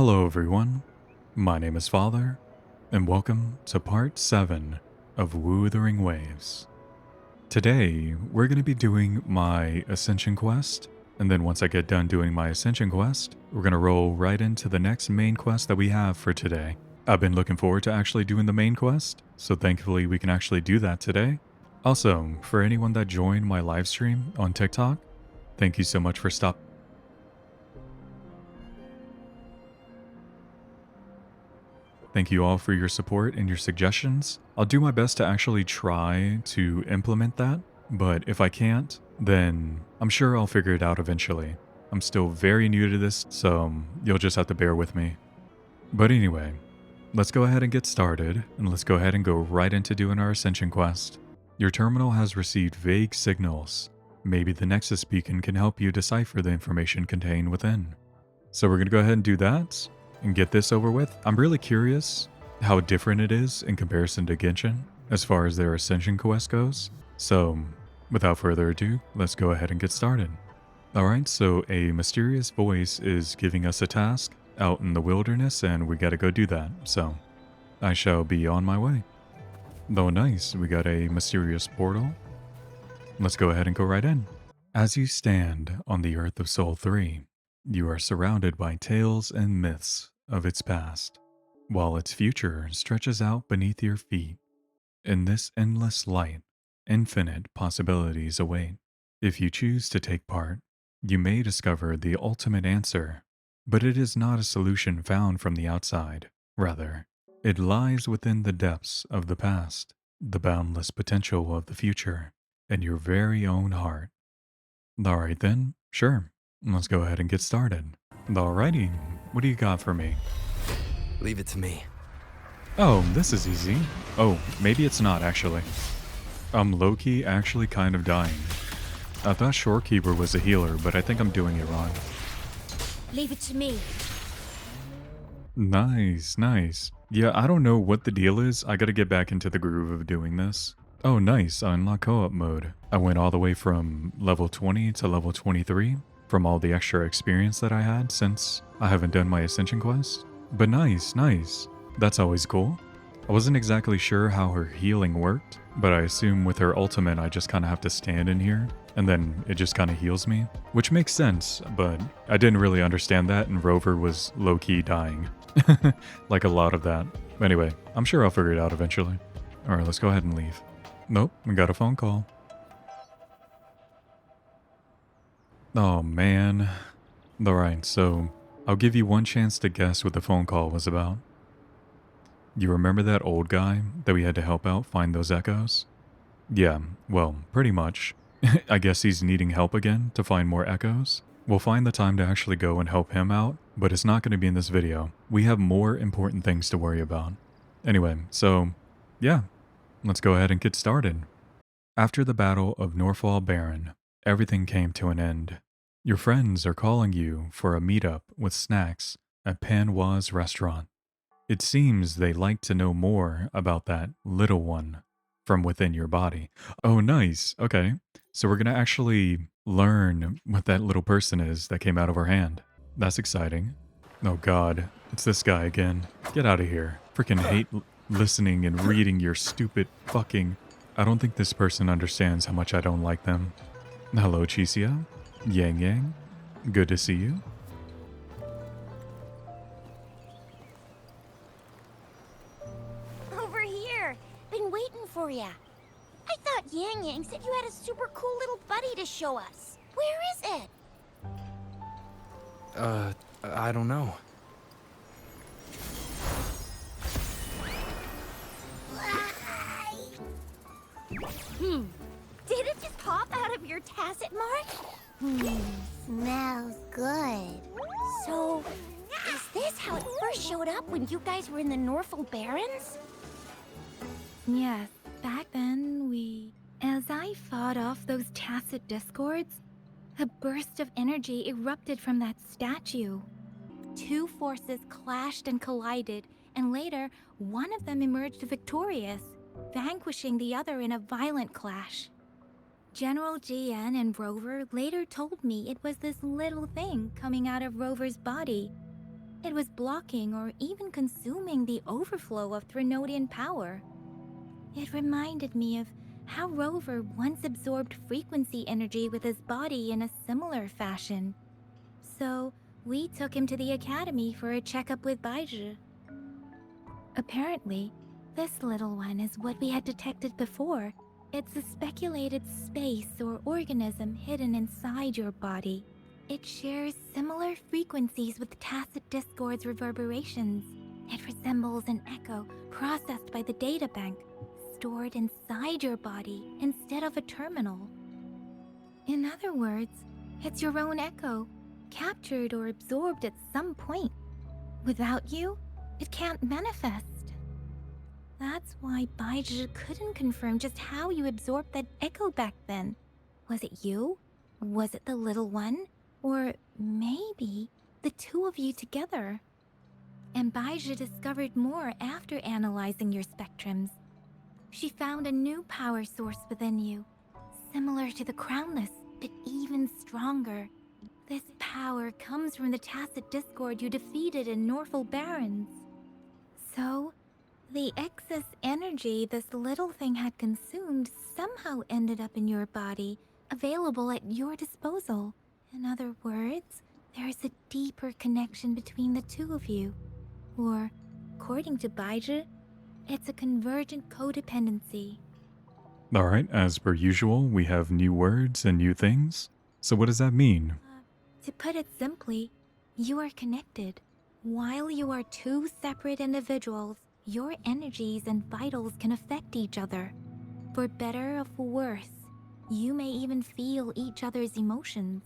Hello everyone, my name is Father, and welcome to part 7 of Wuthering Waves. Today, we're going to be doing my Ascension quest, and then once I get done doing my Ascension quest, we're going to roll right into the next main quest that we have for today. I've been looking forward to actually doing the main quest, so thankfully we can actually do that today. Also, for anyone that joined my live stream on TikTok, thank you so much for stopping. Thank you all for your support and your suggestions. I'll do my best to actually try to implement that, but if I can't, then I'm sure I'll figure it out eventually. I'm still very new to this, so you'll just have to bear with me. But anyway, let's go ahead and get started, and let's go ahead and go right into doing our Ascension quest. Your terminal has received vague signals. Maybe the Nexus beacon can help you decipher the information contained within. So we're going to go ahead and do that and get this over with. I'm really curious how different it is in comparison to Genshin as far as their Ascension quest goes. So without further ado, let's go ahead and get started. Alright, so a mysterious voice is giving us a task out in the wilderness and we gotta go do that. So I shall be on my way. Oh nice, we got a mysterious portal. Let's go ahead and go right in. As you stand on the Earth of Soul 3, you are surrounded by tales and myths of its past, while its future stretches out beneath your feet. In this endless light, infinite possibilities await. If you choose to take part, you may discover the ultimate answer, but it is not a solution found from the outside. Rather, it lies within the depths of the past, the boundless potential of the future, and your very own heart. Alright then, sure. Let's go ahead and get started. Alrighty, what do you got for me? Leave it to me. Oh, this is easy. Oh, maybe it's not actually. I'm low-key actually kind of dying. I thought Shorekeeper was a healer, but I think I'm doing it wrong. Leave it to me. Nice, nice. Yeah, I don't know what the deal is. I gotta get back into the groove of doing this. Oh, nice, I unlocked co-op mode. I went all the way from level 20 to level 23. From all the extra experience that I had since I haven't done my Ascension quest. But nice, nice. That's always cool. I wasn't exactly sure how her healing worked, but I assume with her ultimate I just kind of have to stand in here, and then it just kind of heals me. Which makes sense, but I didn't really understand that, and Rover was low-key dying. Like a lot of that. Anyway, I'm sure I'll figure it out eventually. Alright, let's go ahead and leave. Nope, we got a phone call. Oh man. Alright, so I'll give you one chance to guess what the phone call was about. You remember that old guy that we had to help out find those echoes? Yeah, well, pretty much. I guess he's needing help again to find more echoes. We'll find the time to actually go and help him out, but it's not going to be in this video. We have more important things to worry about. Anyway, so yeah, let's go ahead and get started. After the Battle of Norfall Baron, everything came to an end. Your friends are calling you for a meetup with snacks at Panwa's restaurant. It seems they like to know more about that little one from within your body. Oh, nice. Okay. So we're going to actually learn what that little person is that came out of our hand. That's exciting. Oh God, it's this guy again. Get out of here. Freaking hate listening and reading your stupid fucking... I don't think this person understands how much I don't like them. Hello, Chisia. Yang Yang. Good to see you. Over here. Been waiting for ya. I thought Yang Yang said you had a super cool little buddy to show us. Where is it? I don't know. Did it just pop out of your tacit mark? Smells good. So, is this how it first showed up when you guys were in the Norfall Barrens? Yes, back then as I fought off those tacit discords, a burst of energy erupted from that statue. Two forces clashed and collided, and later, one of them emerged victorious, vanquishing the other in a violent clash. General GN and Rover later told me it was this little thing coming out of Rover's body. It was blocking or even consuming the overflow of Threnodian power. It reminded me of how Rover once absorbed frequency energy with his body in a similar fashion. So, we took him to the academy for a checkup with Baizhi. Apparently, this little one is what we had detected before. It's a speculated space or organism hidden inside your body. It shares similar frequencies with Tacit Discord's reverberations. It resembles an echo processed by the data bank, stored inside your body instead of a terminal. In other words, it's your own echo, captured or absorbed at some point. Without you, it can't manifest. That's why Baizhi couldn't confirm just how you absorbed that echo back then. Was it you? Was it the little one? Or maybe the two of you together? And Baizhi discovered more after analyzing your spectrums. She found a new power source within you, similar to the Crownless, but even stronger. This power comes from the Tacit Discord you defeated in Norful Barrens. So, the excess energy this little thing had consumed somehow ended up in your body, available at your disposal. In other words, there's a deeper connection between the two of you. Or, according to Baizhi, it's a convergent codependency. Alright, as per usual, we have new words and new things. So what does that mean? To put it simply, you are connected. While you are two separate individuals, your energies and vitals can affect each other. For better or for worse, you may even feel each other's emotions.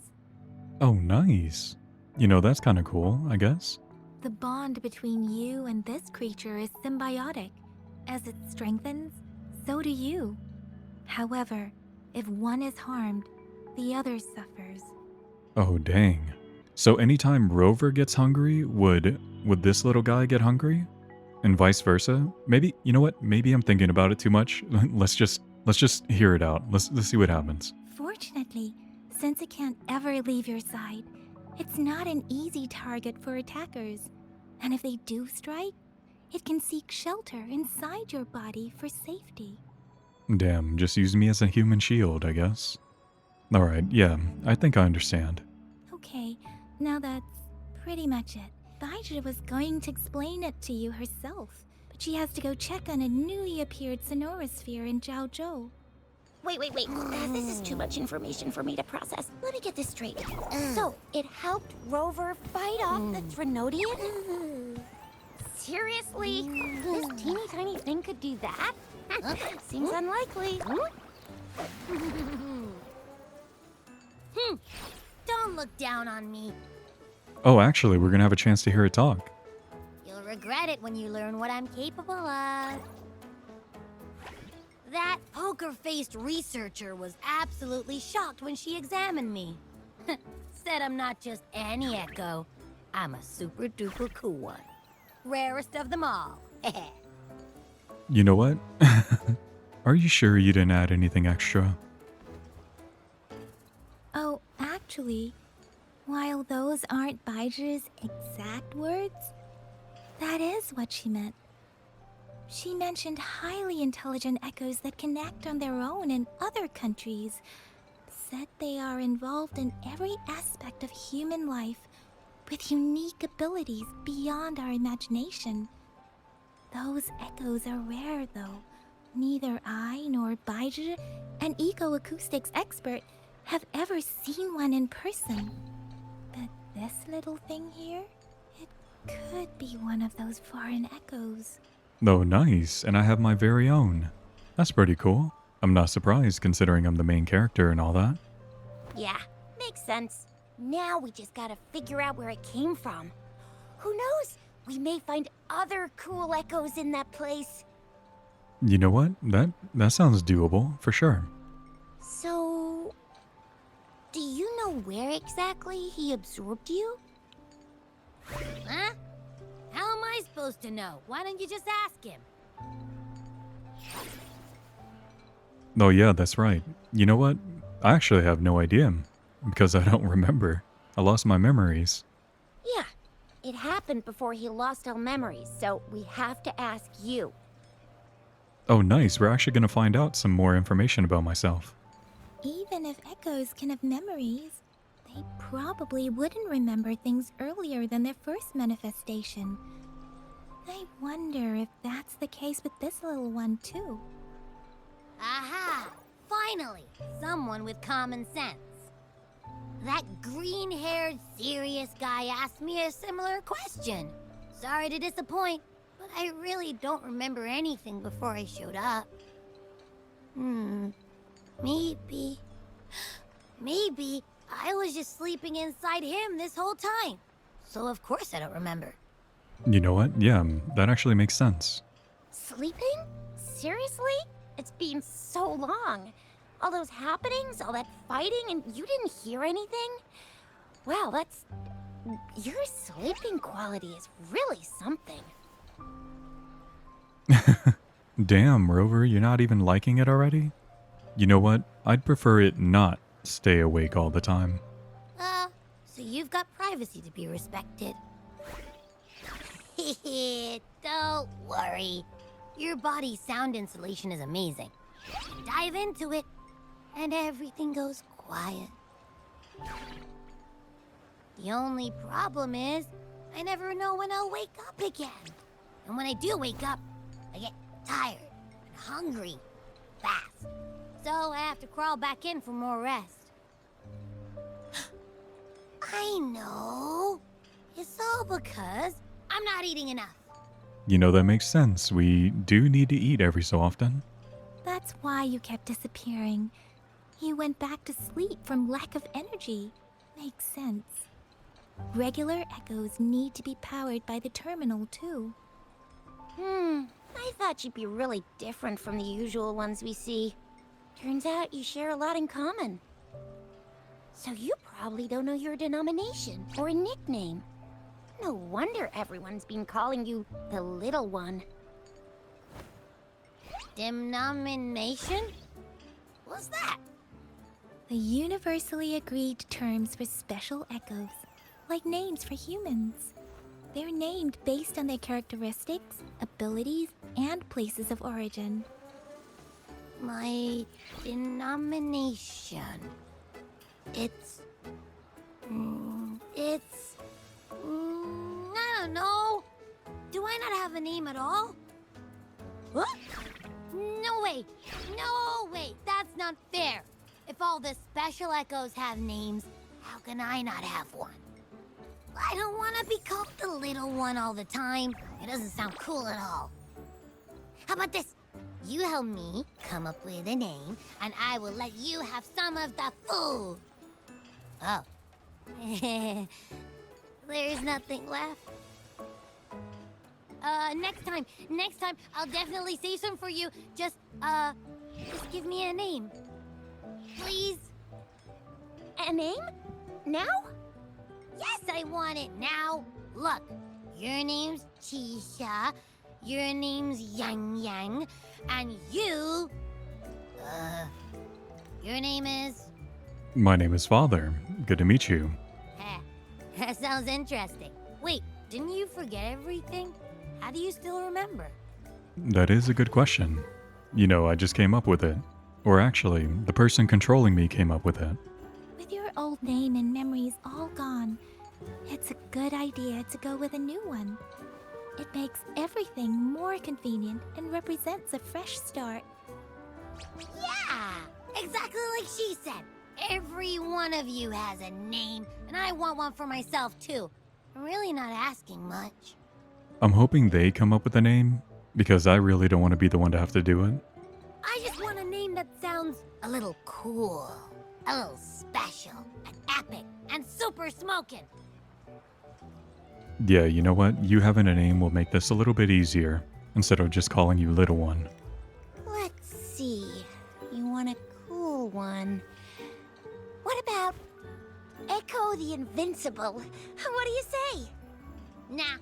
Oh, nice. You know, that's kind of cool, I guess. The bond between you and this creature is symbiotic. As it strengthens, so do you. However, if one is harmed, the other suffers. Oh, dang. So anytime Rover gets hungry, would this little guy get hungry? And vice versa? Maybe, you know what? Maybe I'm thinking about it too much. Let's just hear it out. Let's see what happens. Fortunately, since it can't ever leave your side, it's not an easy target for attackers. And if they do strike, it can seek shelter inside your body for safety. Damn, just use me as a human shield, I guess. Alright, yeah, I think I understand. Okay, now that's pretty much it. Baizhi was going to explain it to you herself, but she has to go check on a newly appeared sonorosphere in Jiaozhou. Wait. This is too much information for me to process. Let me get this straight. So, it helped Rover fight off the Threnodian? Seriously? This teeny tiny thing could do that? Seems unlikely. Don't look down on me. Oh, actually, we're gonna have a chance to hear it talk. You'll regret it when you learn what I'm capable of. That poker-faced researcher was absolutely shocked when she examined me. Said I'm not just any echo. I'm a super-duper cool one. Rarest of them all. You know what? Are you sure you didn't add anything extra? Oh, actually, while those aren't Baizhi's exact words, that is what she meant. She mentioned highly intelligent echoes that can act on their own in other countries. Said they are involved in every aspect of human life, with unique abilities beyond our imagination. Those echoes are rare, though. Neither I nor Baizhi, an eco-acoustics expert, have ever seen one in person. But this little thing here, it could be one of those foreign echoes. Oh, nice, and I have my very own. That's pretty cool. I'm not surprised considering I'm the main character and all that. Yeah, makes sense. Now we just gotta figure out where it came from. Who knows? We may find other cool echoes in that place. You know what? That sounds doable, for sure. So, do you know where exactly he absorbed you? Huh? How am I supposed to know? Why don't you just ask him? Oh yeah, that's right. You know what? I actually have no idea, because I don't remember. I lost my memories. Yeah, It happened before he lost all memories, so we have to ask you. Oh, nice. We're actually going to find out some more information about myself. Even if echoes can have memories, they probably wouldn't remember things earlier than their first manifestation. I wonder if that's the case with this little one, too. Aha! Finally! Someone with common sense. That green-haired, serious guy asked me a similar question. Sorry to disappoint, but I really don't remember anything before I showed up. Maybe... Maybe I was just sleeping inside him this whole time. So of course I don't remember. You know what? Yeah, that actually makes sense. Sleeping? Seriously? It's been so long. All those happenings, all that fighting, and you didn't hear anything? Wow, that's... Your sleeping quality is really something. Damn, Rover, you're not even liking it already? You know what? I'd prefer it not stay awake all the time. So you've got privacy to be respected. Don't worry. Your body's sound insulation is amazing. Dive into it, and everything goes quiet. The only problem is, I never know when I'll wake up again. And when I do wake up, I get tired and hungry fast. So I have to crawl back in for more rest. I know. It's all because I'm not eating enough. You know, that makes sense. We do need to eat every so often. That's why you kept disappearing. You went back to sleep from lack of energy. Makes sense. Regular echoes need to be powered by the terminal, too. I thought you'd be really different from the usual ones we see. Turns out you share a lot in common. So you probably don't know your denomination or a nickname. No wonder everyone's been calling you the Little One. Denomination? What's that? The universally agreed terms for special echoes, like names for humans. They're named based on their characteristics, abilities, and places of origin. My denomination. It's... I don't know. Do I not have a name at all? What? No way! No way! That's not fair! If all the special echoes have names, how can I not have one? I don't want to be called the little one all the time. It doesn't sound cool at all. How about this? You help me come up with a name, and I will let you have some of the food. Oh. There's nothing left. Next time, I'll definitely save some for you. Just give me a name. Please? A name? Now? Yes, I want it now. Look, your name's Tisha, your name's Yang Yang, and your name is... My name is Father. Good to meet you. Heh, that sounds interesting. Wait, didn't you forget everything? How do you still remember? That is a good question. You know, I just came up with it. Or actually, the person controlling me came up with it. With your old name and memories all gone, it's a good idea to go with a new one. It makes everything more convenient and represents a fresh start. Yeah, exactly like she said. Every one of you has a name, and I want one for myself too. I'm really not asking much. I'm hoping they come up with a name, because I really don't want to be the one to have to do it. I just want a name that sounds a little cool, a little special, and epic, and super smoking. Yeah, you know what? You having a name will make this a little bit easier, instead of just calling you Little One. Let's see. You want a cool one. What about Echo the Invincible? What do you say? Nah,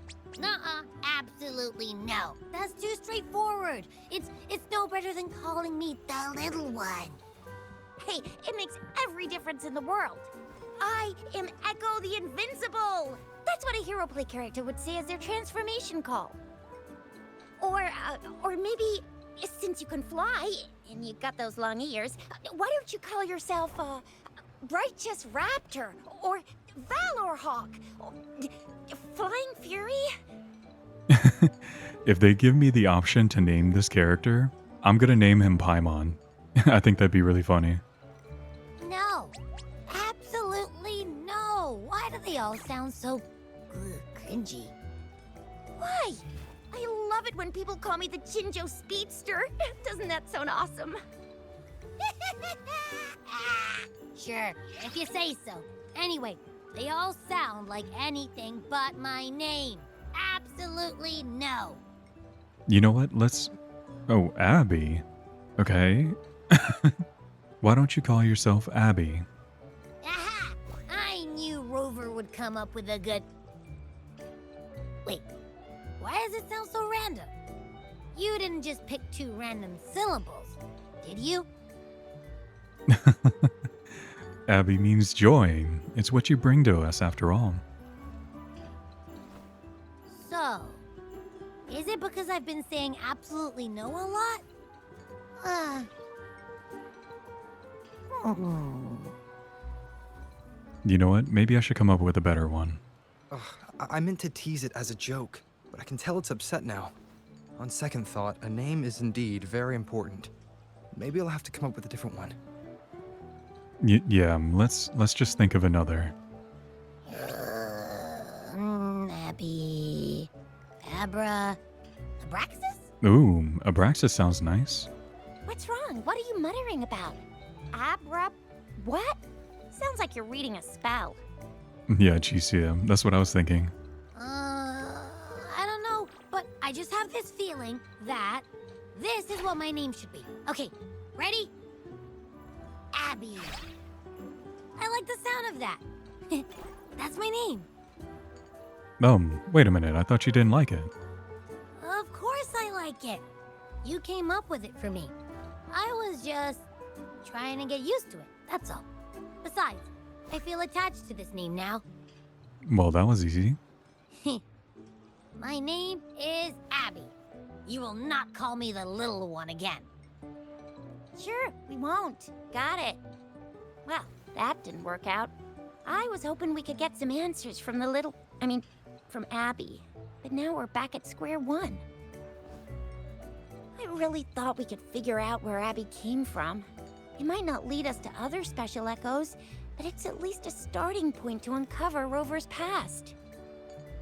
absolutely no. That's too straightforward. It's no better than calling me the Little One. Hey, it makes every difference in the world. I am Echo the Invincible. That's what a hero play character would say as their transformation call. Or maybe, since you can fly, and you got those long ears, why don't you call yourself, Righteous Raptor, or Valor Hawk, or Flying Fury? If they give me the option to name this character, I'm gonna name him Paimon. I think that'd be really funny. No. Absolutely no. Why do they all sound so cringy? Why? I love it when people call me the Jinjo Speedster. Doesn't that sound awesome? Sure, if you say so. Anyway, they all sound like anything but my name. Absolutely no. You know what? Oh, Abby. Okay. Why don't you call yourself Abby? Aha! I knew Rover would come up with a good... Wait, why does it sound so random? You didn't just pick 2 random syllables, did you? Abby means joy. It's what you bring to us, after all. So, is it because I've been saying absolutely no a lot? You know what? Maybe I should come up with a better one. Ugh, I meant to tease it as a joke, but I can tell it's upset now. On second thought, a name is indeed very important. Maybe I'll have to come up with a different one. Yeah, let's just think of another. Abby... Abraxas? Ooh, Abraxas sounds nice. What's wrong? What are you muttering about? What? Sounds like you're reading a spell. Yeah, geez, yeah, that's what I was thinking. I don't know, but I just have this feeling that this is what my name should be. Okay, ready? Abby. I like the sound of that. That's my name. Wait a minute, I thought you didn't like it. Of course I like it. You came up with it for me. I was just trying to get used to it, that's all. Besides, I feel attached to this name now. Well, that was easy. My name is Abby. You will not call me the little one again. Sure, we won't. Got it. Well, that didn't work out. I was hoping we could get some answers from from Abby. But now we're back at square one. I really thought we could figure out where Abby came from. It might not lead us to other special echoes, but it's at least a starting point to uncover Rover's past.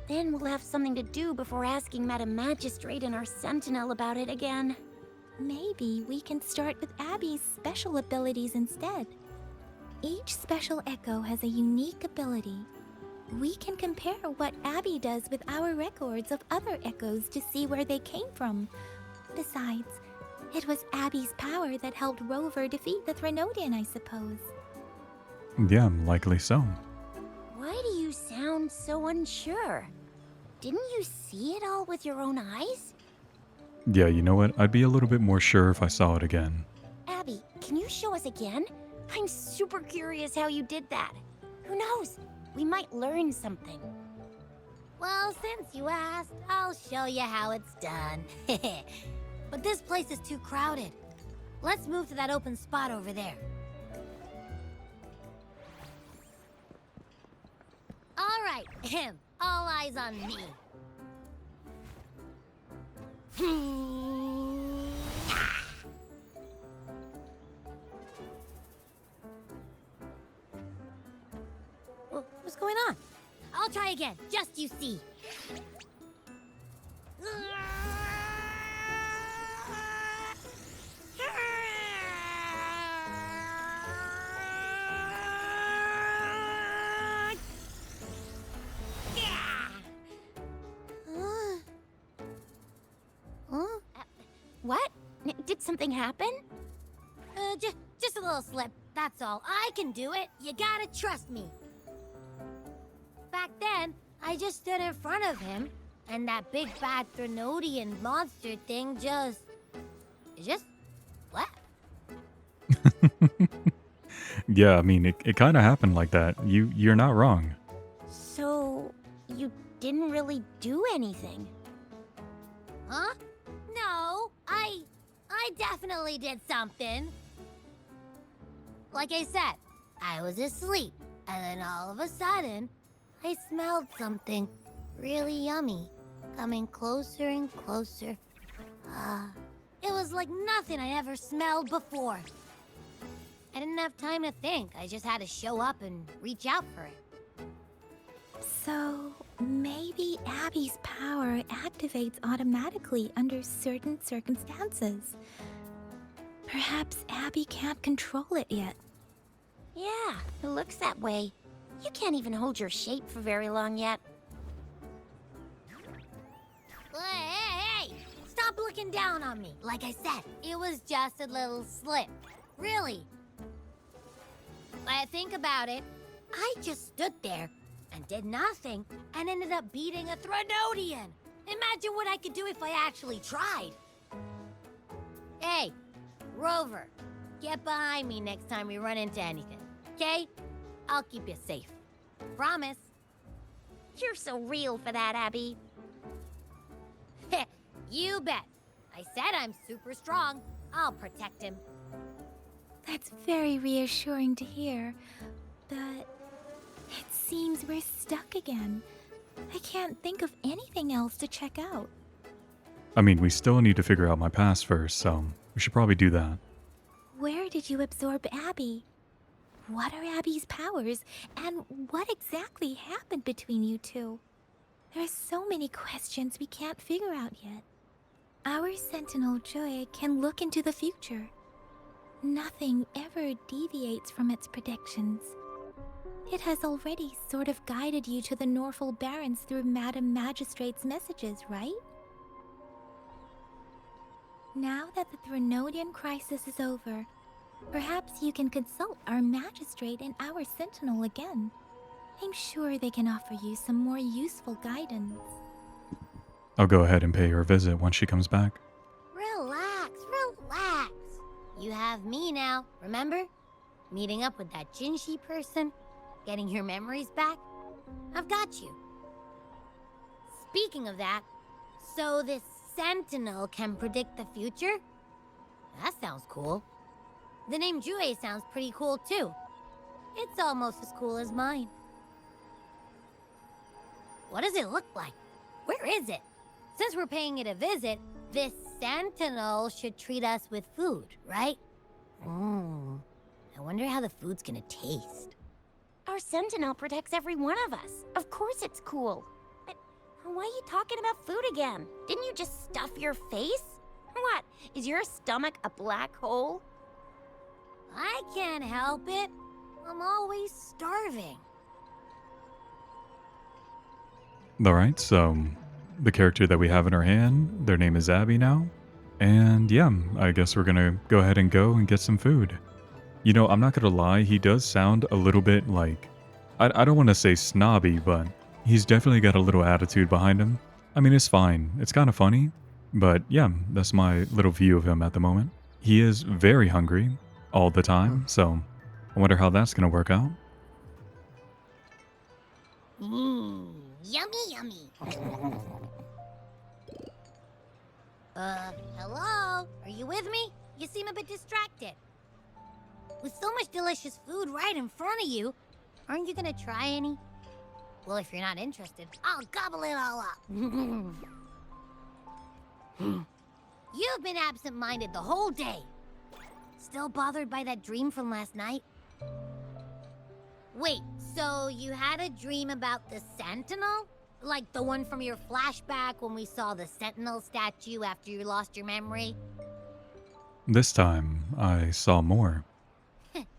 Then we'll have something to do before asking Madam Magistrate and our Sentinel about it again. Maybe we can start with Abby's special abilities instead. Each special echo has a unique ability. We can compare what Abby does with our records of other echoes to see where they came from. Besides, it was Abby's power that helped Rover defeat the Threnodian, I suppose. Yeah, likely so. Why do you sound so unsure? Didn't you see it all with your own eyes? Yeah, you know what? I'd be a little bit more sure if I saw it again. Abby, can you show us again? I'm super curious how you did that. Who knows? We might learn something. Well, since you asked, I'll show you how it's done. But this place is too crowded. Let's move to that open spot over there. All right, all eyes on me. What's going on? I'll try again, just you see. What? Did something happen? Just a little slip, that's all. I can do it. You gotta trust me. Back then, I just stood in front of him, and that big bad Threnodian monster thing just left. Yeah, I mean, it kind of happened like that. You're not wrong. So, you didn't really do anything. Huh? No, I definitely did something. Like I said, I was asleep, and then all of a sudden, I smelled something really yummy, coming closer and closer. It was like nothing I'd ever smelled before. I didn't have time to think. I just had to show up and reach out for it. So, maybe Abby's power activates automatically under certain circumstances. Perhaps Abby can't control it yet. Yeah, it looks that way. You can't even hold your shape for very long yet. Hey! Stop looking down on me. Like I said, it was just a little slip. Really. When I think about it, I just stood there and did nothing and ended up beating a Threnodian. Imagine what I could do if I actually tried. Hey, Rover, get behind me next time we run into anything, okay? I'll keep you safe. Promise. You're so real for that, Abby. You bet. I said I'm super strong. I'll protect him. That's very reassuring to hear, but it seems we're stuck again. I can't think of anything else to check out. I mean, we still need to figure out my past first, so we should probably do that. Where did you absorb Abby? What are Abby's powers, and what exactly happened between you two? There are so many questions we can't figure out yet. Our Sentinel Joy can look into the future. Nothing ever deviates from its predictions. It has already sort of guided you to the Norfolk Barrens through Madam Magistrate's messages, right? Now that the Threnodian crisis is over, perhaps you can consult our Magistrate and our Sentinel again. I'm sure they can offer you some more useful guidance. I'll go ahead and pay her a visit once she comes back. Relax, relax. You have me now, remember? Meeting up with that Jinshi person, getting your memories back. I've got you. Speaking of that, so this Sentinel can predict the future? That sounds cool. The name Jue sounds pretty cool too. It's almost as cool as mine. What does it look like? Where is it? Since we're paying it a visit, this Sentinel should treat us with food, right? I wonder how the food's gonna taste. Our Sentinel protects every one of us. Of course it's cool. But why are you talking about food again? Didn't you just stuff your face? What? Is your stomach a black hole? I can't help it. I'm always starving. Alright, so the character that we have in our hand, their name is Abby now. And yeah, I guess we're gonna go ahead and go and get some food. You know, I'm not gonna lie, he does sound a little bit like, I don't want to say snobby, but he's definitely got a little attitude behind him. I mean, it's fine. It's kind of funny. But yeah, that's my little view of him at the moment. He is very hungry all the time, so I wonder how that's gonna work out. Yummy, yummy. Hello? Are you with me? You seem a bit distracted. With so much delicious food right in front of you, aren't you gonna try any? Well, if you're not interested, I'll gobble it all up. You've been absent-minded the whole day. Still bothered by that dream from last night? Wait, so you had a dream about the Sentinel? Like the one from your flashback when we saw the Sentinel statue after you lost your memory? This time, I saw more.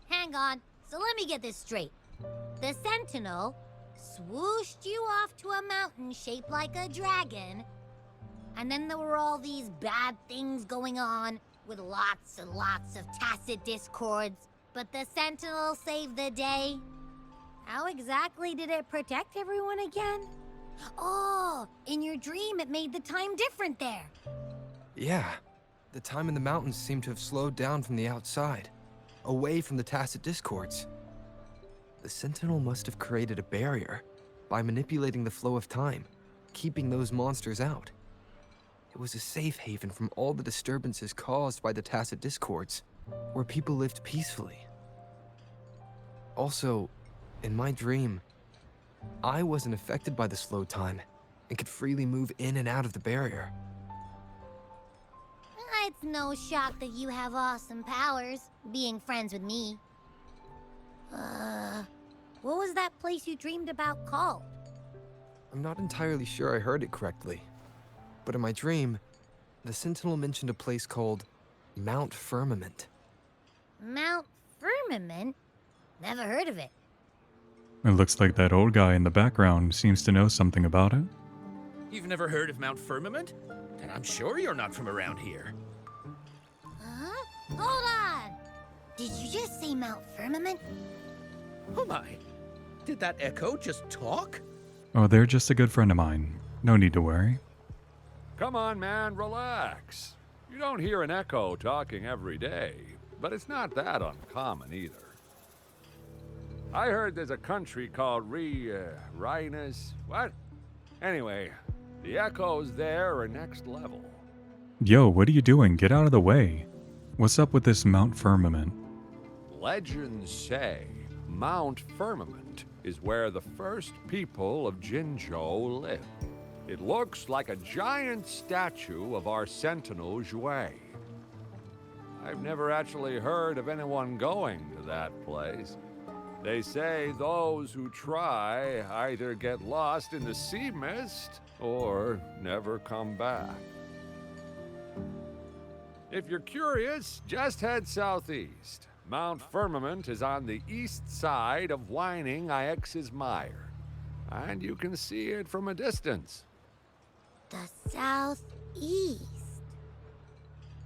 Hang on, so let me get this straight. The Sentinel swooshed you off to a mountain shaped like a dragon, and then there were all these bad things going on with lots and lots of tacit discords, but the Sentinel saved the day. How exactly did it protect everyone again? Oh, in your dream it made the time different there. Yeah, the time in the mountains seemed to have slowed down from the outside, away from the tacit discords. The Sentinel must have created a barrier, by manipulating the flow of time, keeping those monsters out. It was a safe haven from all the disturbances caused by the tacit discords, where people lived peacefully. Also, in my dream, I wasn't affected by the slow time and could freely move in and out of the barrier. It's no shock that you have awesome powers, being friends with me. What was that place you dreamed about called? I'm not entirely sure I heard it correctly, but in my dream, the Sentinel mentioned a place called Mount Firmament. Mount Firmament? Never heard of it. It looks like that old guy in the background seems to know something about it. You've never heard of Mount Firmament? Then I'm sure you're not from around here. Huh? Hold on! Did you just say Mount Firmament? Oh my. Did that echo just talk? Oh, they're just a good friend of mine. No need to worry. Come on, man, relax. You don't hear an echo talking every day, but it's not that uncommon either. I heard there's a country called Rhinus. What? Anyway, the echoes there are next level. Yo, what are you doing? Get out of the way. What's up with this Mount Firmament? Legends say Mount Firmament is where the first people of Jinzhou lived. It looks like a giant statue of our sentinel, Zhui. I've never actually heard of anyone going to that place. They say those who try either get lost in the sea mist or never come back. If you're curious, just head southeast. Mount Firmament is on the east side of Whining Ix's Mire, and you can see it from a distance. The southeast.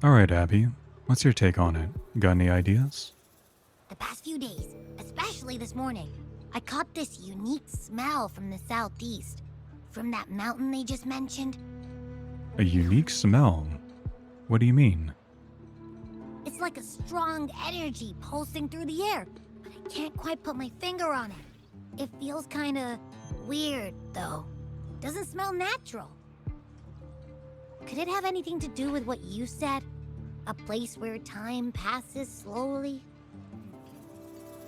Alright, Abby. What's your take on it? Got any ideas? The past few days, especially this morning, I caught this unique smell from the southeast. From that mountain they just mentioned. A unique smell? What do you mean? It's like a strong energy pulsing through the air, but I can't quite put my finger on it. It feels kinda weird, though. Doesn't smell natural. Could it have anything to do with what you said? A place where time passes slowly?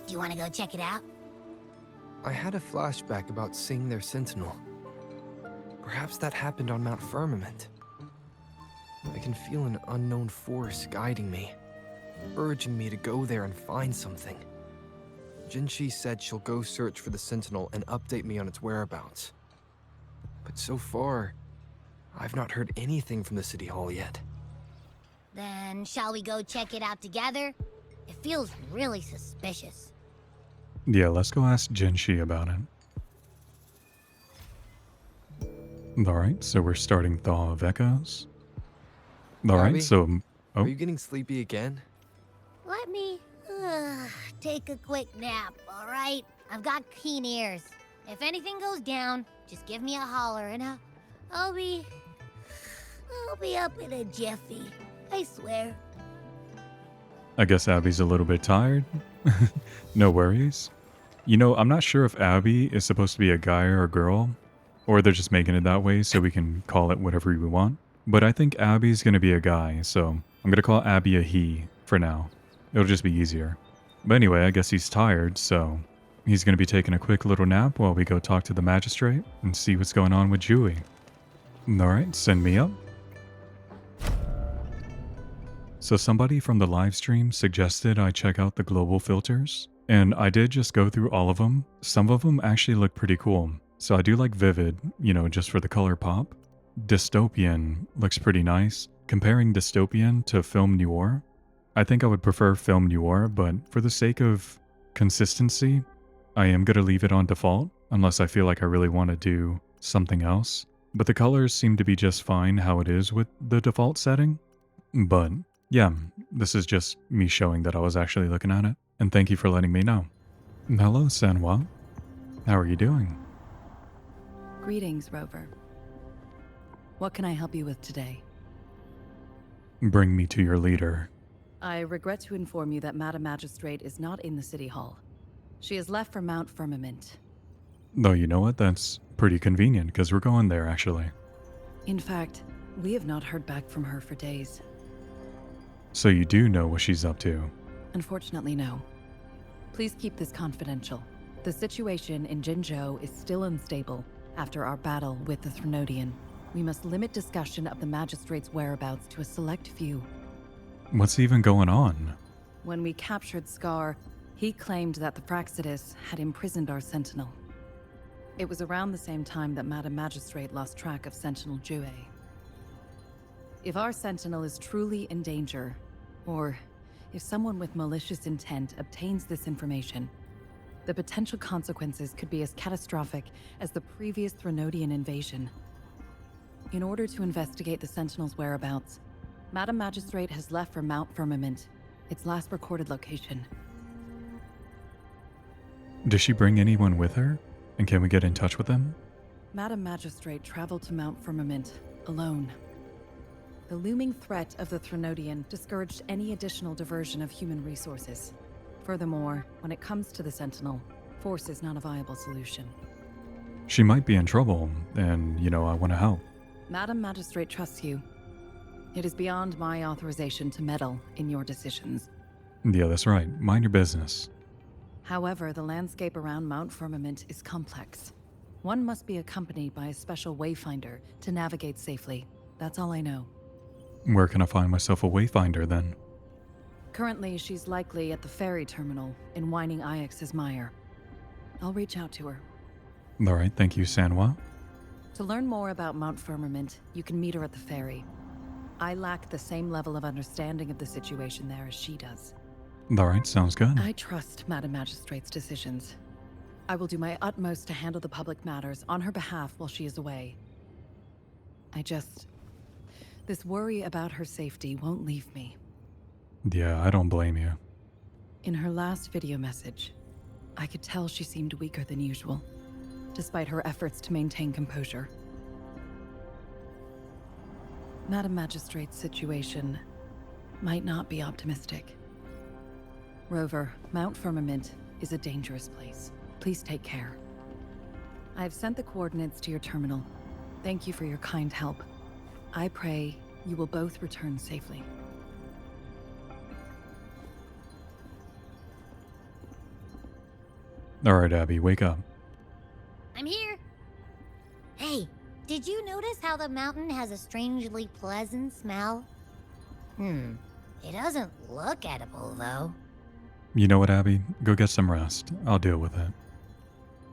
Do you want to go check it out? I had a flashback about seeing their sentinel. Perhaps that happened on Mount Firmament. I can feel an unknown force guiding me, urging me to go there and find something. Jinshi said she'll go search for the sentinel and update me on its whereabouts. But so far, I've not heard anything from the City Hall yet. Then shall we go check it out together? It feels really suspicious. Yeah, let's go ask Jinshi about it. Alright, so we're starting Thaw of Echoes. Abby? Alright, so... Oh, Are you getting sleepy again? Let me take a quick nap, all right? I've got keen ears. If anything goes down, just give me a holler and I'll be up in a jiffy. I swear. I guess Abby's a little bit tired. No worries. You know, I'm not sure if Abby is supposed to be a guy or a girl, or they're just making it that way so we can call it whatever we want. But I think Abby's gonna be a guy, so I'm gonna call Abby a he for now. It'll just be easier. But anyway, I guess he's tired, so he's gonna be taking a quick little nap while we go talk to the magistrate and see what's going on with Jui. Alright, send me up. So somebody from the live stream suggested I check out the global filters, and I did just go through all of them. Some of them actually look pretty cool. So I do like Vivid, you know, just for the color pop. Dystopian looks pretty nice. Comparing Dystopian to Film Noir, I think I would prefer Film Noir, but for the sake of consistency, I am going to leave it on default, unless I feel like I really want to do something else. But the colors seem to be just fine how it is with the default setting. But yeah, this is just me showing that I was actually looking at it, and thank you for letting me know. Hello, Sanwa. How are you doing? Greetings, Rover. What can I help you with today? Bring me to your leader. I regret to inform you that Madam Magistrate is not in the City Hall. She has left for Mount Firmament. Though you know what? That's pretty convenient because we're going there actually. In fact, we have not heard back from her for days. So you do know what she's up to. Unfortunately, no. Please keep this confidential. The situation in Jinzhou is still unstable after our battle with the Threnodian. We must limit discussion of the magistrate's whereabouts to a select few. What's even going on? When we captured Scar, he claimed that the Praxidus had imprisoned our sentinel. It was around the same time that Madam Magistrate lost track of Sentinel Jue. If our sentinel is truly in danger, or if someone with malicious intent obtains this information, the potential consequences could be as catastrophic as the previous Threnodian invasion. In order to investigate the Sentinel's whereabouts, Madam Magistrate has left for Mount Firmament, its last recorded location. Does she bring anyone with her? And can we get in touch with them? Madam Magistrate traveled to Mount Firmament alone. The looming threat of the Threnodian discouraged any additional diversion of human resources. Furthermore, when it comes to the Sentinel, force is not a viable solution. She might be in trouble, and, I want to help. Madam Magistrate trusts you. It is beyond my authorization to meddle in your decisions. Yeah, that's right. Mind your business. However, the landscape around Mount Firmament is complex. One must be accompanied by a special wayfinder to navigate safely. That's all I know. Where can I find myself a wayfinder then? Currently, she's likely at the ferry terminal in Whining Ix's Mire. I'll reach out to her. Alright, thank you, Sanwa. To learn more about Mount Firmament, you can meet her at the ferry. I lack the same level of understanding of the situation there as she does. Alright, sounds good. I trust Madam Magistrate's decisions. I will do my utmost to handle the public matters on her behalf while she is away. This worry about her safety won't leave me. Yeah, I don't blame you. In her last video message, I could tell she seemed weaker than usual, despite her efforts to maintain composure. Madam Magistrate's situation might not be optimistic. Rover, Mount Firmament is a dangerous place. Please take care. I have sent the coordinates to your terminal. Thank you for your kind help. I pray you will both return safely. Alright, Abby, wake up. I'm here. Hey, did you notice how the mountain has a strangely pleasant smell? It doesn't look edible, though. You know what, Abby? Go get some rest. I'll deal with it.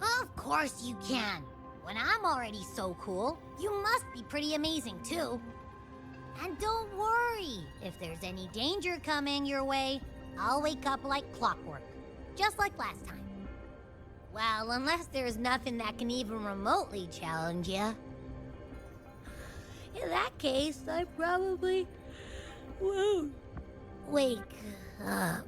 Of course you can. When I'm already so cool, you must be pretty amazing, too. And don't worry, if there's any danger coming your way, I'll wake up like clockwork, just like last time. Well, unless there's nothing that can even remotely challenge you. In that case, I probably won't wake up.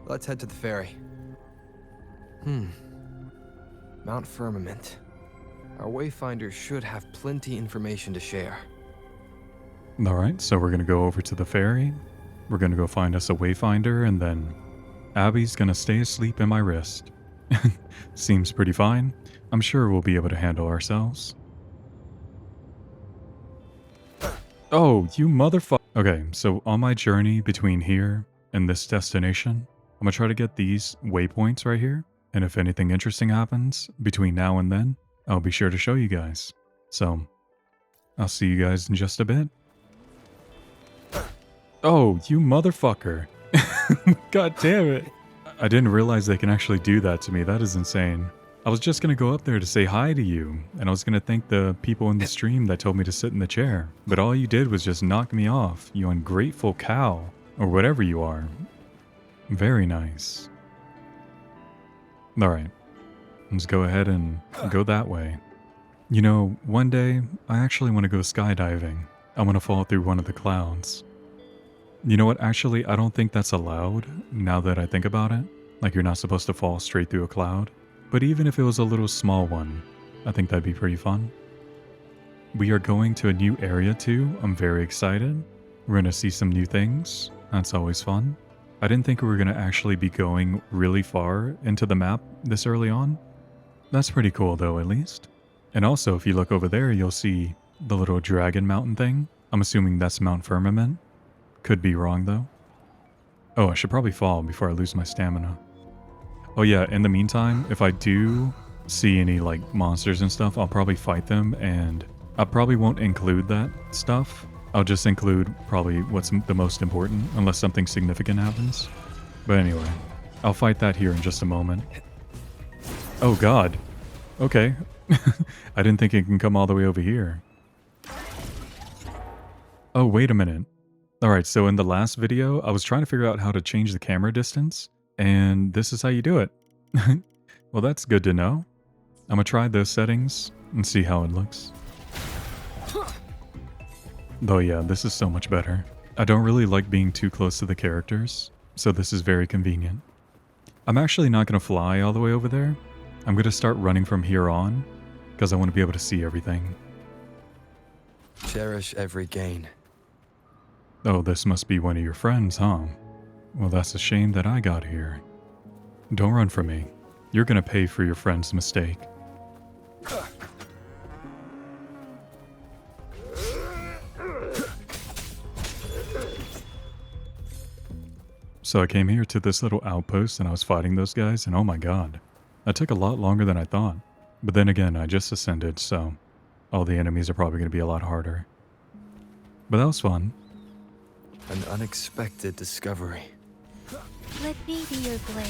Let's head to the ferry. Mount Firmament. Our wayfinder should have plenty information to share. Alright, so we're gonna go over to the ferry. We're gonna go find us a wayfinder, and then Abby's gonna stay asleep in my wrist. Seems pretty fine. I'm sure we'll be able to handle ourselves. Oh, you motherfucker. Okay, so on my journey between here and this destination, I'm gonna try to get these waypoints right here. And if anything interesting happens between now and then, I'll be sure to show you guys. So, I'll see you guys in just a bit. Oh, you motherfucker. God damn it. I didn't realize they can actually do that to me. That is insane. I was just gonna go up there to say hi to you, and I was gonna thank the people in the stream that told me to sit in the chair. But all you did was just knock me off, you ungrateful cow. Or whatever you are. Very nice. Alright. Let's go ahead and go that way. You know, one day, I actually want to go skydiving. I want to fall through one of the clouds. You know what, actually, I don't think that's allowed, now that I think about it. Like, you're not supposed to fall straight through a cloud. But even if it was a little small one, I think that'd be pretty fun. We are going to a new area too. I'm very excited. We're going to see some new things. That's always fun. I didn't think we were going to actually be going really far into the map this early on. That's pretty cool though, at least. And also, if you look over there, you'll see the little dragon mountain thing. I'm assuming that's Mount Firmament. Could be wrong though. Oh, I should probably fall before I lose my stamina. Oh yeah, in the meantime, if I do see any like monsters and stuff, I'll probably fight them, and I probably won't include that stuff. I'll just include probably what's the most important, unless something significant happens. But anyway, I'll fight that here in just a moment. Oh god. Okay. I didn't think it can come all the way over here. Oh, wait a minute. Alright, so in the last video, I was trying to figure out how to change the camera distance, and this is how you do it. Well, that's good to know. I'm gonna try those settings and see how it looks. Though yeah, this is so much better. I don't really like being too close to the characters, so this is very convenient. I'm actually not gonna fly all the way over there. I'm gonna start running from here on, because I want to be able to see everything. Cherish every gain. Oh, this must be one of your friends, huh? Well, that's a shame that I got here. Don't run from me. You're gonna pay for your friend's mistake. So I came here to this little outpost and I was fighting those guys, and oh my god. That took a lot longer than I thought. But then again, I just ascended, so all the enemies are probably going to be a lot harder. But that was fun. An unexpected discovery. Let me be your blade.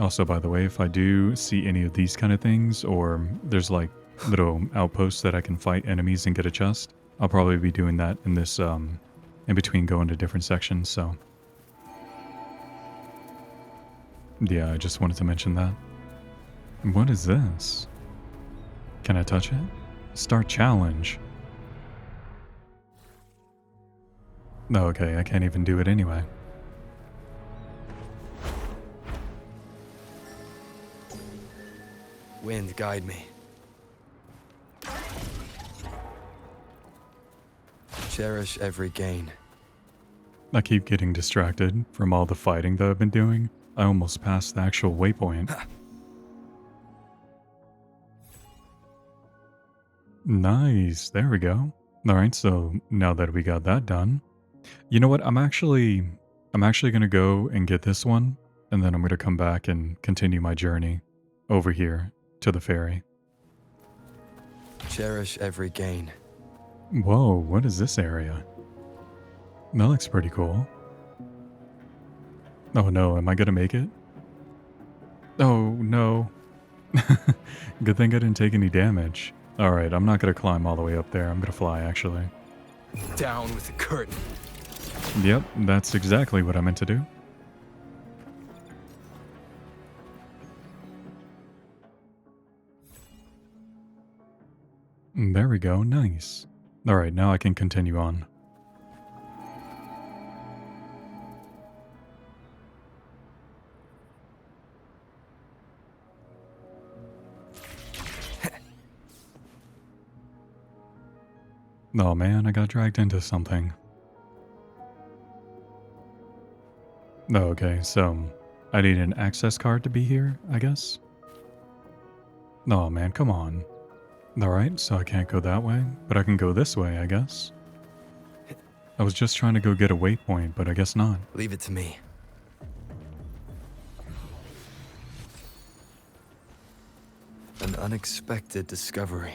Also, by the way, if I do see any of these kind of things, or there's like little outposts that I can fight enemies and get a chest, I'll probably be doing that in this, in between going to different sections, so. Yeah, I just wanted to mention that. What is this? Can I touch it? Start challenge. No, okay, I can't even do it anyway. Wind, guide me. Cherish every gain. I keep getting distracted from all the fighting that I've been doing. I almost passed the actual waypoint. Nice, there we go. Alright, so now that we got that done, you know what, I'm actually gonna go and get this one, and then I'm gonna come back and continue my journey over here to the ferry. Cherish every gain. Whoa, what is this area? That looks pretty cool. Oh no, am I gonna make it? Oh no. Good thing I didn't take any damage. Alright, I'm not gonna climb all the way up there. I'm gonna fly, actually. Down with the curtain. Yep, that's exactly what I meant to do. There we go, nice. Alright, now I can continue on. Oh man, I got dragged into something. Oh, okay, so I need an access card to be here, I guess? Oh man, come on. Alright, so I can't go that way, but I can go this way, I guess. I was just trying to go get a waypoint, but I guess not. Leave it to me. An unexpected discovery.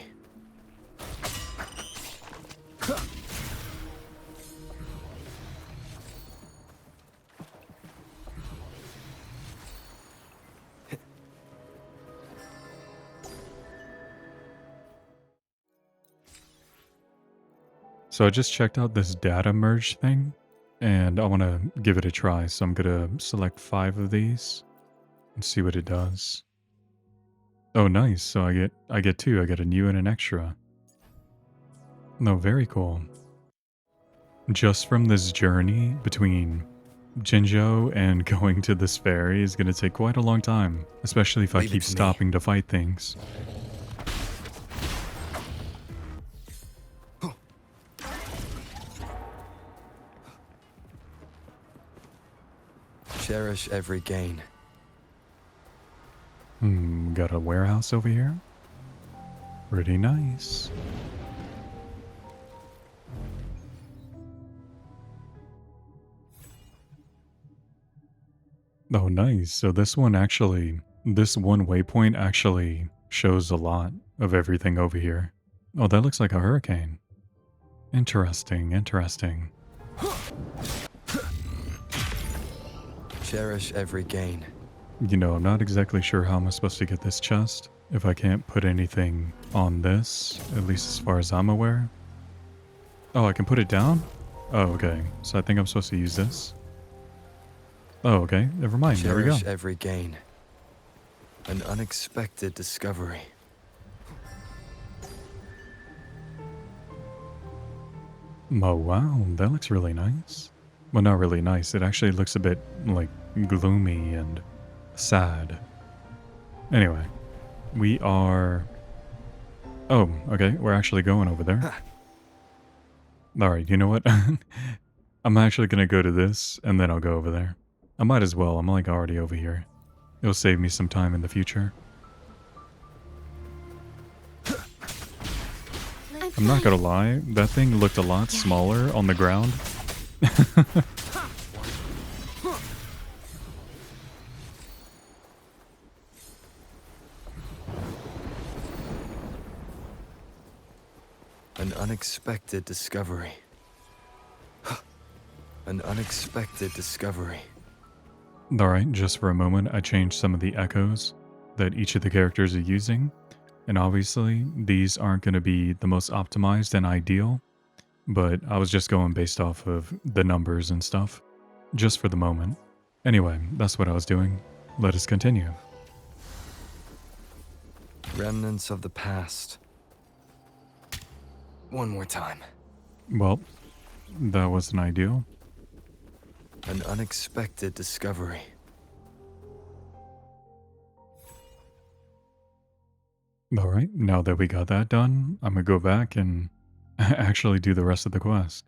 So I just checked out this data merge thing, and I want to give it a try, so I'm going to select 5 of these and see what it does. Oh nice, so I get 2, I get a new and an extra. No, very cool. Just from this journey between Jinzhou and going to this ferry is going to take quite a long time, especially if I Leave it keep to me. stopping to fight things. Cherish every gain. Got a warehouse over here. Pretty nice. Oh, nice. So this one waypoint actually shows a lot of everything over here. Oh, that looks like a hurricane. Interesting, interesting. Cherish every gain. You know, I'm not exactly sure how I'm supposed to get this chest if I can't put anything on this, at least as far as I'm aware. Oh, I can put it down? Oh, okay. So I think I'm supposed to use this. Oh, okay. Never mind. There we go. Cherish every gain. An unexpected discovery. Oh, wow. That looks really nice. Well, not really nice. It actually looks a bit, like, gloomy and sad. Anyway, we are... Oh, okay. We're actually going over there. Alright, you know what? I'm actually gonna go to this, and then I'll go over there. I might as well. I'm, like, already over here. It'll save me some time in the future. I'm not gonna lie, that thing looked a lot smaller on the ground. An unexpected discovery. An unexpected discovery. Alright, just for a moment, I changed some of the echoes that each of the characters are using. And obviously, these aren't going to be the most optimized and ideal, but I was just going based off of the numbers and stuff, just for the moment. Anyway, that's what I was doing. Let us continue. Remnants of the past. One more time. Well, that wasn't ideal. An unexpected discovery. Alright, now that we got that done, I'm gonna go back and actually do the rest of the quest.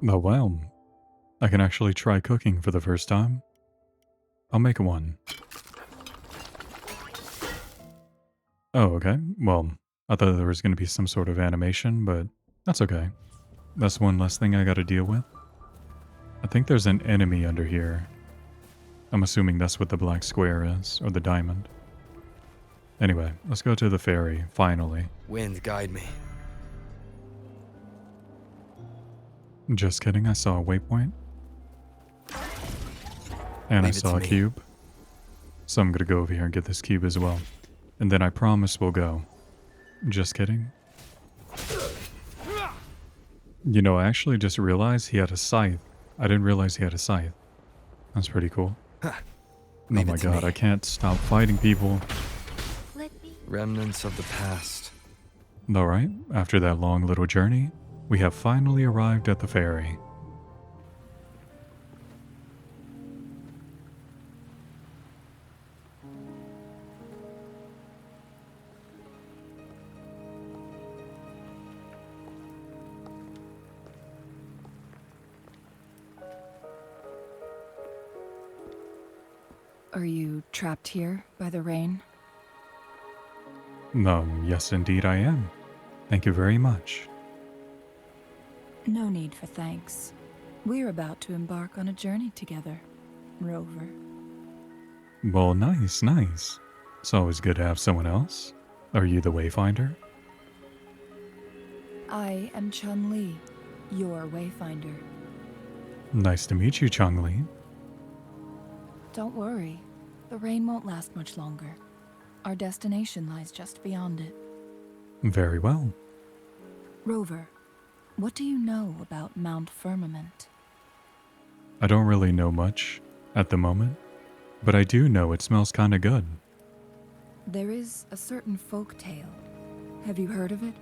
Oh wow, I can actually try cooking for the first time. I'll make one. Oh, okay. Well, I thought there was going to be some sort of animation, but that's okay. That's one less thing I gotta deal with. I think there's an enemy under here. I'm assuming that's what the black square is, or the diamond. Anyway, let's go to the ferry, finally. Wind, guide me. Just kidding, I saw a waypoint. And I Leave it saw to a me. cube. So I'm gonna go over here and get this cube as well. And then I promise we'll go. Just kidding. You know, I actually just realized he had a scythe. I didn't realize he had a scythe. That's pretty cool. Oh Leave my it to god, me. I can't stop fighting people. Remnants of the past. Alright, after that long little journey, we have finally arrived at the ferry. Are you trapped here by the rain? Yes indeed I am. Thank you very much. No need for thanks. We're about to embark on a journey together, Rover. Well, nice, nice. It's always good to have someone else. Are you the Wayfinder? I am Changli, your wayfinder. Nice to meet you, Changli. Don't worry, the rain won't last much longer. Our destination lies just beyond it. Very well. Rover, what do you know about Mount Firmament? I don't really know much at the moment, but I do know it smells kinda good. There is a certain folk tale Have you heard of it?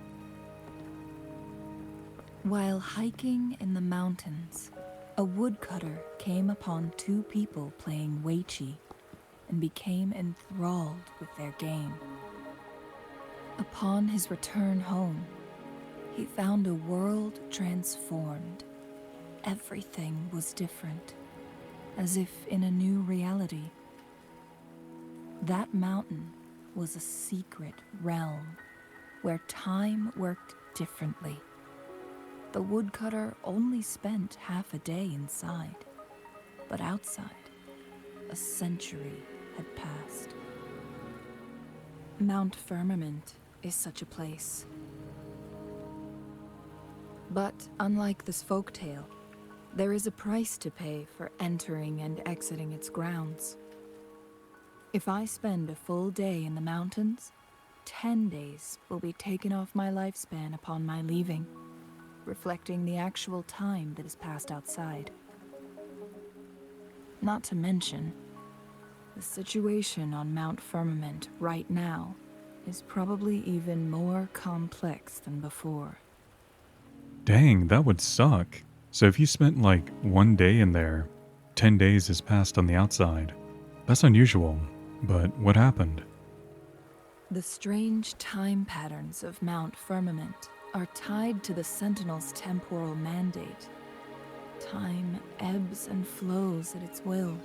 While hiking in the mountains, a woodcutter came upon two people playing Weiqi and became enthralled with their game. Upon his return home, he found a world transformed. Everything was different, as if in a new reality. That mountain was a secret realm where time worked differently. The woodcutter only spent half a day inside, but outside, a century had passed. Mount Firmament is such a place. But unlike this folktale, there is a price to pay for entering and exiting its grounds. If I spend a full day in the mountains, 10 days will be taken off my lifespan upon my leaving, reflecting the actual time that is passed outside. Not to mention, the situation on Mount Firmament right now is probably even more complex than before. Dang, that would suck. So if you spent like 1 day in there, 10 days has passed on the outside. That's unusual, but what happened? The strange time patterns of Mount Firmament are tied to the Sentinel's temporal mandate. Time ebbs and flows at its will.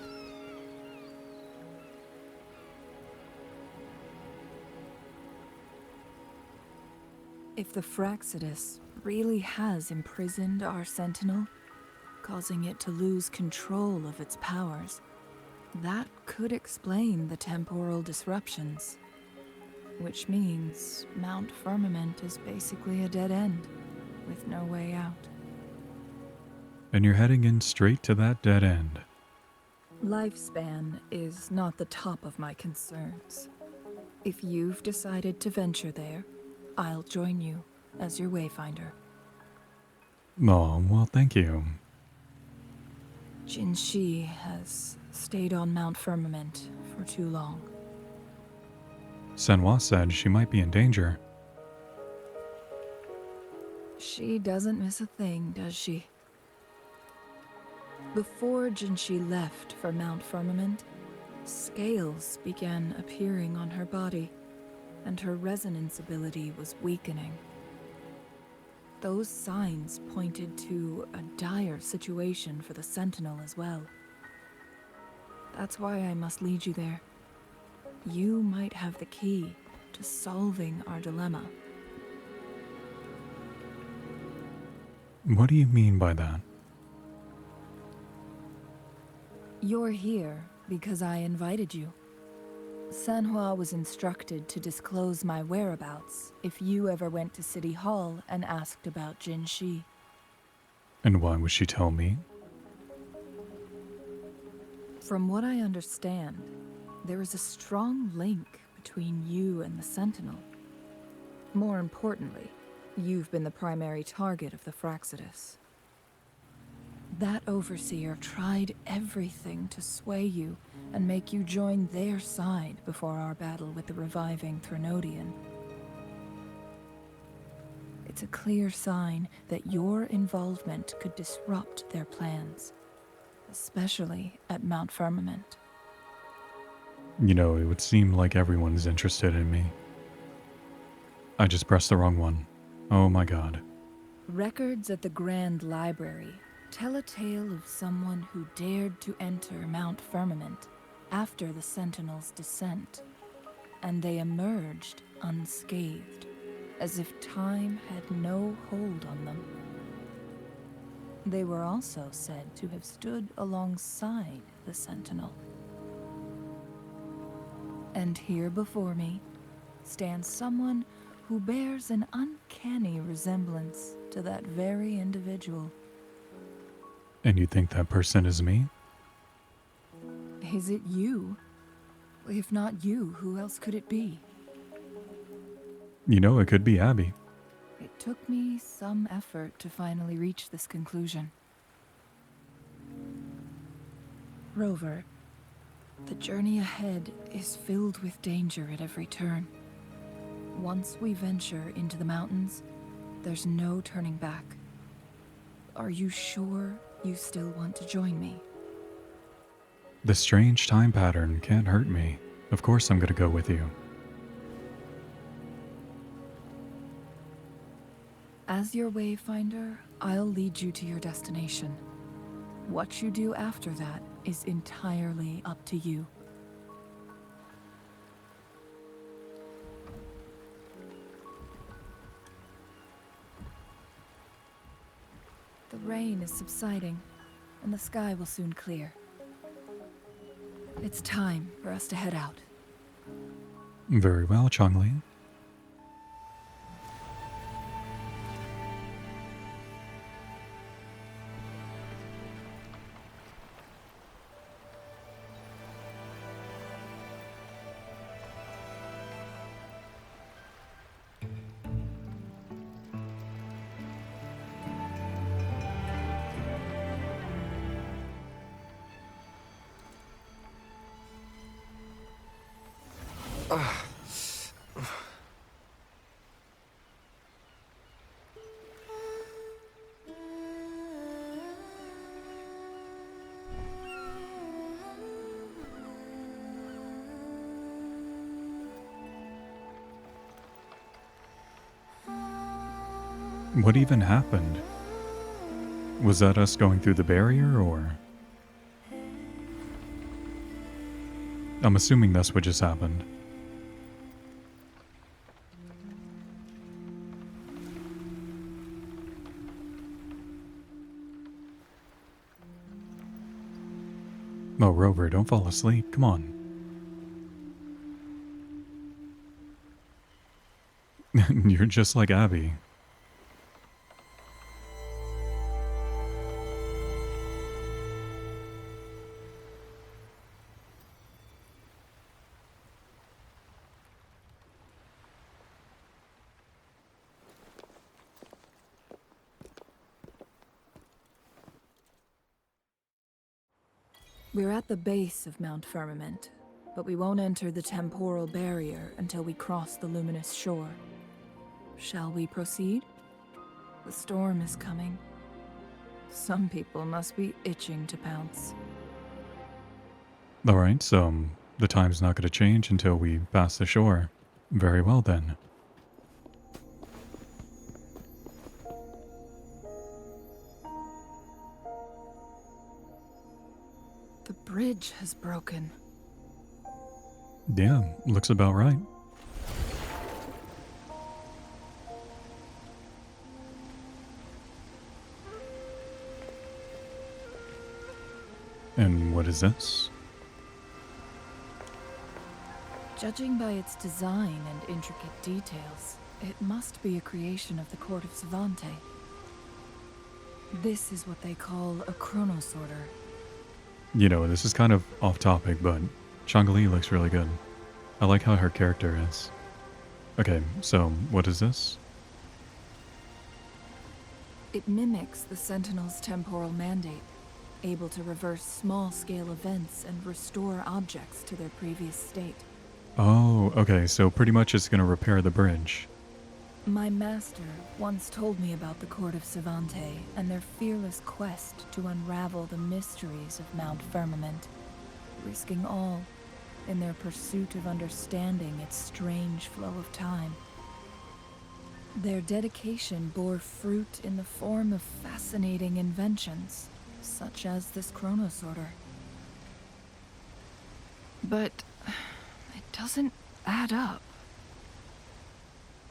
If the Fraxidus really has imprisoned our Sentinel, causing it to lose control of its powers, that could explain the temporal disruptions. Which means Mount Firmament is basically a dead end, with no way out. And you're heading in straight to that dead end. Lifespan is not the top of my concerns. If you've decided to venture there, I'll join you as your wayfinder. Oh, well, thank you. Jinshi has stayed on Mount Firmament for too long. Senwa said she might be in danger. She doesn't miss a thing, does she? Before Jinshi left for Mount Firmament, scales began appearing on her body, and her resonance ability was weakening. Those signs pointed to a dire situation for the Sentinel as well. That's why I must lead you there. You might have the key to solving our dilemma. What do you mean by that? You're here because I invited you. Sanhua was instructed to disclose my whereabouts if you ever went to City Hall and asked about Jinshi. And why would she tell me? From what I understand, there is a strong link between you and the Sentinel. More importantly, you've been the primary target of the Fraxidus. That overseer tried everything to sway you and make you join their side before our battle with the reviving Threnodian. It's a clear sign that your involvement could disrupt their plans, especially at Mount Firmament. You know, it would seem like everyone's interested in me. I just pressed the wrong one. Oh my god. Records at the Grand Library tell a tale of someone who dared to enter Mount Firmament after the Sentinel's descent, and they emerged unscathed, as if time had no hold on them. They were also said to have stood alongside the Sentinel. And here before me stands someone who bears an uncanny resemblance to that very individual. And you think that person is me? Is it you? If not you, who else could it be? You know, it could be Abby. It took me some effort to finally reach this conclusion. Rover, the journey ahead is filled with danger at every turn. Once we venture into the mountains, there's no turning back. Are you sure you still want to join me? The strange time pattern can't hurt me. Of course I'm gonna go with you. As your wayfinder, I'll lead you to your destination. What you do after that is entirely up to you. The rain is subsiding, and the sky will soon clear. It's time for us to head out. Very well, Changli. What even happened? Was that us going through the barrier, or? I'm assuming that's what just happened. Oh, Rover, don't fall asleep. Come on. You're just like Abby. We're at the base of Mount Firmament, but we won't enter the temporal barrier until we cross the luminous shore. Shall we proceed? The storm is coming. Some people must be itching to pounce. Alright, so the time's not going to change until we pass the shore. Very well then. The bridge has broken. Yeah, looks about right. And what is this? Judging by its design and intricate details, it must be a creation of the court of Savante. This is what they call a chronosorter. You know, this is kind of off topic, but Changli looks really good. I like how her character is. Okay, so what is this? It mimics the Sentinel's temporal mandate, able to reverse small-scale events and restore objects to their previous state. Oh, okay, so pretty much it's gonna repair the bridge. My master once told me about the Court of Savante and their fearless quest to unravel the mysteries of Mount Firmament, risking all in their pursuit of understanding its strange flow of time. Their dedication bore fruit in the form of fascinating inventions, such as this chronosorter. But it doesn't add up.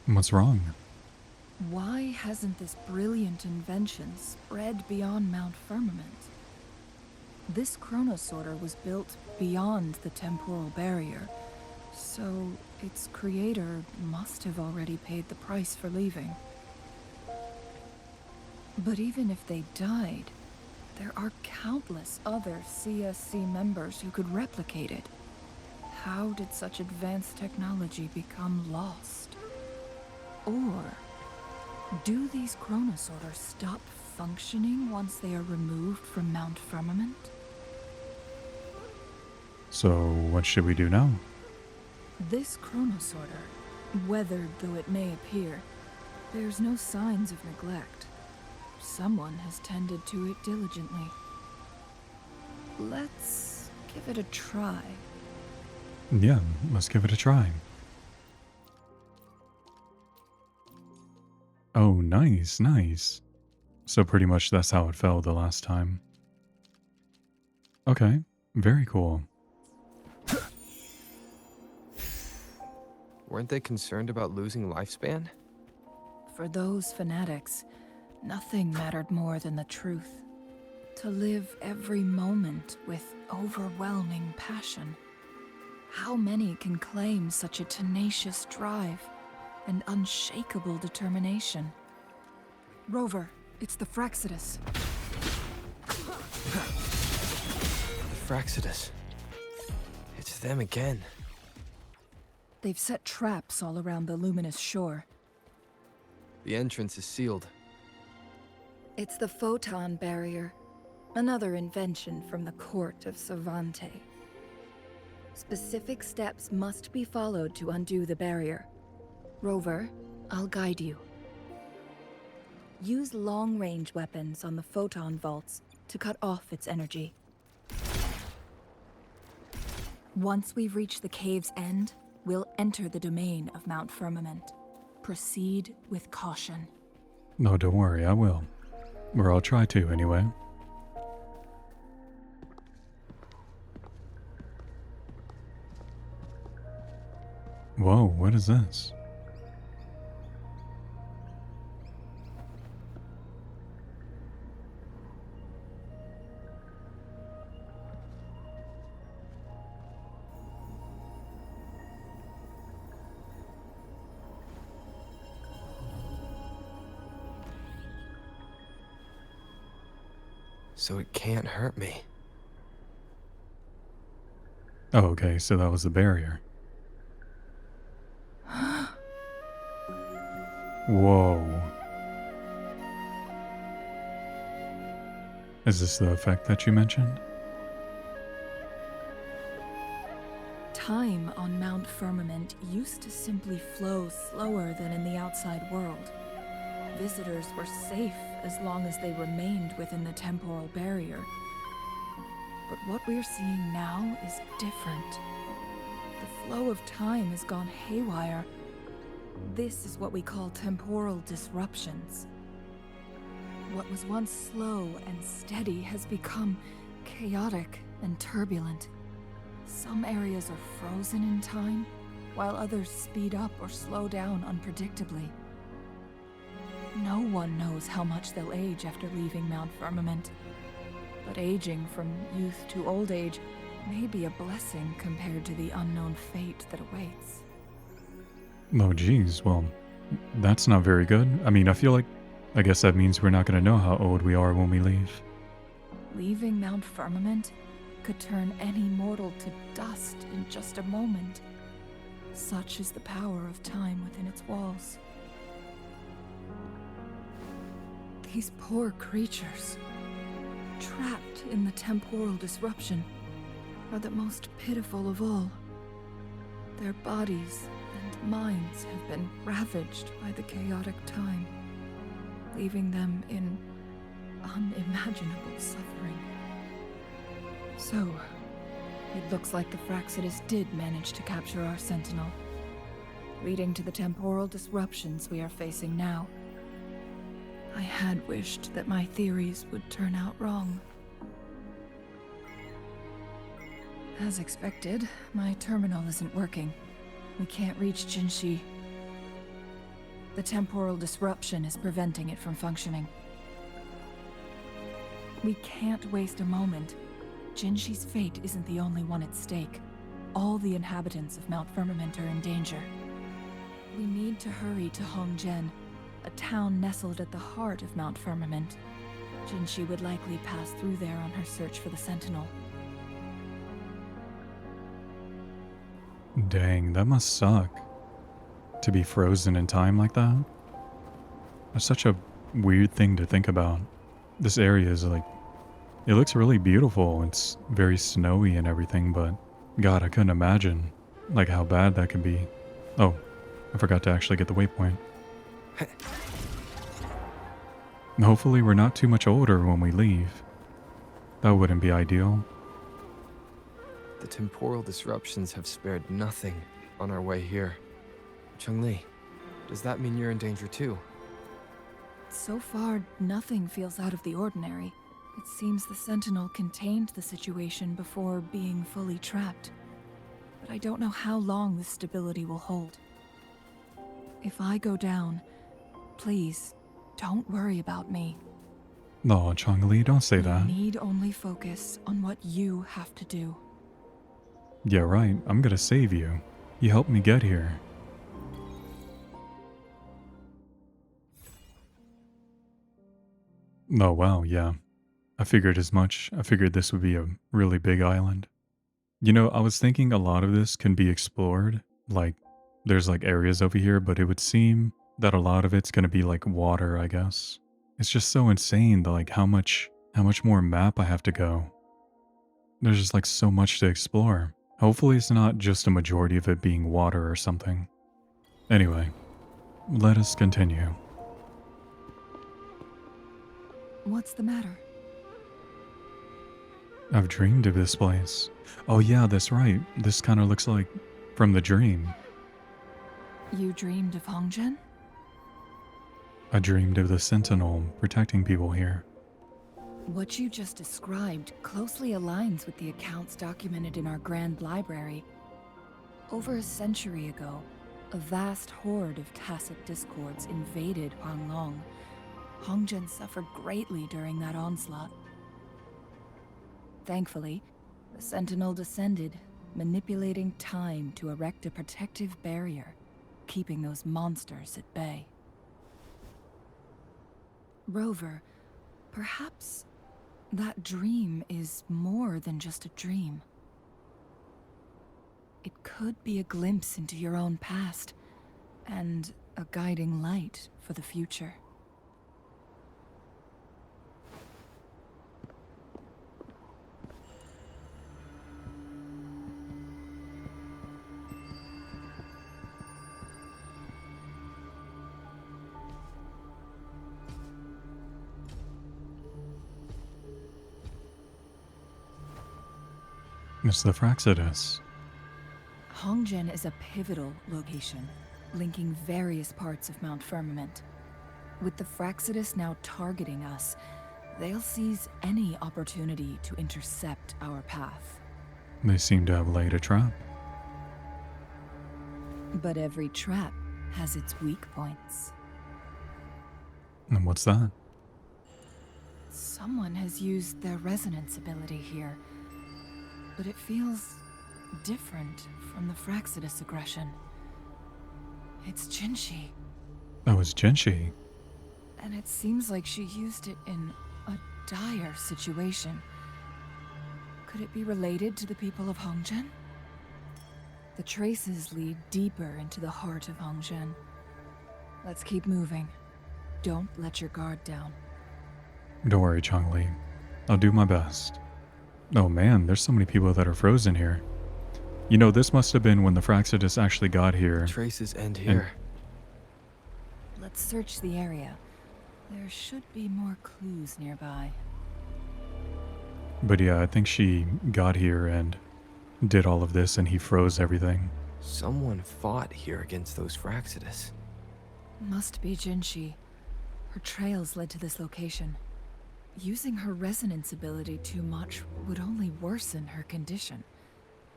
What's wrong? Why hasn't this brilliant invention spread beyond Mount Firmament? This chronosorter was built beyond the temporal barrier, so its creator must have already paid the price for leaving. But even if they died, there are countless other CSC members who could replicate it. How did such advanced technology become lost? Or do these chronosorters stop functioning once they are removed from Mount Firmament? So what should we do now? This chronosorter Weathered though it may appear, there's no signs of neglect. Someone has tended to it diligently. Let's give it a try. Yeah, let's give it a try. Oh, nice, nice. So pretty much that's how it fell the last time. Okay, very cool. Weren't they concerned about losing lifespan? For those fanatics, nothing mattered more than the truth. To live every moment with overwhelming passion. How many can claim such a tenacious drive and unshakable determination? Rover, it's the Fraxidus. The Fraxidus. It's them again. They've set traps all around the luminous shore. The entrance is sealed. It's the photon barrier, another invention from the court of Savante. Specific steps must be followed to undo the barrier. Rover, I'll guide you. Use long-range weapons on the photon vaults to cut off its energy. Once we've reached the cave's end, we'll enter the domain of Mount Firmament. Proceed with caution. No, don't worry, I will. Or I'll try to, anyway. Whoa, what is this? So it can't hurt me. Oh, okay, so that was the barrier. Whoa. Is this the effect that you mentioned? Time on Mount Firmament used to simply flow slower than in the outside world. Visitors were safe as long as they remained within the temporal barrier. But what we're seeing now is different. The flow of time has gone haywire. This is what we call temporal disruptions. What was once slow and steady has become chaotic and turbulent. Some areas are frozen in time, while others speed up or slow down unpredictably. No one knows how much they'll age after leaving Mount Firmament, but aging from youth to old age may be a blessing compared to the unknown fate that awaits. Oh, geez, well, that's not very good. I mean, I guess that means we're not going to know how old we are when we leave. Leaving Mount Firmament could turn any mortal to dust in just a moment. Such is the power of time within its walls. These poor creatures, trapped in the temporal disruption, are the most pitiful of all. Their bodies and minds have been ravaged by the chaotic time, leaving them in unimaginable suffering. So, it looks like the Fraxidus did manage to capture our Sentinel, leading to the temporal disruptions we are facing now. I had wished that my theories would turn out wrong. As expected, my terminal isn't working. We can't reach Jinshi. The temporal disruption is preventing it from functioning. We can't waste a moment. Jinshi's fate isn't the only one at stake. All the inhabitants of Mount Firmament are in danger. We need to hurry to Hongjian, a town nestled at the heart of Mount Firmament. Jinshi would likely pass through there on her search for the Sentinel. Dang, that must suck. To be frozen in time like that? That's such a weird thing to think about. This area is like, it looks really beautiful. It's very snowy and everything, but God, I couldn't imagine like how bad that could be. Oh, I forgot to actually get the waypoint. Hopefully we're not too much older when we leave. That wouldn't be ideal. The temporal disruptions have spared nothing on our way here. Changli, does that mean you're in danger too? So far, nothing feels out of the ordinary. It seems the Sentinel contained the situation before being fully trapped. But I don't know how long this stability will hold. If I go down, please, don't worry about me. No, Changli, don't say that. You need only focus on what you have to do. Yeah, right. I'm gonna save you. You helped me get here. Oh, wow, yeah. I figured as much. I figured this would be a really big island. You know, I was thinking a lot of this can be explored. Like, there's like areas over here, but it would seem that a lot of it's gonna be like water, I guess. It's just so insane, like how much more map I have to go. There's just like so much to explore. Hopefully it's not just a majority of it being water or something. Anyway, let us continue. What's the matter? I've dreamed of this place. Oh yeah, that's right. This kind of looks like from the dream. You dreamed of Hongzhen? I dreamed of the Sentinel protecting people here. What you just described closely aligns with the accounts documented in our Grand Library. Over a century ago, a vast horde of tacit discords invaded Huanglong. Hongzhen suffered greatly during that onslaught. Thankfully, the Sentinel descended, manipulating time to erect a protective barrier, keeping those monsters at bay. Rover, perhaps that dream is more than just a dream. It could be a glimpse into your own past, and a guiding light for the future. It's the Fraxidus. Hongzhen is a pivotal location, linking various parts of Mount Firmament. With the Fraxidus now targeting us, they'll seize any opportunity to intercept our path. They seem to have laid a trap. But every trap has its weak points. And what's that? Someone has used their resonance ability here, but it feels different from the Fraxidus aggression. It's Jinshi, Oh, it's Genshi. and it seems like she used it in a dire situation. Could it be related to the people of Hongzhen? The traces lead deeper into the heart of Hongzhen. Let's keep moving. Don't let your guard down. Don't worry, Changli. I'll do my best. Oh man, there's so many people that are frozen here. You know, this must have been when the Fraxidus actually got here. Traces end here. Let's search the area. There should be more clues nearby. But yeah, I think she got here and did all of this and he froze everything. Someone fought here against those Fraxidus. Must be Jinshi. Her trails led to this location. Using her resonance ability too much would only worsen her condition.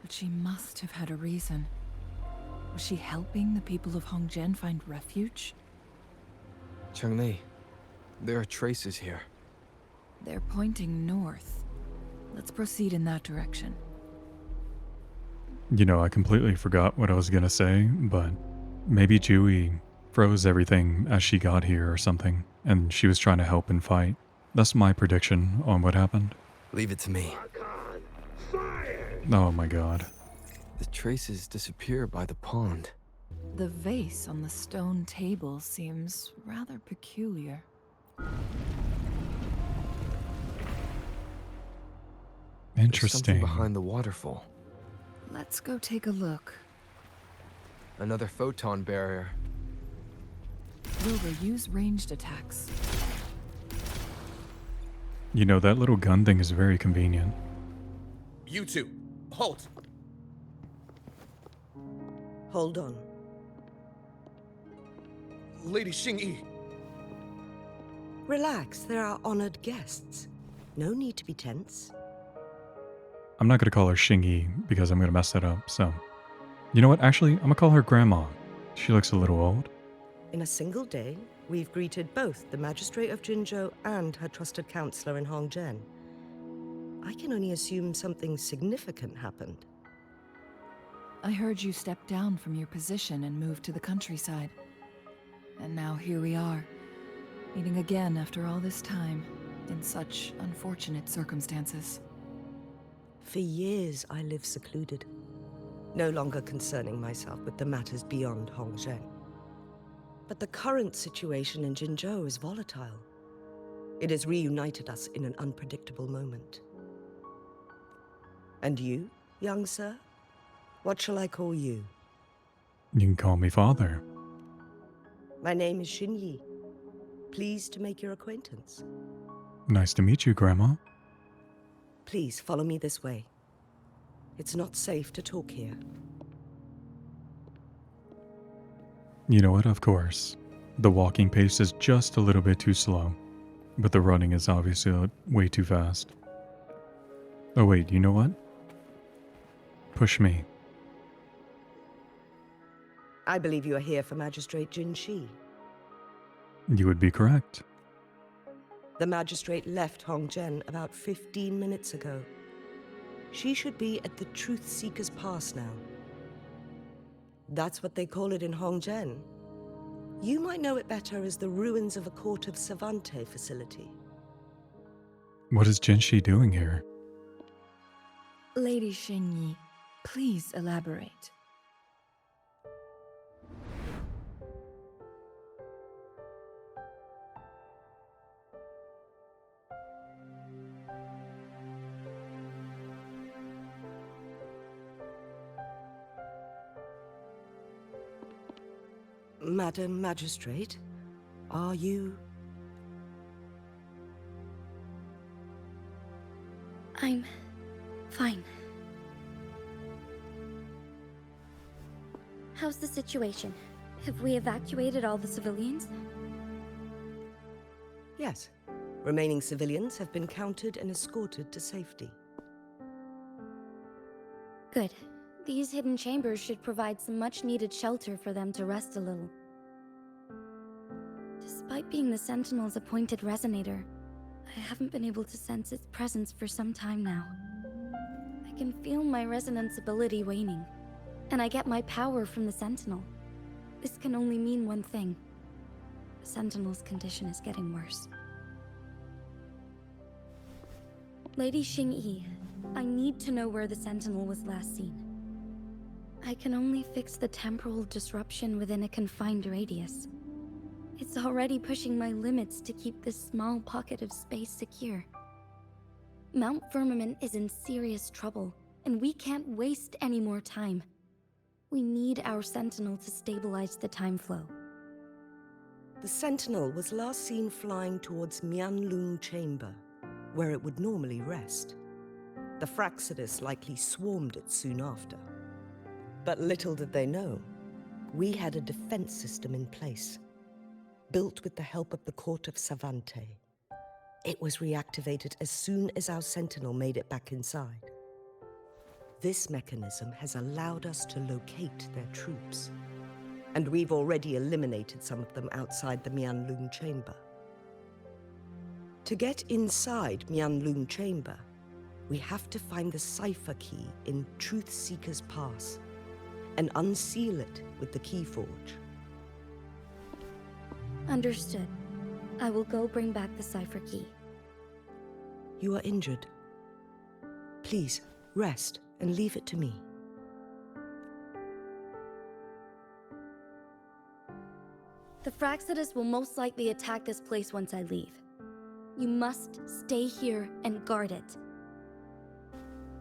But she must have had a reason. Was she helping the people of Hongzhen find refuge? Changli, there are traces here. They're pointing north. Let's proceed in that direction. You know, I completely forgot what I was gonna say, but maybe Jui froze everything as she got here or something, and she was trying to help and fight. That's my prediction on what happened. Leave it to me. Oh my god. The traces disappear by the pond. The vase on the stone table seems rather peculiar. There's Interesting. something behind the waterfall. Let's go take a look. Another photon barrier. Wilbur, use ranged attacks. You know, that little gun thing is very convenient. You two, halt! Hold on. Lady Xingyi, Relax, they're our honored guests. No need to be tense. I'm not gonna call her Xingyi because I'm gonna mess that up, so. You know what? Actually, I'm gonna call her Grandma. She looks a little old. In a single day, we've greeted both the Magistrate of Jinzhou and her trusted counselor in Hongzhen. I can only assume something significant happened. I heard you stepped down from your position and moved to the countryside. And now here we are, meeting again after all this time, in such unfortunate circumstances. For years, I lived secluded, no longer concerning myself with the matters beyond Hongzhen. But the current situation in Jinzhou is volatile. It has reunited us in an unpredictable moment. And you, young sir? What shall I call you? You can call me Father. My name is Xinyi. Pleased to make your acquaintance. Nice to meet you, Grandma. Please follow me this way. It's not safe to talk here. You know what? Of course. The walking pace is just a little bit too slow, but the running is obviously way too fast. Oh wait, you know what? Push me. I believe you are here for Magistrate Jin Shi. You would be correct. The magistrate left Hongzhen about 15 minutes ago. She should be at the Truth Seeker's Pass now. That's what they call it in Hongzhen. You might know it better as the ruins of a Court of Savante facility. What is Jinshi doing here? Lady Xingyi, please elaborate. Madam Magistrate, are you... I'm fine. How's the situation? Have we evacuated all the civilians? Yes. Remaining civilians have been counted and escorted to safety. Good. These hidden chambers should provide some much-needed shelter for them to rest a little. Despite being the Sentinel's appointed resonator, I haven't been able to sense its presence for some time now. I can feel my resonance ability waning, and I get my power from the Sentinel. This can only mean one thing. The Sentinel's condition is getting worse. Lady Xingyi, I need to know where the Sentinel was last seen. I can only fix the temporal disruption within a confined radius. It's already pushing my limits to keep this small pocket of space secure. Mount Firmament is in serious trouble, and we can't waste any more time. We need our Sentinel to stabilize the time flow. The Sentinel was last seen flying towards Mianlung Chamber, where it would normally rest. The Fraxidus likely swarmed it soon after. But little did they know, we had a defense system in place, built with the help of the Court of Savante. It was reactivated as soon as our Sentinel made it back inside. This mechanism has allowed us to locate their troops, and we've already eliminated some of them outside the Mianlung Chamber. To get inside Mianlung Chamber, we have to find the cipher key in Truth Seeker's Pass and unseal it with the Keyforge. Understood. I will go bring back the cipher key. You are injured. Please, rest and leave it to me. The Fraxidus will most likely attack this place once I leave. You must stay here and guard it.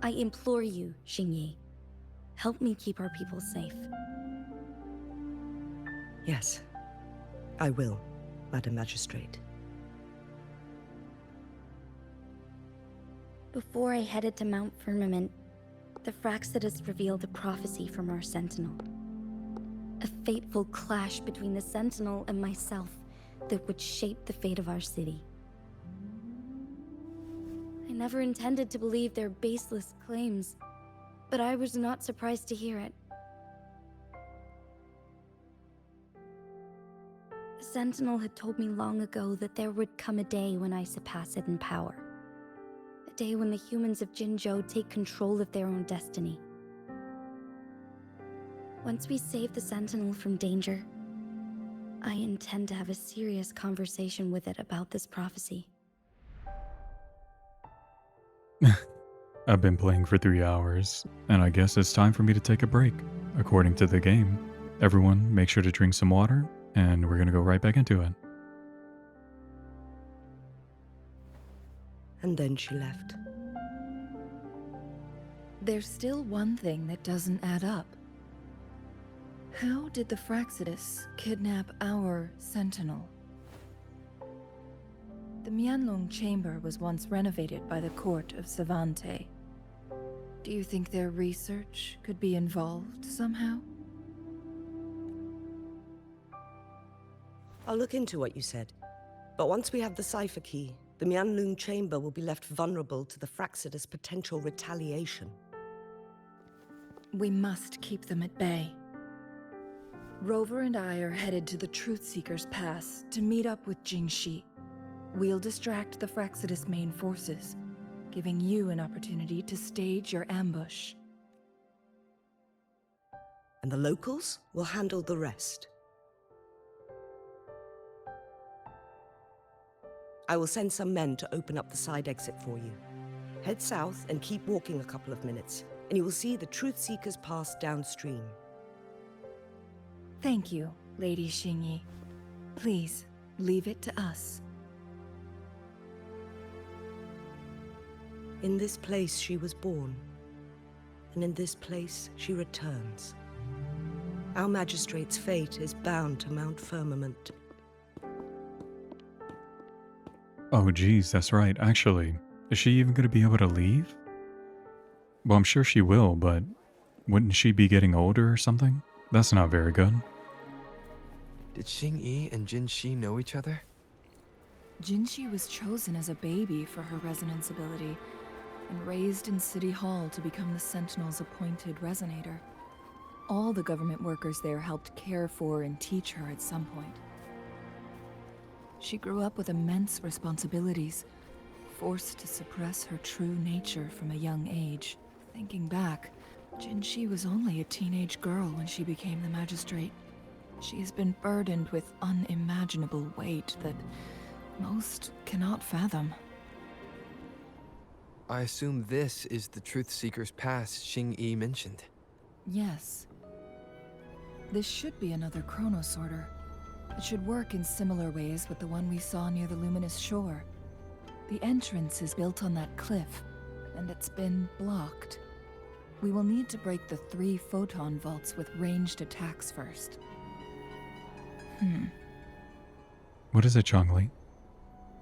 I implore you, Xingyi. Help me keep our people safe. Yes, I will, Madam Magistrate. Before I headed to Mount Firmament, the Fractsidus revealed a prophecy from our Sentinel. A fateful clash between the Sentinel and myself that would shape the fate of our city. I never intended to believe their baseless claims, but I was not surprised to hear it. The Sentinel had told me long ago that there would come a day when I surpass it in power. A day when the humans of Jinzhou take control of their own destiny. Once we save the Sentinel from danger, I intend to have a serious conversation with it about this prophecy. I've been playing for 3 hours, and I guess it's time for me to take a break, according to the game. Everyone, make sure to drink some water, and we're gonna go right back into it. And then she left. There's still one thing that doesn't add up. How did the Fractsidus kidnap our Sentinel? The Mianlong Chamber was once renovated by the court of Savante. Do you think their research could be involved somehow? I'll look into what you said. But once we have the cipher key, the Mianlong Chamber will be left vulnerable to the Fractsidus' potential retaliation. We must keep them at bay. Rover and I are headed to the Truth Seeker's Pass to meet up with Jingxi. We'll distract the Fractsidus' main forces, giving you an opportunity to stage your ambush. And the locals will handle the rest. I will send some men to open up the side exit for you. Head south and keep walking a couple of minutes, and you will see the Truth Seeker's Pass downstream. Thank you, Lady Xingyi. Please, leave it to us. In this place she was born, and in this place she returns. Our magistrate's fate is bound to Mount Firmament. Oh geez, that's right. Actually, is she even gonna be able to leave? Well, I'm sure she will, but wouldn't she be getting older or something? That's not very good. Did Xingyi and Jinxi know each other? Jinxi was chosen as a baby for her resonance ability, and raised in City Hall to become the Sentinel's appointed resonator. All the government workers there helped care for and teach her at some point. She grew up with immense responsibilities, forced to suppress her true nature from a young age. Thinking back, Jinxi was only a teenage girl when she became the magistrate. She has been burdened with unimaginable weight that most cannot fathom. I assume this is the Truth Seeker's Pass Xingyi mentioned. Yes. This should be another chronosorter. It should work in similar ways with the one we saw near the luminous shore. The entrance is built on that cliff, and it's been blocked. We will need to break the 3 photon vaults with ranged attacks first. What is it, Changli?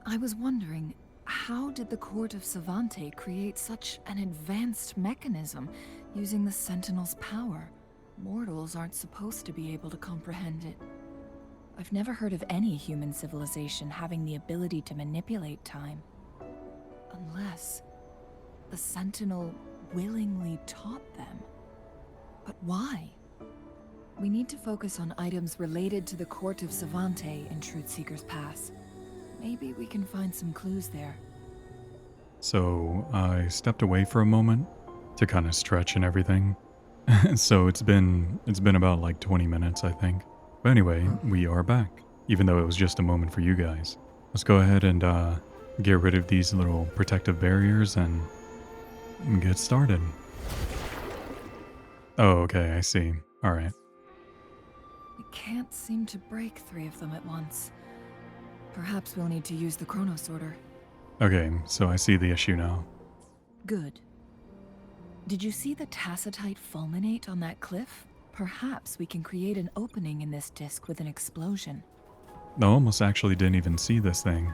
I was wondering, how did the court of Savante create such an advanced mechanism using the Sentinel's power? Mortals aren't supposed to be able to comprehend it. I've never heard of any human civilization having the ability to manipulate time. Unless the Sentinel willingly taught them. But why? We need to focus on items related to the court of Savante in Truth Seeker's Pass. Maybe we can find some clues there. So I stepped away for a moment to kind of stretch and everything. So it's been about like 20 minutes, I think. But anyway, we are back, even though it was just a moment for you guys. Let's go ahead and get rid of these little protective barriers and get started. Oh, okay, I see. All right. We can't seem to break 3 of them at once. Perhaps we'll need to use the chronosorter. Okay, so I see the issue now. Good. Did you see the tacitite fulminate on that cliff? Perhaps we can create an opening in this disk with an explosion. I almost actually didn't even see this thing.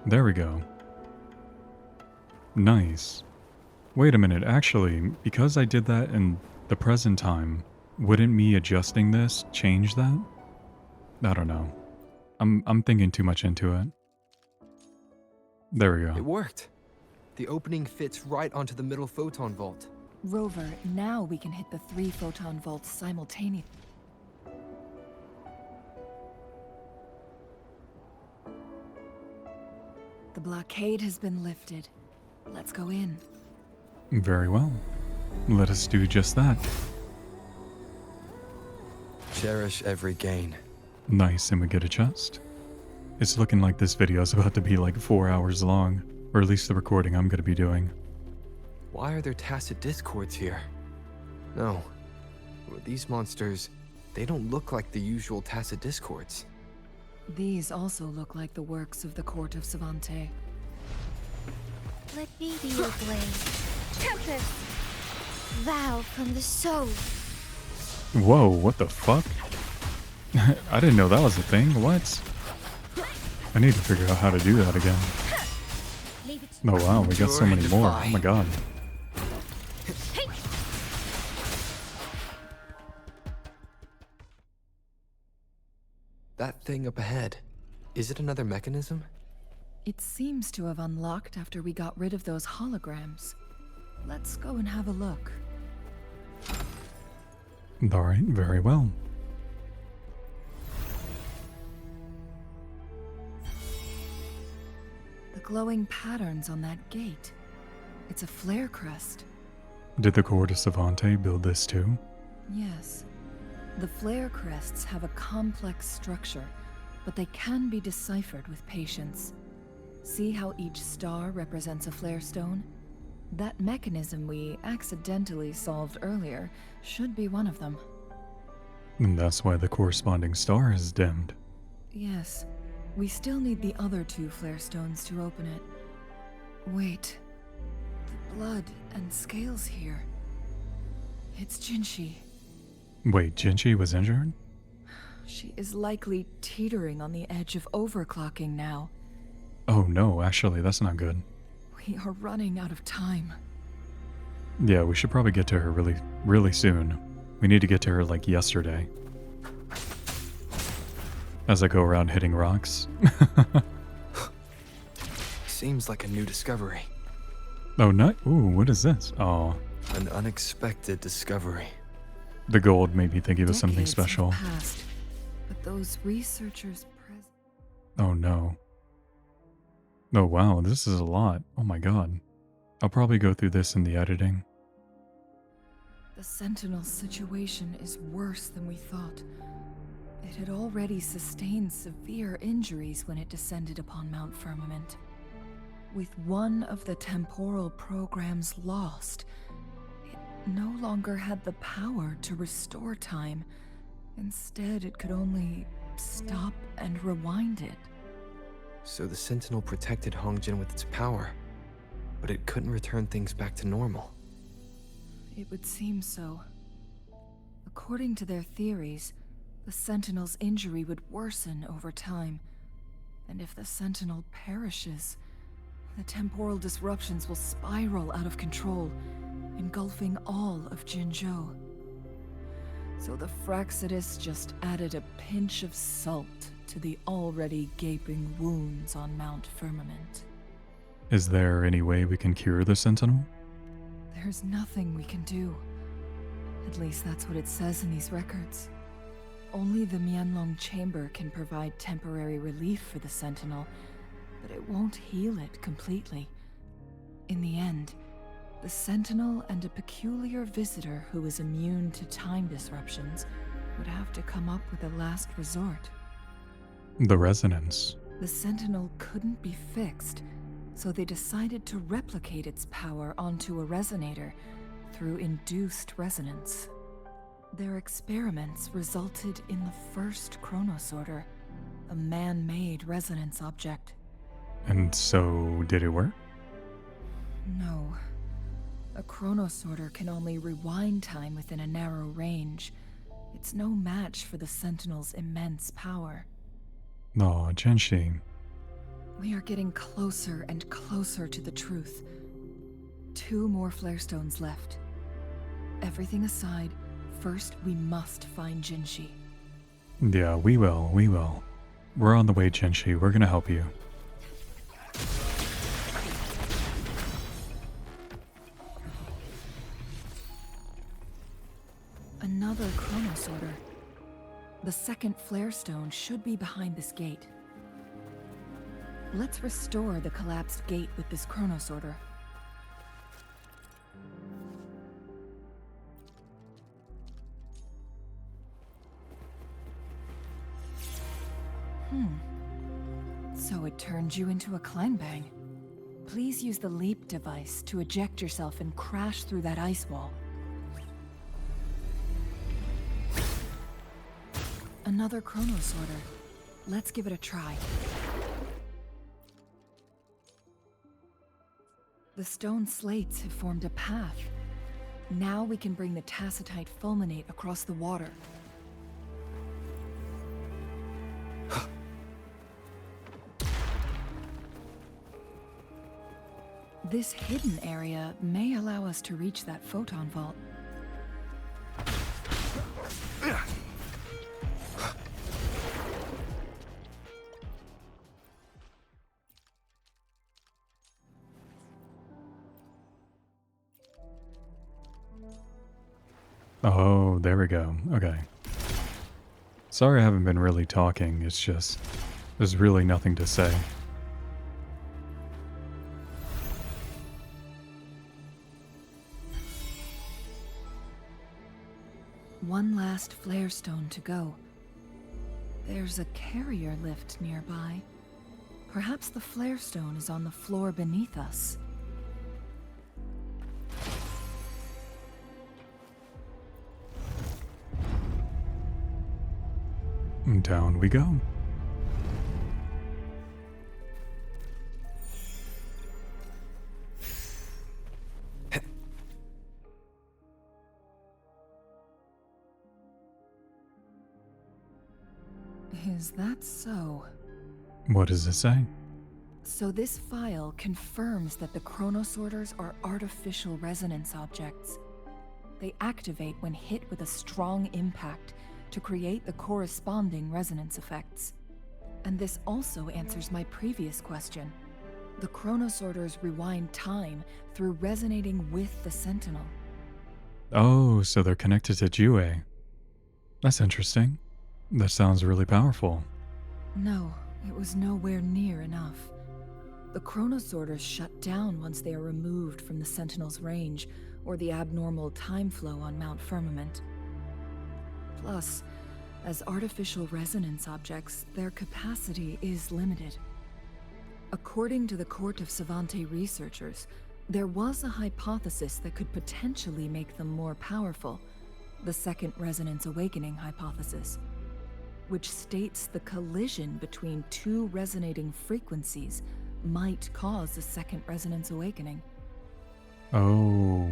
There we go. Nice. Wait a minute, actually, because I did that in the present time, wouldn't me adjusting this change that? I don't know. I'm thinking too much into it. There we It go. worked. The opening fits right onto the middle photon vault. Rover, now we can hit the 3 photon vaults simultaneously. The blockade has been lifted. Let's go in. Very well. Let us do just that. Cherish every gain. Nice, and we get a chest. It's looking like this video is about to be like 4 hours long, or at least the recording I'm going to be doing. Why are there tacit discords here? No. These monsters, they don't look like the usual tacit discords. These also look like the works of the court of Savante. Let me be your blade. Tempest! Vow from the soul. Whoa, what the fuck? I didn't know that was a thing. What? I need to figure out how to do that again. Oh wow, we got so many more. Oh my god. That thing up ahead, is it another mechanism? It seems to have unlocked after we got rid of those holograms. Let's go and have a look. Alright, very well. The glowing patterns on that gate. It's a flare crest. Did the court of Savante build this too? Yes. The flare crests have a complex structure, but they can be deciphered with patience. See how each star represents a flare stone? That mechanism we accidentally solved earlier should be one of them. And that's why the corresponding star is dimmed. Yes. We still need the other 2 flare stones to open it. Wait. The blood and scales here. It's Jinshi. Wait, Jinchi was injured? She is likely teetering on the edge of overclocking now. Oh no, actually, that's not good. We are running out of time. Yeah, we should probably get to her really soon. We need to get to her like yesterday. As I go around hitting rocks. Seems like a new discovery. Oh, no. Ooh, what is this? Oh, An unexpected discovery. the gold made me think it was something Decades have special. passed, but those researchers present. Oh no. Oh wow, this is a lot. Oh my god. I'll probably go through this in the editing. The Sentinel situation is worse than we thought. It had already sustained severe injuries when it descended upon Mount Firmament. With one of the temporal programs lost, it no longer had the power to restore time. Instead, it could only stop and rewind it. So the Sentinel protected Hongjin with its power, but it couldn't return things back to normal. It would seem so. According to their theories, the Sentinel's injury would worsen over time. And if the Sentinel perishes, the temporal disruptions will spiral out of control, engulfing all of Jinzhou. So the Fraxidus just added a pinch of salt to the already gaping wounds on Mount Firmament. Is there any way we can cure the Sentinel? There's nothing we can do. At least that's what it says in these records. Only the Mianlong Chamber can provide temporary relief for the Sentinel, but it won't heal it completely. In the end, the Sentinel and a peculiar visitor who is immune to time disruptions would have to come up with a last resort. The resonance. The Sentinel couldn't be fixed, so they decided to replicate its power onto a resonator through induced resonance. Their experiments resulted in the first chronosorter, a man-made resonance object. And so, did it work? No. A chronosorter can only rewind time within a narrow range. It's no match for the Sentinel's immense power. No, Changli. We are getting closer and closer to the truth. 2 more flare stones left. Everything aside, first we must find Jinshi. Yeah, we will. We're on the way, Changli. We're gonna help you. Another chronosorter. The second flare stone should be behind this gate. Let's restore the collapsed gate with this chronosorter. So it turned you into a Klangbang. Please use the leap device to eject yourself and crash through that ice wall. Another chronosorter. Let's give it a try. The stone slates have formed a path. Now we can bring the tacitite fulminate across the water. This hidden area may allow us to reach that photon vault. Oh, there we go. Okay. Sorry I haven't been really talking. It's just, there's really nothing to say. One last flare stone to go. There's a carrier lift nearby. Perhaps the flare stone is on the floor beneath us. Down we go. Is that so? What does it say? So this file confirms that the chronosorters are artificial resonance objects. They activate when hit with a strong impact to create the corresponding resonance effects. And this also answers my previous question. The chronosorters rewind time through resonating with the Sentinel. Oh, so they're connected to WuWa. That's interesting. That sounds really powerful. No, it was nowhere near enough. The chronosorters shut down once they are removed from the Sentinel's range or the abnormal time flow on Mount Firmament. Plus, as artificial resonance objects, their capacity is limited. According to the Court of Savante researchers, there was a hypothesis that could potentially make them more powerful, the Second Resonance Awakening hypothesis, which states the collision between 2 resonating frequencies might cause a Second Resonance Awakening. Oh,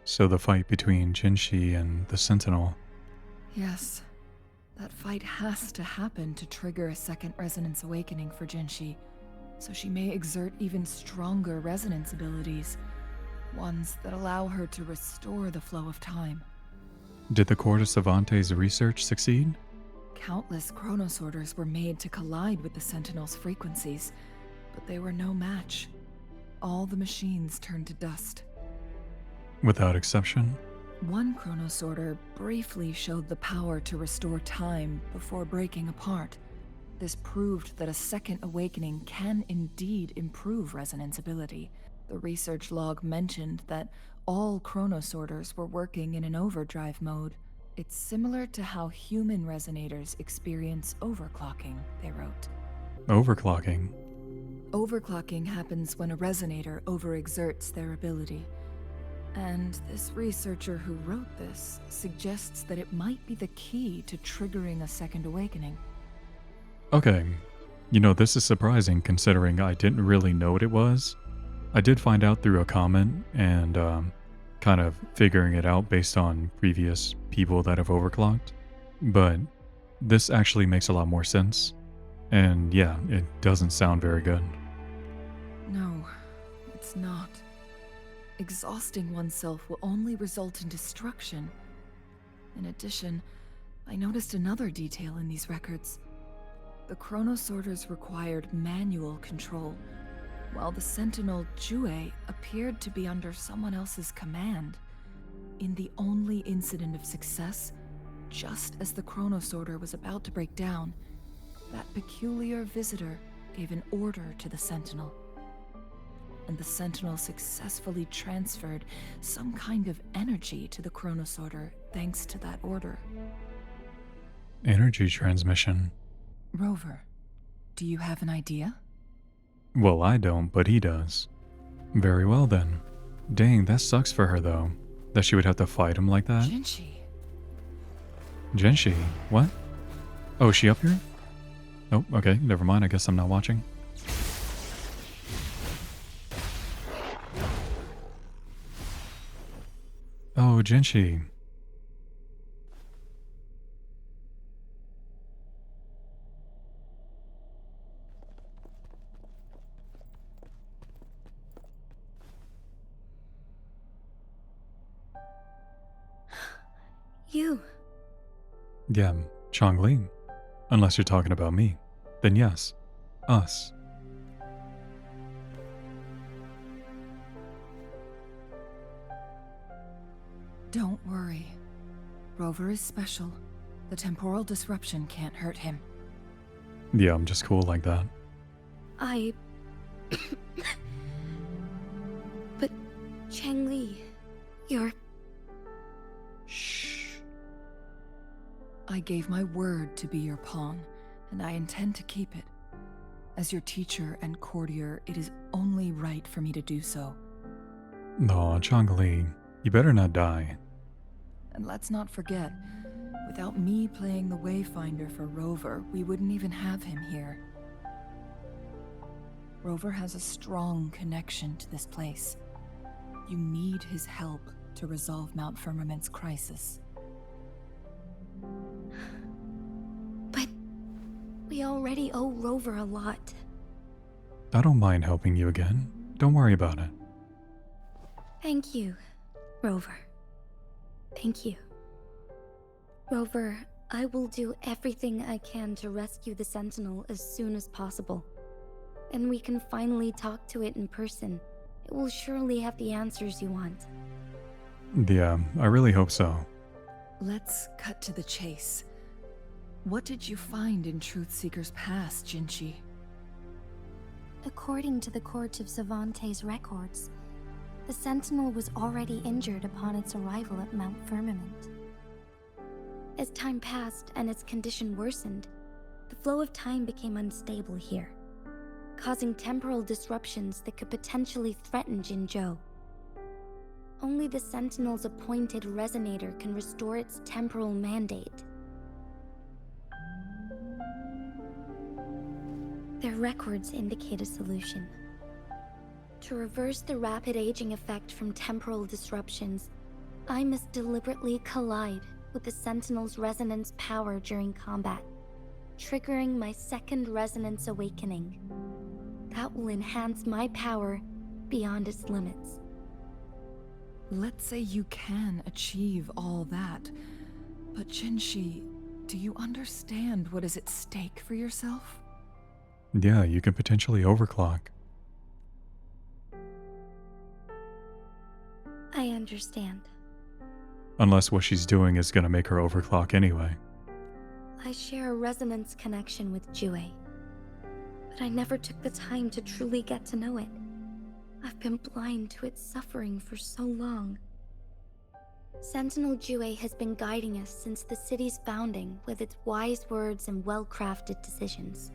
so the fight between Jinshi and the Sentinel. Yes. That fight has to happen to trigger a Second Resonance Awakening for Jinshi, so she may exert even stronger resonance abilities, ones that allow her to restore the flow of time. Did the Court of Savante's research succeed? Countless chronosorters were made to collide with the Sentinel's frequencies, but they were no match. All the machines turned to dust. Without exception? One chronosorter briefly showed the power to restore time before breaking apart. This proved that a second awakening can indeed improve resonance ability. The research log mentioned that all chronosorters were working in an overdrive mode. It's similar to how human resonators experience overclocking, they wrote. Overclocking? Overclocking happens when a resonator overexerts their ability. And this researcher who wrote this suggests that it might be the key to triggering a second awakening. Okay. You know, this is surprising considering I didn't really know what it was. I did find out through a comment, and kind of figuring it out based on previous people that have overclocked. But this actually makes a lot more sense. And yeah, it doesn't sound very good. No, it's not. Exhausting oneself will only result in destruction. In addition, I noticed another detail in these records. The chronosorters required manual control, while the sentinel Jue appeared to be under someone else's command. In the only incident of success, just as the chronosorter was about to break down, that peculiar visitor gave an order to the sentinel. And the sentinel successfully transferred some kind of energy to the chronosorter thanks to that order. Energy transmission. Rover, do you have an idea? Well, I don't, but he does. Very well then. Dang, that sucks for her though. That she would have to fight him like that. Jinshi? What? Oh, is she up here? Oh, okay, never mind. I guess I'm not watching. Oh, Jinshi. You. Yeah, Changli. Unless you're talking about me. Then yes. Us. Don't worry. Rover is special. The temporal disruption can't hurt him. Yeah, I'm just cool like that. But, Changli, you're... Shh. I gave my word to be your pawn, and I intend to keep it. As your teacher and courtier, it is only right for me to do so. Aw, Changli, you better not die. And let's not forget, without me playing the Wayfinder for Rover, we wouldn't even have him here. Rover has a strong connection to this place. You need his help to resolve Mount Firmament's crisis. But we already owe Rover a lot. I don't mind helping you again. Don't worry about it. Thank you, Rover. Thank you. Rover, I will do everything I can to rescue the Sentinel as soon as possible. And we can finally talk to it in person. It will surely have the answers you want. Yeah, I really hope so. Let's cut to the chase. What did you find in Truthseeker's past, Jinshi? According to the Court of Savante's records, the Sentinel was already injured upon its arrival at Mount Firmament. As time passed and its condition worsened, the flow of time became unstable here, causing temporal disruptions that could potentially threaten Jinzhou. Only the Sentinel's appointed resonator can restore its temporal mandate. Their records indicate a solution. To reverse the rapid aging effect from temporal disruptions, I must deliberately collide with the Sentinel's resonance power during combat, triggering my second resonance awakening. That will enhance my power beyond its limits. Let's say you can achieve all that, but Jinshi, do you understand what is at stake for yourself? Yeah, you can potentially overclock. I understand. Unless what she's doing is gonna make her overclock anyway. I share a resonance connection with Jue, but I never took the time to truly get to know it. I've been blind to its suffering for so long. Sentinel Jue has been guiding us since the city's founding with its wise words and well-crafted decisions.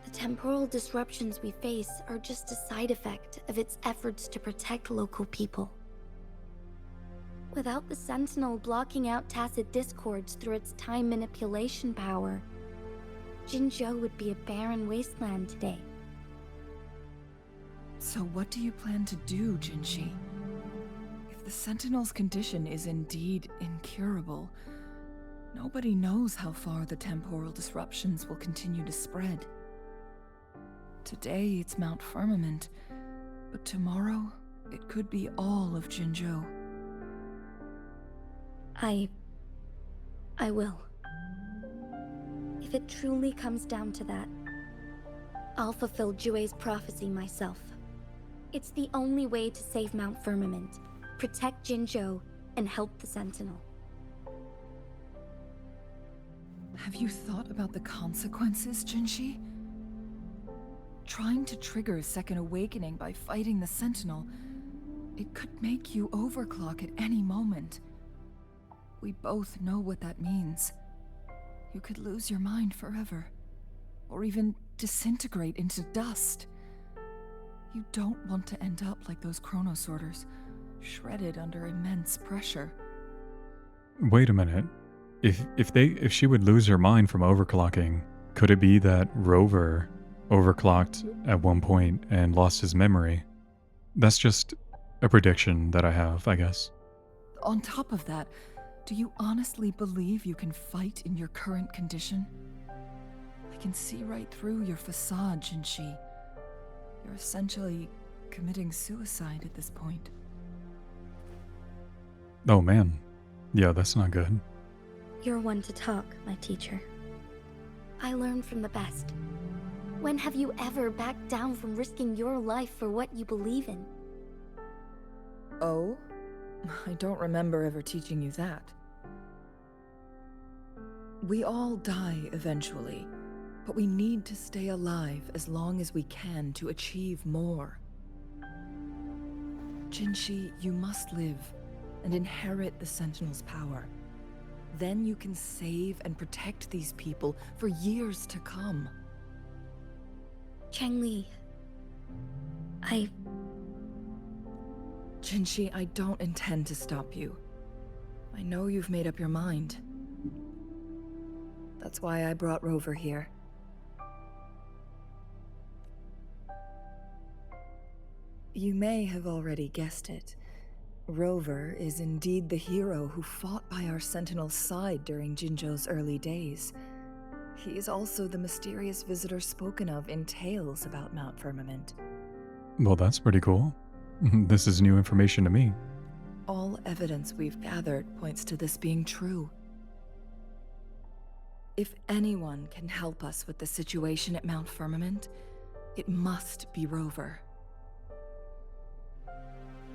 The temporal disruptions we face are just a side effect of its efforts to protect local people. Without the Sentinel blocking out tacit discords through its time manipulation power, Jinzhou would be a barren wasteland today. So what do you plan to do, Jinshi? If The Sentinel's condition is indeed incurable. Nobody knows how far the temporal disruptions will continue to spread. Today it's Mount Firmament, but tomorrow it could be all of Jinzhou. I will. If it truly comes down to that, I'll fulfill Jue's prophecy myself. It's the only way to save Mount Firmament, protect Jinzhou, and help the Sentinel. Have you thought about the consequences, Jinshi? Trying to trigger a second awakening by fighting the Sentinel, it could make you overclock at any moment. We both know what that means. You could lose your mind forever, or even disintegrate into dust. You don't want to end up like those chronosorters, shredded under immense pressure. Wait a minute. If she would lose her mind from overclocking, could it be that Rover overclocked at one point and lost his memory? That's just a prediction that I have, I guess. On top of that, do you honestly believe you can fight in your current condition? I can see right through your facade, Jinshi. You're essentially committing suicide at this point. Oh man. Yeah, that's not good. You're one to talk, my teacher. I learn from the best. When have you ever backed down from risking your life for what you believe in? Oh? I don't remember ever teaching you that. We all die eventually, but we need to stay alive as long as we can to achieve more. Jinshi, you must live and inherit the Sentinel's power. Then you can save and protect these people for years to come. Changli, Jinshi, I don't intend to stop you. I know you've made up your mind. That's why I brought Rover here. You may have already guessed it. Rover is indeed the hero who fought by our Sentinel's side during Jinzhou's early days. He is also the mysterious visitor spoken of in tales about Mount Firmament. Well, that's pretty cool. This is new information to me. All evidence we've gathered points to this being true. If anyone can help us with the situation at Mount Firmament, it must be Rover.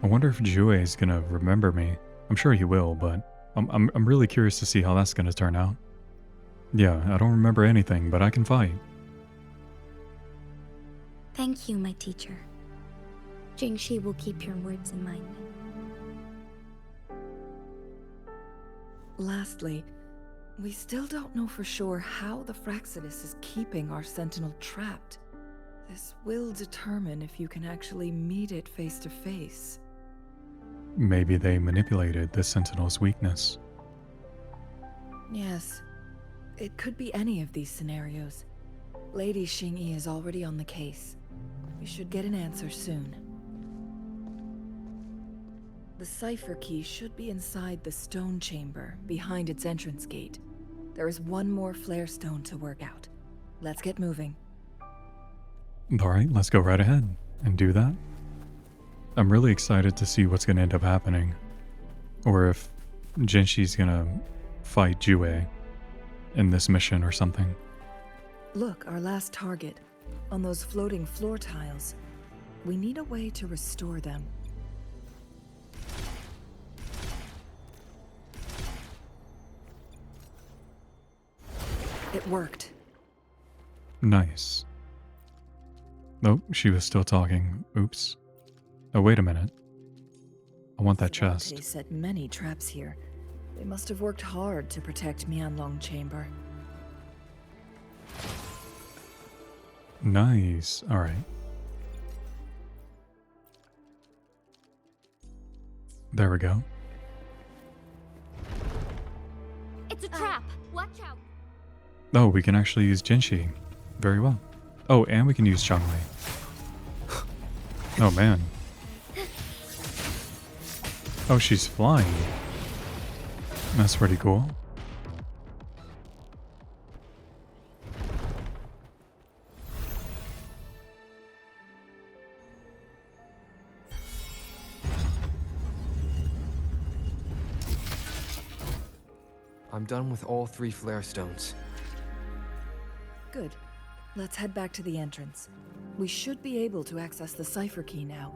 I wonder if Jue is gonna remember me. I'm sure he will, but I'm really curious to see how that's gonna turn out. Yeah, I don't remember anything, but I can fight. thank you, my teacher. Jingshi will keep your words in mind. Lastly, we still don't know for sure how the Fraxidus is keeping our Sentinel trapped. This will determine if you can actually meet it face to face. Maybe they manipulated the Sentinel's weakness. Yes, it could be any of these scenarios. Lady Xingyi is already on the case. We should get an answer soon. The cipher key should be inside the stone chamber, behind its entrance gate. There is one more flare stone to work out. Let's get moving. Alright, let's go right ahead and do that. I'm really excited to see what's going to end up happening. Or if Jinshi's going to fight Jue in this mission or something. Look, our last target. On those floating floor tiles. We need a way to restore them. It worked. Nice. Oh, she was still talking. Oops. Oh, wait a minute. I want that chest. They set many traps here. They must have worked hard to protect Mianlong Chamber. Nice. Alright. There we go. It's a trap. Watch out. Oh, we can actually use Jinshi. Very well. Oh, and we can use Changli. Oh, she's flying. That's pretty cool. I'm done with all 3 flare stones. Good. Let's head back to the entrance. We should be able to access the cipher key now.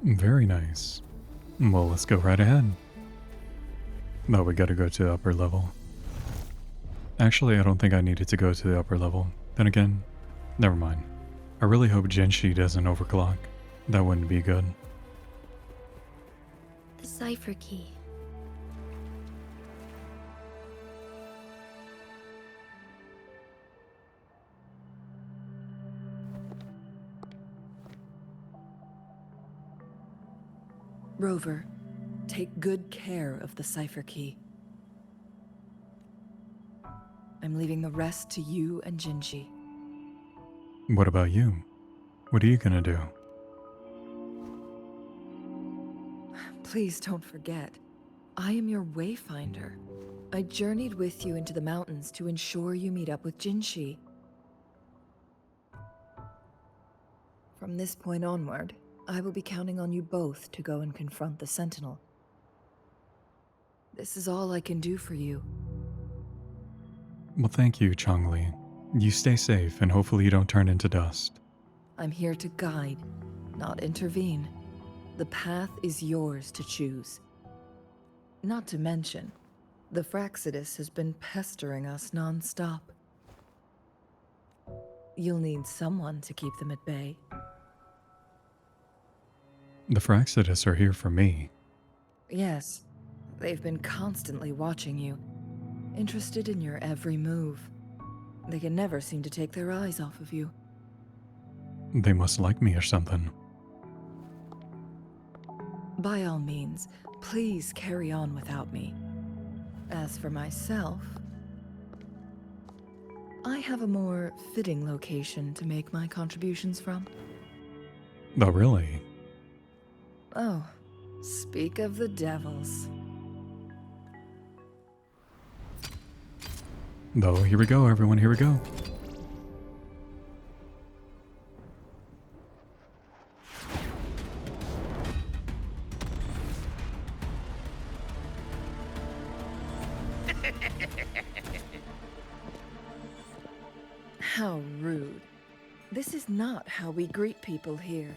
Very nice. Well, let's go right ahead. No, we gotta go to the upper level. Actually, I don't think I needed to go to the upper level. Then again, never mind. I really hope Jinshi doesn't overclock. That wouldn't be good. The cipher key. Rover, take good care of the cipher key. I'm leaving the rest to you and Jinshi. What about you? What are you gonna do? Please don't forget, I am your wayfinder. I journeyed with you into the mountains to ensure you meet up with Jinshi. From this point onward, I will be counting on you both to go and confront the Sentinel. This is all I can do for you. Well, thank you, Changli. You stay safe, and hopefully you don't turn into dust. I'm here to guide, not intervene. The path is yours to choose. Not to mention, the Fraxidus has been pestering us non-stop. You'll need someone to keep them at bay. The Fraxidus are here for me. Yes, they've been constantly watching you, interested in your every move. They can never seem to take their eyes off of you. They must like me or something. By all means, please carry on without me. As for myself, I have a more fitting location to make my contributions from. Oh, really? Oh, speak of the devils. Oh, here we go, everyone, here we go. How rude. This is not how we greet people here.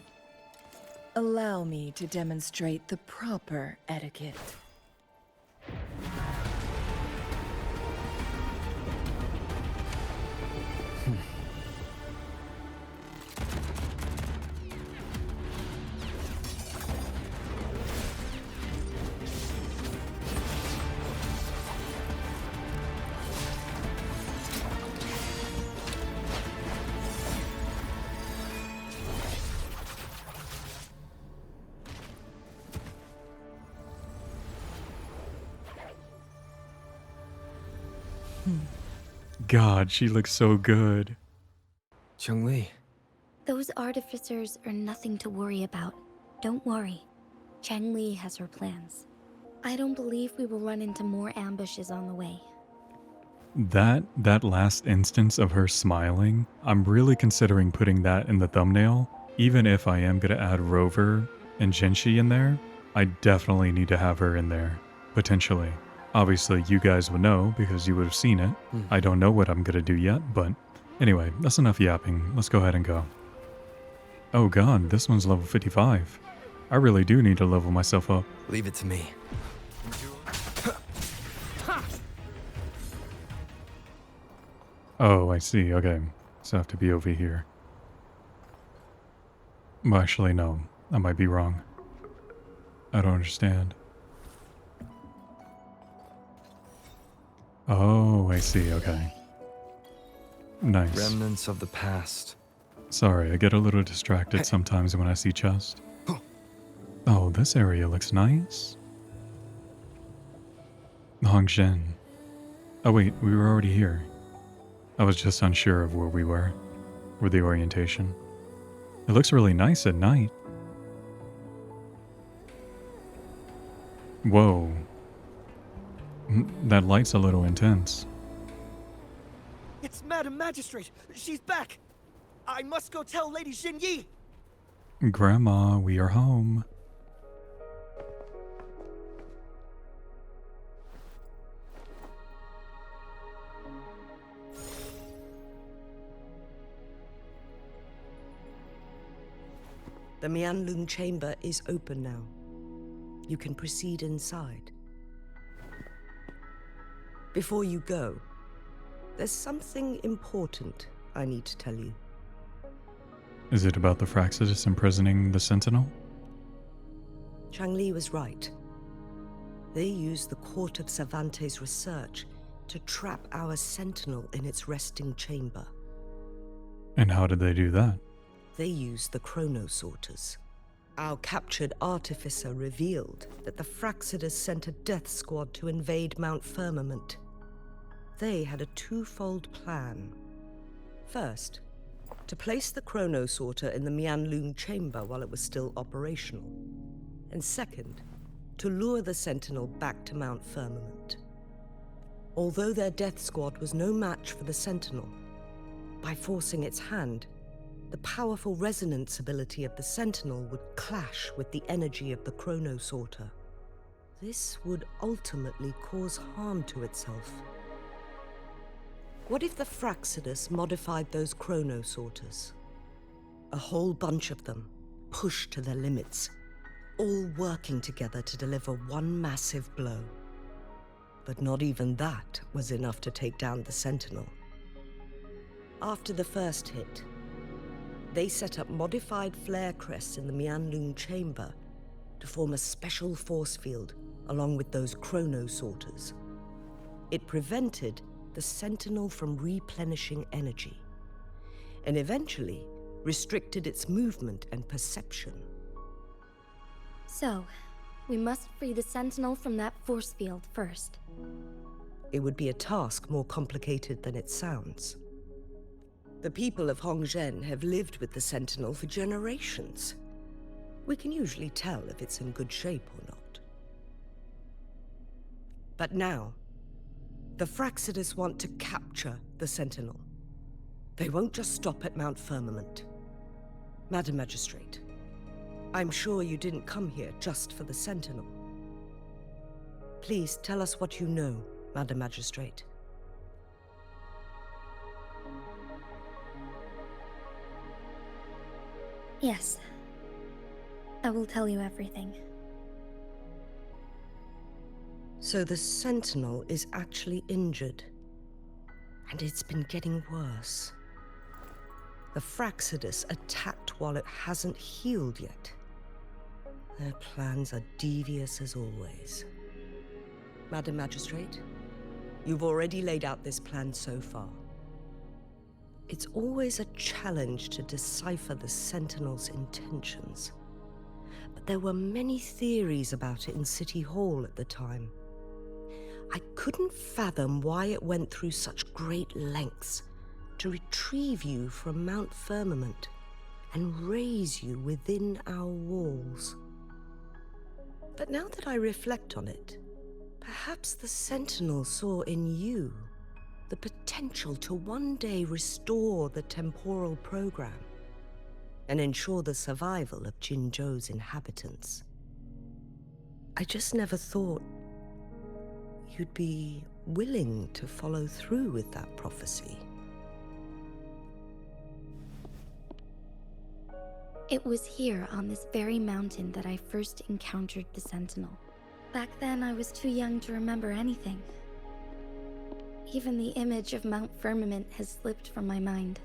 Allow me to demonstrate the proper etiquette. God, she looks so good. Changli, Those artificers are nothing to worry about. Don't worry. Changli has her plans. I don't believe we will run into more ambushes on the way. That last instance of her smiling, I'm really considering putting that in the thumbnail. Even if I am gonna add Rover and Jinshi in there, I definitely need to have her in there. Potentially. Obviously, you guys would know because you would have seen it. I don't know what I'm gonna do yet, but anyway, that's enough yapping. Let's go ahead and go. Oh god, this one's level 55. I really do need to level myself up. leave it to me. Oh, I see. Okay. So I have to be over here. Well, actually, no. I might be wrong. I don't understand. Oh, I see. Okay. Nice. Remnants of the past. Sorry, I get a little distracted sometimes when I see chest. Oh, this area looks nice. Hongshen. Oh wait, we were already here. I was just unsure of where we were, with the orientation. It looks really nice at night. Whoa. That light's a little intense. It's Madam Magistrate! She's back! I must go tell Lady Xinyi! Grandma, we are home. The Mianlun chamber is open now. You can proceed inside. Before you go, there's something important I need to tell you. Is it about the Fraxidus imprisoning the Sentinel? Changli was right. They used the Court of Cervantes' research to trap our Sentinel in its resting chamber. And how did they do that? They used the Chronosorters. Our captured artificer revealed that the Fraxidus sent a death squad to invade Mount Firmament. They had a twofold plan. First, to place the Chronosorter in the Mianlun chamber while it was still operational. And second, to lure the Sentinel back to Mount Firmament. Although their death squad was no match for the Sentinel, by forcing its hand, the powerful resonance ability of the Sentinel would clash with the energy of the Chronosorter. This would ultimately cause harm to itself. What if the Fraxidus modified those Chronosorters? A whole bunch of them, pushed to their limits, all working together to deliver one massive blow. But not even that was enough to take down the Sentinel. After the first hit, they set up modified flare crests in the Mianlun chamber to form a special force field along with those Chronosorters. It prevented the Sentinel from replenishing energy, and eventually restricted its movement and perception. So, we must free the Sentinel from that force field first. It would be a task more complicated than it sounds. The people of Hongzhen have lived with the Sentinel for generations. We can usually tell if it's in good shape or not. But now, the Fraxidus want to capture the Sentinel. They won't just stop at Mount Firmament. Madam Magistrate, I'm sure you didn't come here just for the Sentinel. Please tell us what you know, Madam Magistrate. Yes. I will tell you everything. So the Sentinel is actually injured. And it's been getting worse. The Fraxidus attacked while it hasn't healed yet. Their plans are devious as always. Madam Magistrate, you've already laid out this plan so far. It's always a challenge to decipher the Sentinel's intentions. But there were many theories about it in City Hall at the time. I couldn't fathom why it went through such great lengths to retrieve you from Mount Firmament and raise you within our walls. But now that I reflect on it, perhaps the Sentinel saw in you the potential to one day restore the temporal program and ensure the survival of Jinzhou's inhabitants. I just never thought you'd be willing to follow through with that prophecy. It was here on this very mountain that I first encountered the Sentinel. Back then, I was too young to remember anything. Even the image of Mount Firmament has slipped from my mind.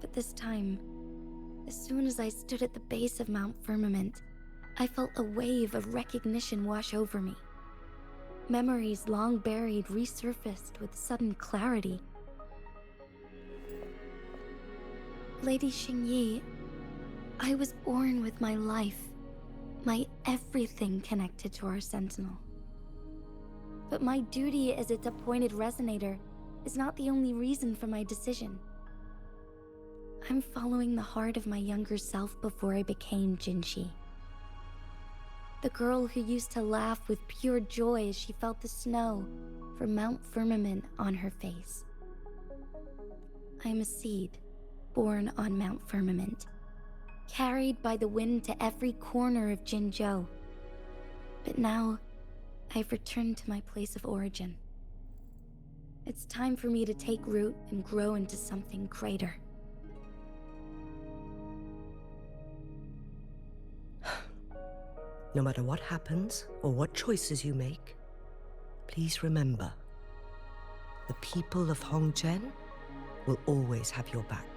But this time, as soon as I stood at the base of Mount Firmament, I felt a wave of recognition wash over me. Memories long buried resurfaced with sudden clarity. Lady Xinyi, I was born with my life, my everything connected to our Sentinel. But my duty as its appointed resonator is not the only reason for my decision. I'm following the heart of my younger self before I became Jinshi. The girl who used to laugh with pure joy as she felt the snow from Mount Firmament on her face. I am a seed, born on Mount Firmament, carried by the wind to every corner of Jinzhou. But now, I've returned to my place of origin. It's time for me to take root and grow into something greater. No matter what happens or what choices you make, please remember, the people of Hongzhen will always have your back.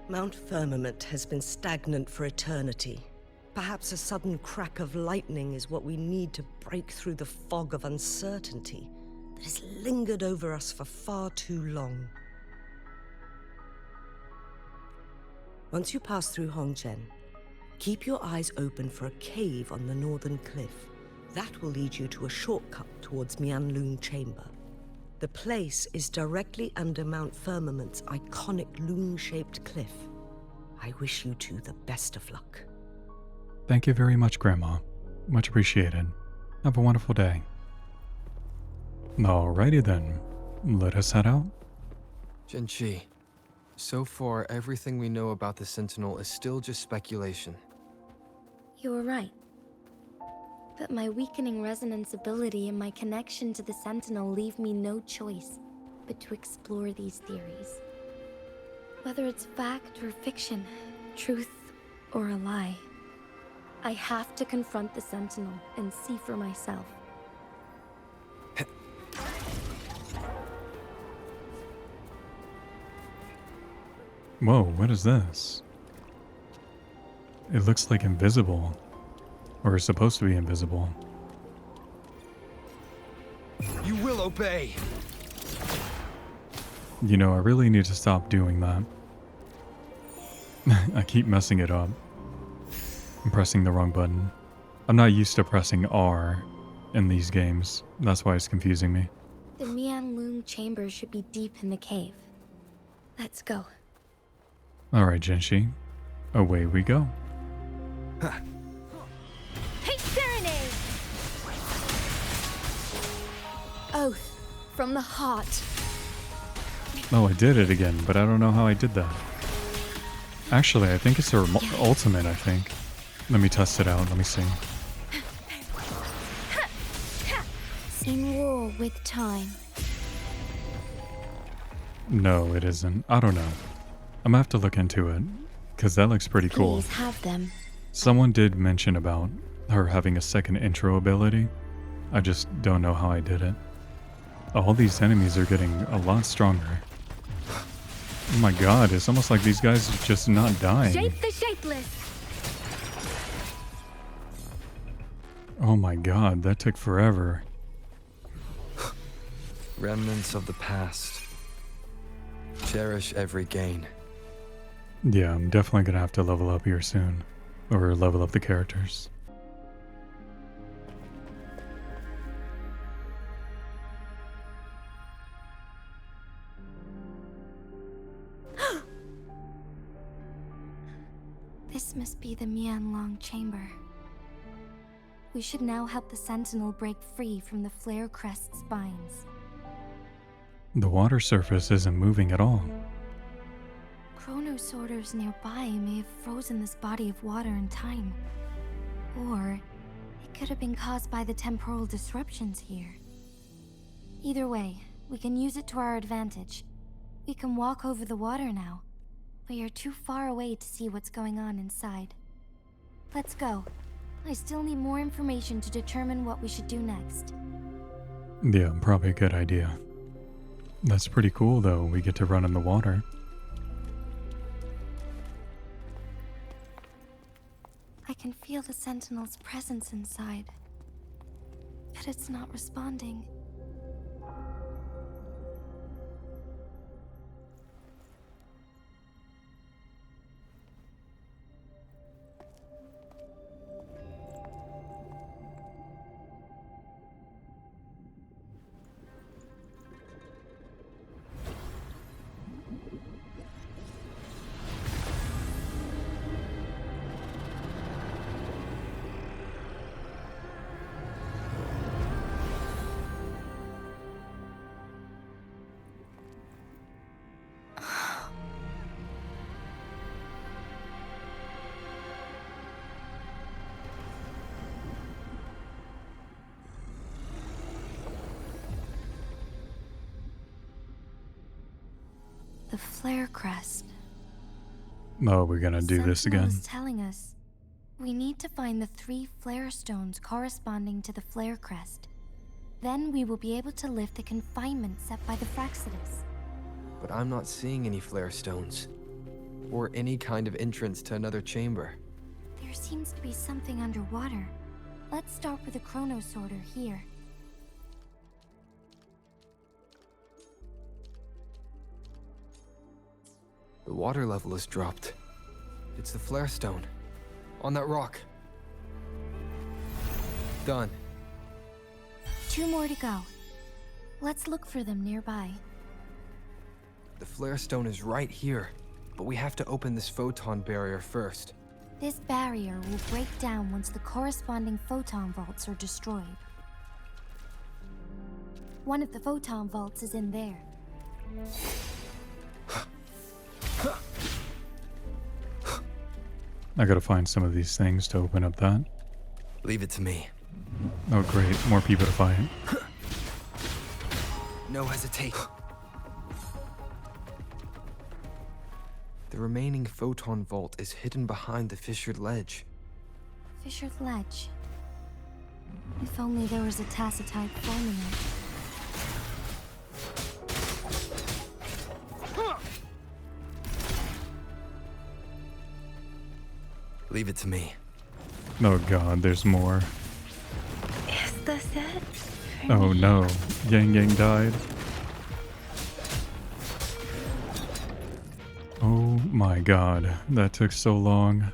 Mount Firmament has been stagnant for eternity. Perhaps a sudden crack of lightning is what we need to break through the fog of uncertainty that has lingered over us for far too long. Once you pass through Hongzhen, keep your eyes open for a cave on the northern cliff. That will lead you to a shortcut towards Mianlun Chamber. The place is directly under Mount Firmament's iconic loon-shaped cliff. I wish you two the best of luck. Thank you very much, Grandma. Much appreciated. Have a wonderful day. Alrighty then, let us head out. Jinchi, so far everything we know about the Sentinel is still just speculation. You were right. But my weakening resonance ability and my connection to the Sentinel leave me no choice but to explore these theories. Whether it's fact or fiction, truth or a lie, I have to confront the Sentinel and see for myself. Whoa, what is this? It looks like invisible. Or is supposed to be invisible. You will obey! You know, I really need to stop doing that. I keep messing it up. I'm pressing the wrong button. I'm not used to pressing R in these games. That's why it's confusing me. The Mianlun Chamber should be deep in the cave. Let's go. Alright, Jinshi. Away we go. Hey, Serenade! Oath from the heart. Oh, I did it again, but I don't know how I did that. Actually, I think it's her ultimate, I think. Let me test it out. Let me see. In war with time. No, it isn't. I don't know. I'm gonna have to look into it, because that looks pretty cool. Please have them. Someone did mention about her having a second intro ability. I just don't know how I did it. All these enemies are getting a lot stronger. Oh my god, it's almost like these guys are just not dying. Shape the shapeless. Oh my god, that took forever. Remnants of the past. Cherish every gain. Yeah, I'm definitely gonna have to level up here soon. Or level up the characters. This must be the Mianlong Chamber. We should now help the Sentinel break free from the Flare Crest spines. The water surface isn't moving at all. Chronosorters nearby may have frozen this body of water in time. Or it could have been caused by the temporal disruptions here. Either way, we can use it to our advantage. We can walk over the water now. We are too far away to see what's going on inside. Let's go. I still need more information to determine what we should do next. Yeah, probably a good idea. That's pretty cool though, we get to run in the water. I can feel the Sentinel's presence inside. But it's not responding. flare crest. Oh, we're gonna do this Sentinel again. is telling us we need to find the 3 flare stones corresponding to the flare crest. Then we will be able to lift the confinement set by the Fraxidus. But I'm not seeing any flare stones. Or any kind of entrance to another chamber. There seems to be something underwater. Let's start with the chrono sorter here. The water level has dropped. It's the flare stone. On that rock. Done. 2 more to go. Let's look for them nearby. The flare stone is right here. But we have to open this photon barrier first. This barrier will break down once the corresponding photon vaults are destroyed. One of the photon vaults is in there. I gotta find some of these things to open up that. Leave it to me. Oh great, more people to fight. No hesitate. The remaining photon vault is hidden behind the fissured ledge. Fissured ledge. If only there was a tacitite forming it. Leave it to me. Oh god, there's more. Is this it? Oh no, Yang Yang died. Oh my god, that took so long.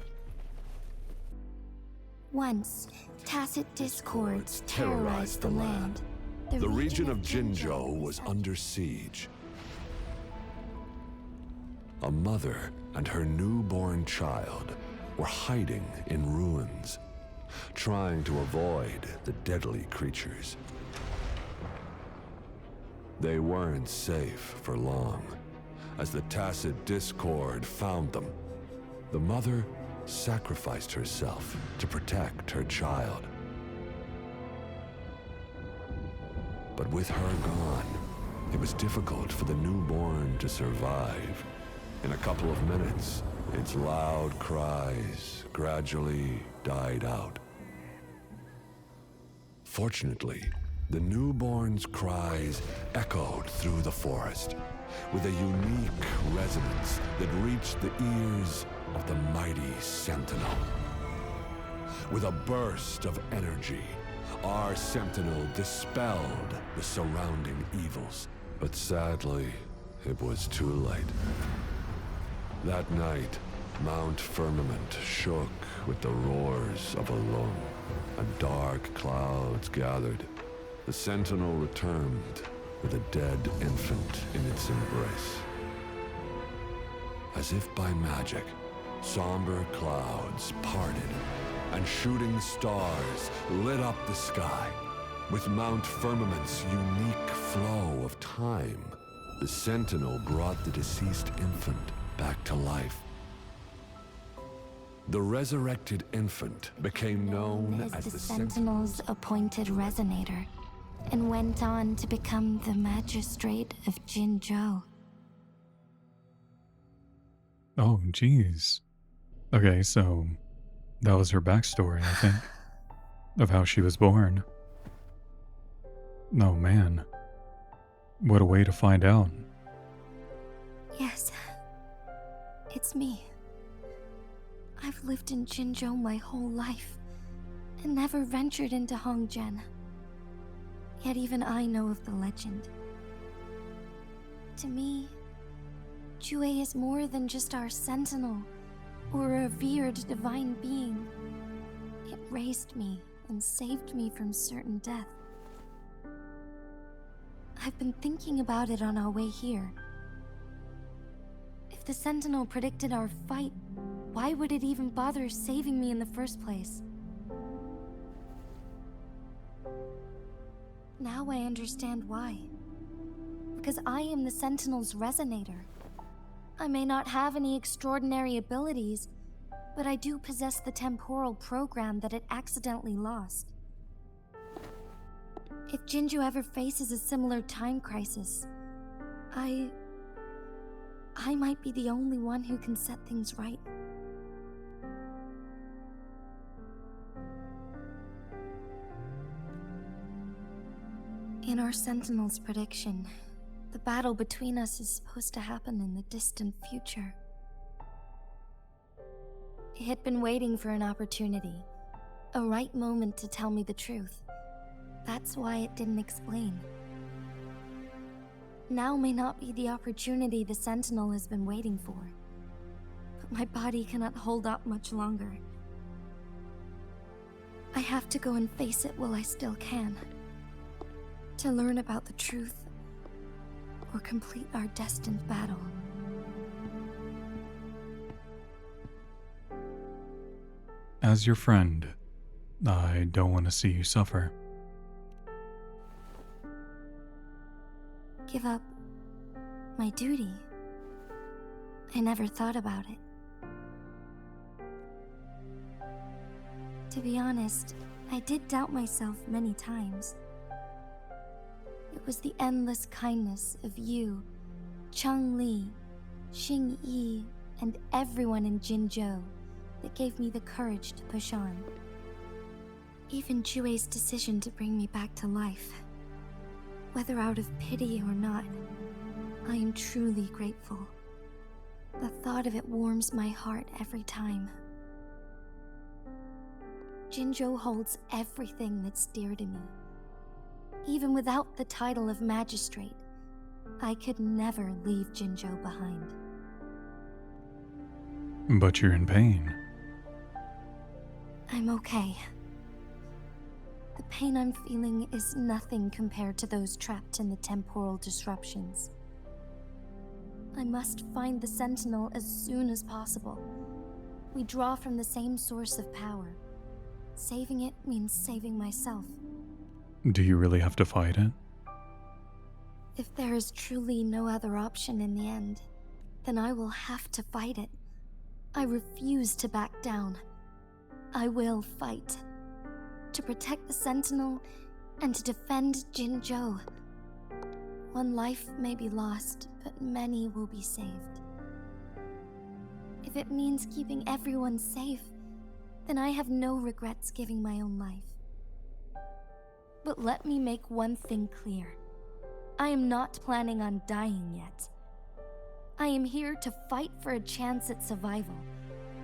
Once, tacit discords terrorized the land. The region of Jinzhou was under siege. A mother and her newborn child were hiding in ruins, trying to avoid the deadly creatures. They weren't safe for long, as the tacit discord found them. The mother sacrificed herself to protect her child. But with her gone, it was difficult for the newborn to survive. In a couple of minutes, its loud cries gradually died out. Fortunately, the newborn's cries echoed through the forest with a unique resonance that reached the ears of the mighty Sentinel. With a burst of energy, our Sentinel dispelled the surrounding evils. But sadly, it was too late. That night, Mount Firmament shook with the roars of a lung, and dark clouds gathered. The Sentinel returned with a dead infant in its embrace. As if by magic, somber clouds parted, and shooting stars lit up the sky. With Mount Firmament's unique flow of time, the Sentinel brought the deceased infant back to life. The resurrected infant became known as the Sentinel's appointed resonator, and went on to become the magistrate of Jinzhou. Oh jeez. Okay, so that was her backstory, I think, of how she was born. Oh man. What a way to find out. Yes, it's me. I've lived in Jinzhou my whole life, and never ventured into Hongzhen. Yet even I know of the legend. To me, Jue is more than just our sentinel, or a revered divine being. It raised me and saved me from certain death. I've been thinking about it on our way here. If the Sentinel predicted our fight, why would it even bother saving me in the first place? Now I understand why. Because I am the Sentinel's resonator. I may not have any extraordinary abilities, but I do possess the temporal program that it accidentally lost. If Jinzhou ever faces a similar time crisis, I might be the only one who can set things right. In our Sentinel's prediction, the battle between us is supposed to happen in the distant future. It had been waiting for an opportunity, a right moment to tell me the truth. That's why it didn't explain. Now may not be the opportunity the Sentinel has been waiting for. But my body cannot hold up much longer. I have to go and face it while I still can. To learn about the truth, or complete our destined battle. As your friend, I don't want to see you suffer. Give up my duty. I never thought about it. To be honest, I did doubt myself many times. It was the endless kindness of you, Changli, Xingyi, and everyone in Jinzhou that gave me the courage to push on. Even Jue's decision to bring me back to life. Whether out of pity or not, I am truly grateful. The thought of it warms my heart every time. Jinzhou holds everything that's dear to me. Even without the title of magistrate, I could never leave Jinzhou behind. But you're in pain. I'm okay. The pain I'm feeling is nothing compared to those trapped in the temporal disruptions. I must find the Sentinel as soon as possible. We draw from the same source of power. Saving it means saving myself. Do you really have to fight it? If there is truly no other option in the end, then I will have to fight it. I refuse to back down. I will fight. To protect the Sentinel and to defend Jinzhou. One life may be lost, but many will be saved. If it means keeping everyone safe, then I have no regrets giving my own life. But let me make one thing clear. I am not planning on dying yet. I am here to fight for a chance at survival,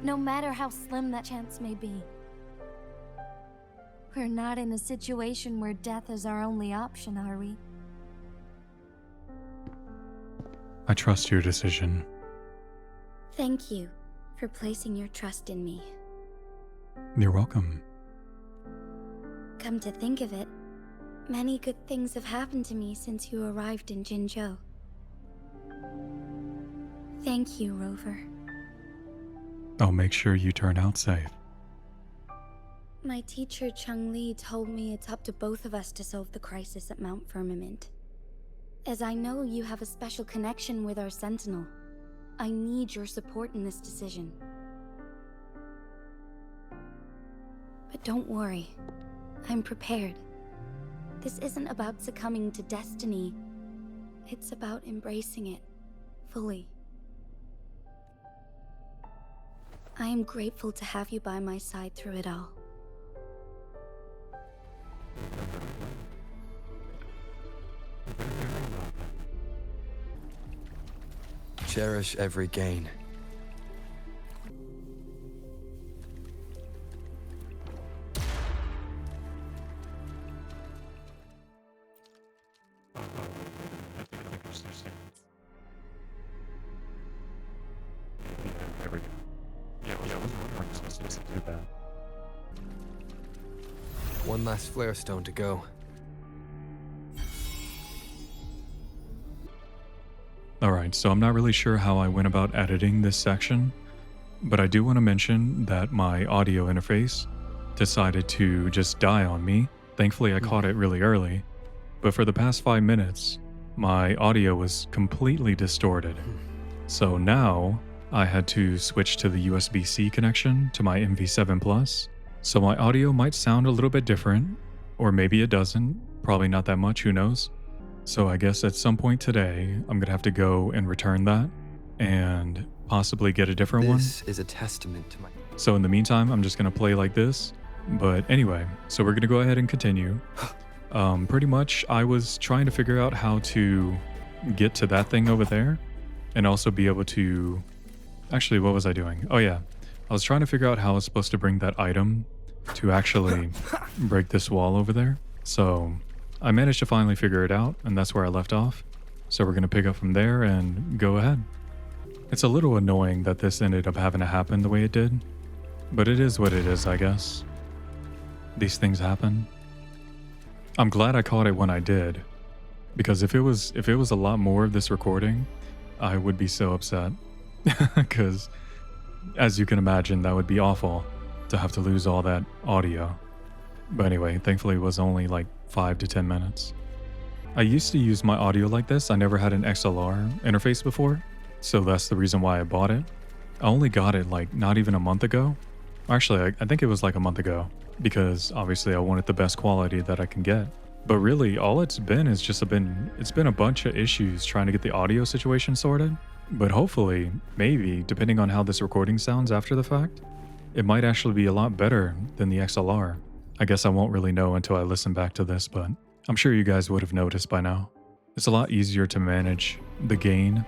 no matter how slim that chance may be. We're not in a situation where death is our only option, are we? I trust your decision. Thank you for placing your trust in me. You're welcome. Come to think of it, many good things have happened to me since you arrived in Jinzhou. Thank you, Rover. I'll make sure you turn out safe. My teacher Changli told me it's up to both of us to solve the crisis at Mount Firmament. As I know you have a special connection with our Sentinel, I need your support in this decision. But don't worry, I'm prepared. This isn't about succumbing to destiny. It's about embracing it fully. I am grateful to have you by my side through it all. Cherish every gain. One last flare stone to go. Alright, so I'm not really sure how I went about editing this section, but I do want to mention that my audio interface decided to just die on me. Thankfully I caught it really early, but for the past 5 minutes, my audio was completely distorted. So now, I had to switch to the USB-C connection to my MV7 Plus, so my audio might sound a little bit different, or maybe it doesn't, probably not that much, who knows. So I guess at some point today, I'm gonna have to go and return that, and possibly get a different one. This is a testament to my... So in the meantime, I'm just gonna play like this. But anyway, so we're gonna go ahead and continue. Pretty much, I was trying to figure out how to get to that thing over there, and also be able to... Actually, what was I doing? Oh yeah, I was trying to figure out how I was supposed to bring that item to actually break this wall over there. So I managed to finally figure it out, and that's where I left off. So we're gonna pick up from there and go ahead. It's a little annoying that this ended up having to happen the way it did, but it is what it is, I guess. These things happen. I'm glad I caught it when I did, because if it was a lot more of this recording, I would be so upset. Because, as you can imagine, that would be awful to have to lose all that audio. But anyway, thankfully it was only like 5 to 10 minutes. I used to use my audio like this. I never had an XLR interface before, so that's the reason why I bought it. I only got it like not even a month ago. Actually, I think it was like a month ago, because obviously I wanted the best quality that I can get. But really, all it's been is just it's been a bunch of issues trying to get the audio situation sorted. But hopefully, maybe, depending on how this recording sounds after the fact, it might actually be a lot better than the XLR. I guess I won't really know until I listen back to this, but I'm sure you guys would have noticed by now. It's a lot easier to manage the gain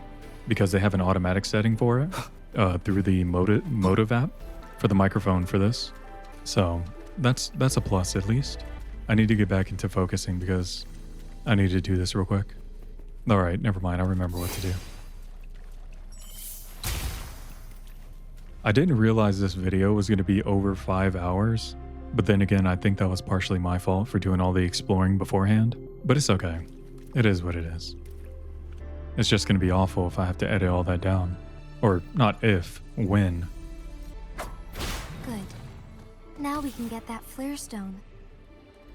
because they have an automatic setting for it through the Motive app for the microphone for this. So that's a plus at least. I need to get back into focusing because I need to do this real quick. All right, never mind. I remember what to do. I didn't realize this video was going to be over 5 hours, but then again, I think that was partially my fault for doing all the exploring beforehand, but it's okay. It is what it is. It's just going to be awful if I have to edit all that down. Or not if, when. Good. Now we can get that flare stone.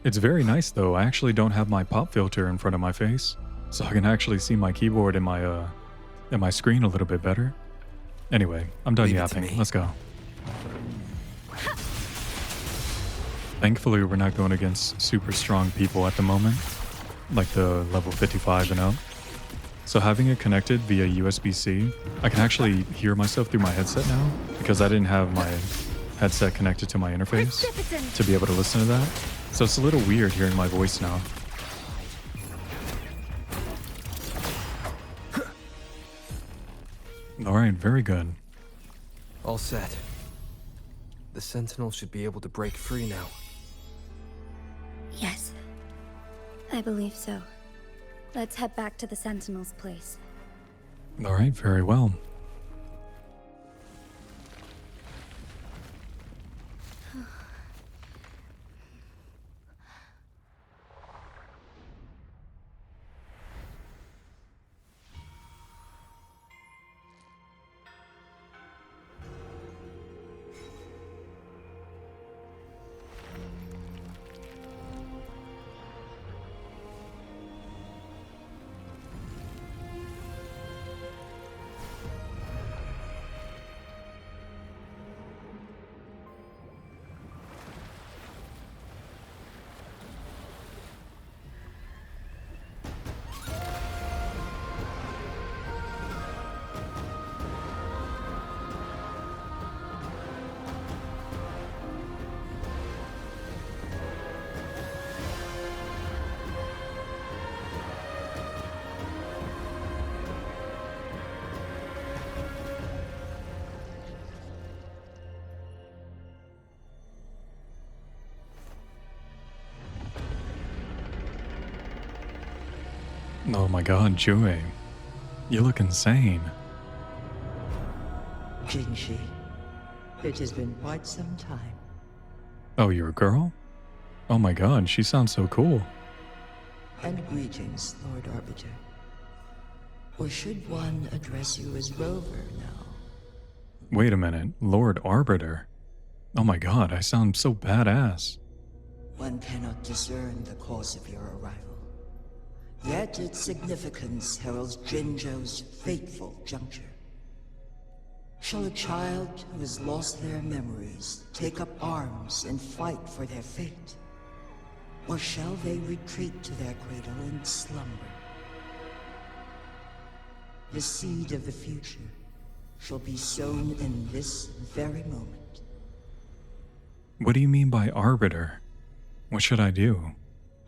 It's very nice though. I actually don't have my pop filter in front of my face, so I can actually see my keyboard and my screen a little bit better. Anyway, I'm done yapping. Let's go. Thankfully, we're not going against super strong people at the moment, like the level 55 and up. So having it connected via USB-C, I can actually hear myself through my headset now because I didn't have my headset connected to my interface to be able to listen to that. So it's a little weird hearing my voice now. All right, very good. All set. The Sentinel should be able to break free now. Yes. I believe so. Let's head back to the Sentinel's place. All right, very well. Oh my god, Joey. You look insane. Changli, it has been quite some time. Oh, you're a girl? Oh my god, she sounds so cool. And greetings, Lord Arbiter. Or should one address you as Rover now? Wait a minute, Lord Arbiter. Oh my god, I sound so badass. One cannot discern the cause of your arrival. Yet its significance heralds Jinzhou's fateful juncture. Shall a child who has lost their memories take up arms and fight for their fate? Or shall they retreat to their cradle in slumber? The seed of the future shall be sown in this very moment. What do you mean by arbiter? What should I do?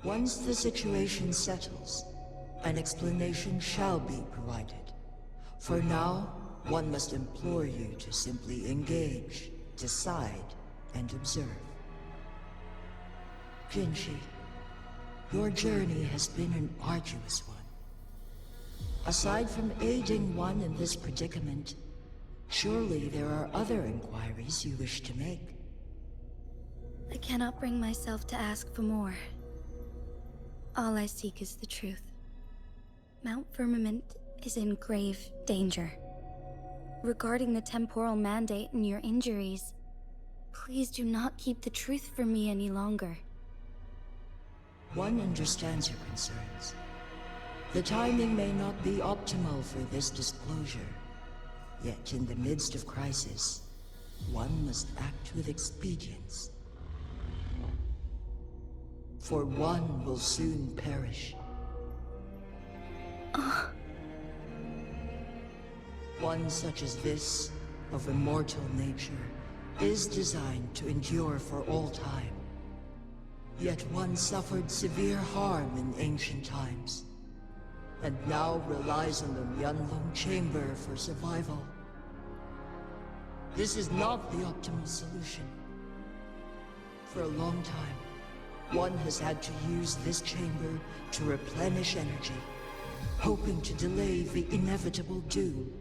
Once the situation settles, an explanation shall be provided. For now, one must implore you to simply engage, decide, and observe. Jinji, your journey has been an arduous one. Aside from aiding one in this predicament, surely there are other inquiries you wish to make. I cannot bring myself to ask for more. All I seek is the truth. Mount Firmament is in grave danger. Regarding the temporal mandate and your injuries, please do not keep the truth from me any longer. One understands your concerns. The timing may not be optimal for this disclosure. Yet in the midst of crisis, one must act with expedience. For one will soon perish. One such as this, of immortal nature, is designed to endure for all time. Yet one suffered severe harm in ancient times, and now relies on the Mianlong Chamber for survival. This is not the optimal solution. For a long time, one has had to use this chamber to replenish energy, hoping to delay the inevitable doom.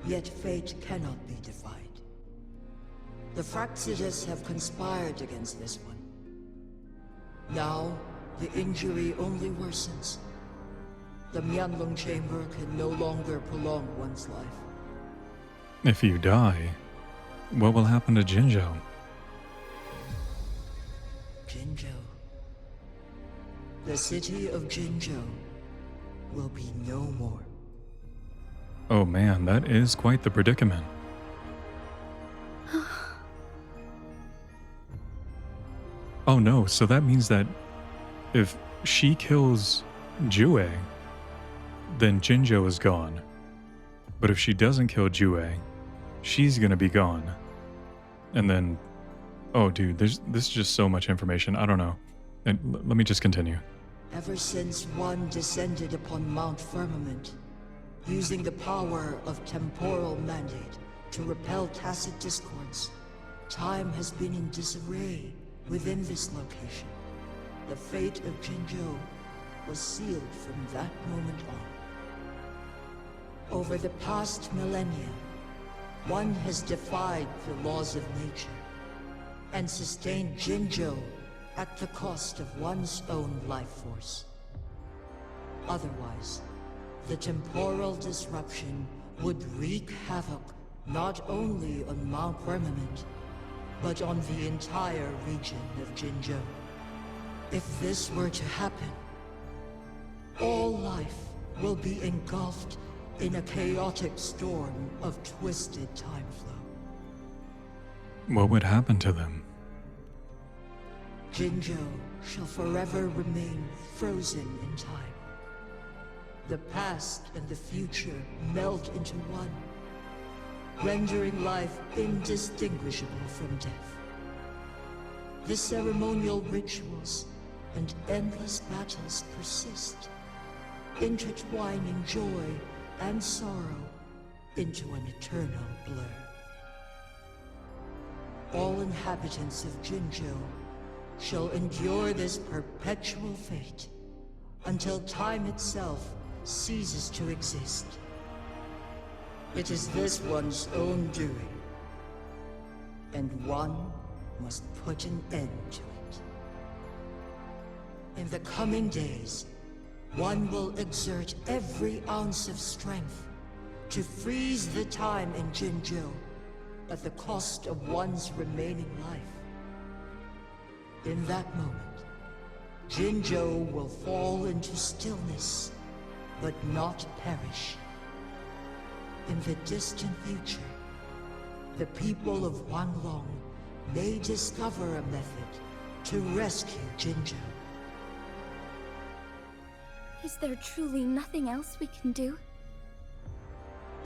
Yet fate cannot be defied. The Fraxidus have conspired against this one. Now, the injury only worsens. The Mianlong Chamber can no longer prolong one's life. If you die, what will happen to Jinzhou? Jinzhou. The city of Jinzhou will be no more. Oh man, that is quite the predicament. Oh no, so that means that if she kills Jue, then Jinzhou is gone. But if she doesn't kill Jue, she's gonna be gone. And then, oh dude, this is just so much information, I don't know. And let me just continue. Ever since one descended upon Mount Firmament, using the power of temporal mandate to repel tacit discords, time has been in disarray within this location. The fate of Jinzhou was sealed from that moment on. Over the past millennia, one has defied the laws of nature and sustained Jinzhou at the cost of one's own life force. Otherwise, the temporal disruption would wreak havoc not only on Mount Firmament, but on the entire region of Jinzhou. If this were to happen, all life will be engulfed in a chaotic storm of twisted time flow. What would happen to them? Jinzhou shall forever remain frozen in time. The past and the future melt into one, rendering life indistinguishable from death. The ceremonial rituals and endless battles persist, intertwining joy and sorrow into an eternal blur. All inhabitants of Jinzhou shall endure this perpetual fate until time itself ceases to exist. It is this one's own doing, and one must put an end to it. In the coming days, one will exert every ounce of strength to freeze the time in Jinzhou at the cost of one's remaining life. In that moment, Jinzhou will fall into stillness, but not perish. In the distant future, the people of Wanglong may discover a method to rescue Jinzhou. Is there truly nothing else we can do?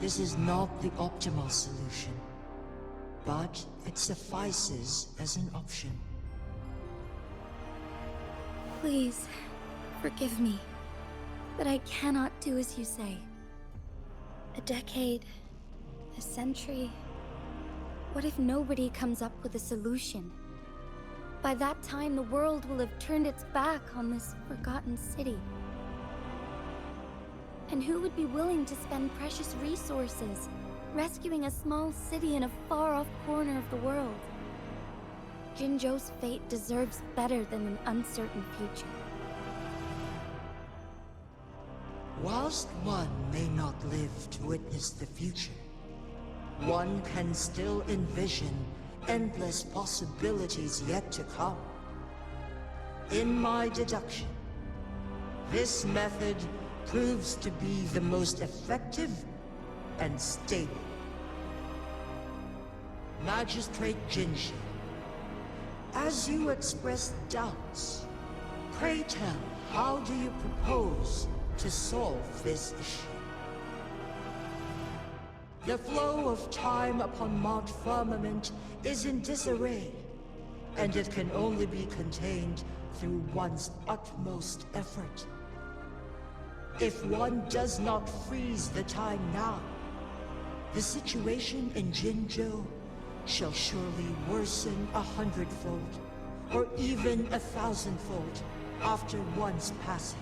This is not the optimal solution, but it suffices as an option. Please, forgive me, but I cannot do as you say. A decade, a century. What if nobody comes up with a solution? By that time, the world will have turned its back on this forgotten city. And who would be willing to spend precious resources rescuing a small city in a far-off corner of the world? Jinzhou's fate deserves better than an uncertain future. Whilst one may not live to witness the future, one can still envision endless possibilities yet to come. In my deduction, this method proves to be the most effective and stable. Magistrate Jinshi, as you express doubts, pray tell, how do you propose to solve this issue? The flow of time upon Mount Firmament is in disarray, and it can only be contained through one's utmost effort. If one does not freeze the time now, the situation in Jinzhou shall surely worsen 100-fold, or even 1,000-fold, after one's passing.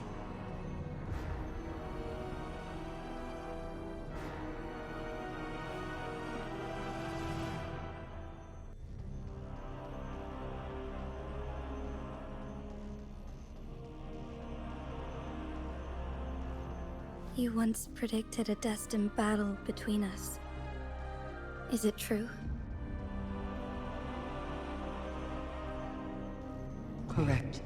You once predicted a destined battle between us. Is it true? Correct.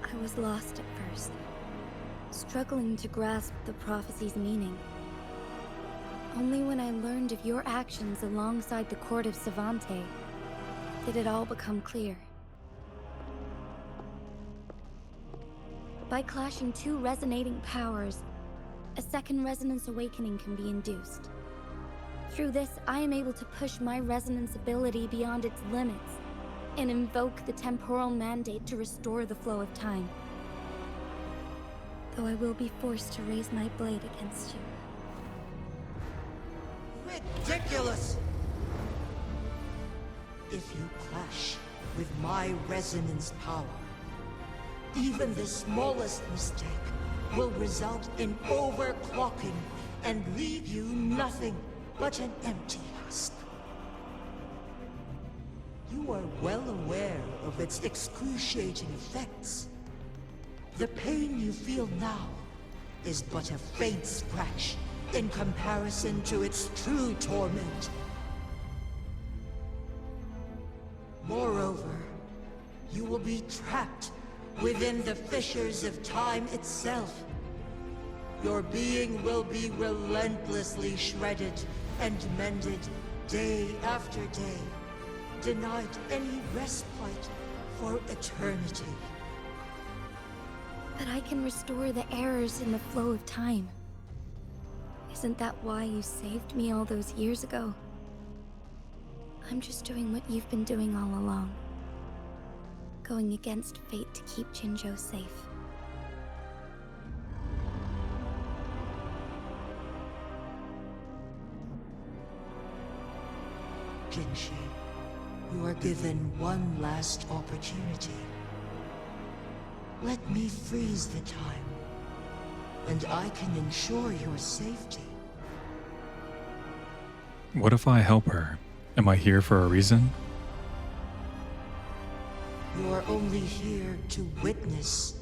I was lost at first, struggling to grasp the prophecy's meaning. Only when I learned of your actions alongside the court of Savante did it all become clear. By clashing two resonating powers, a second resonance awakening can be induced. Through this, I am able to push my resonance ability beyond its limits and invoke the temporal mandate to restore the flow of time. Though I will be forced to raise my blade against you. Ridiculous! If you clash with my resonance power, even the smallest mistake will result in overclocking and leave you nothing but an empty husk. You are well aware of its excruciating effects. The pain you feel now is but a faint scratch in comparison to its true torment. Moreover, you will be trapped within the fissures of time itself. Your being will be relentlessly shredded and mended day after day, denied any respite for eternity. But I can restore the errors in the flow of time. Isn't that why you saved me all those years ago? I'm just doing what you've been doing all along. Going against fate to keep Jinzhou safe. Jinshi, you are given one last opportunity. Let me freeze the time, and I can ensure your safety. What if I help her? Am I here for a reason? You are only here to witness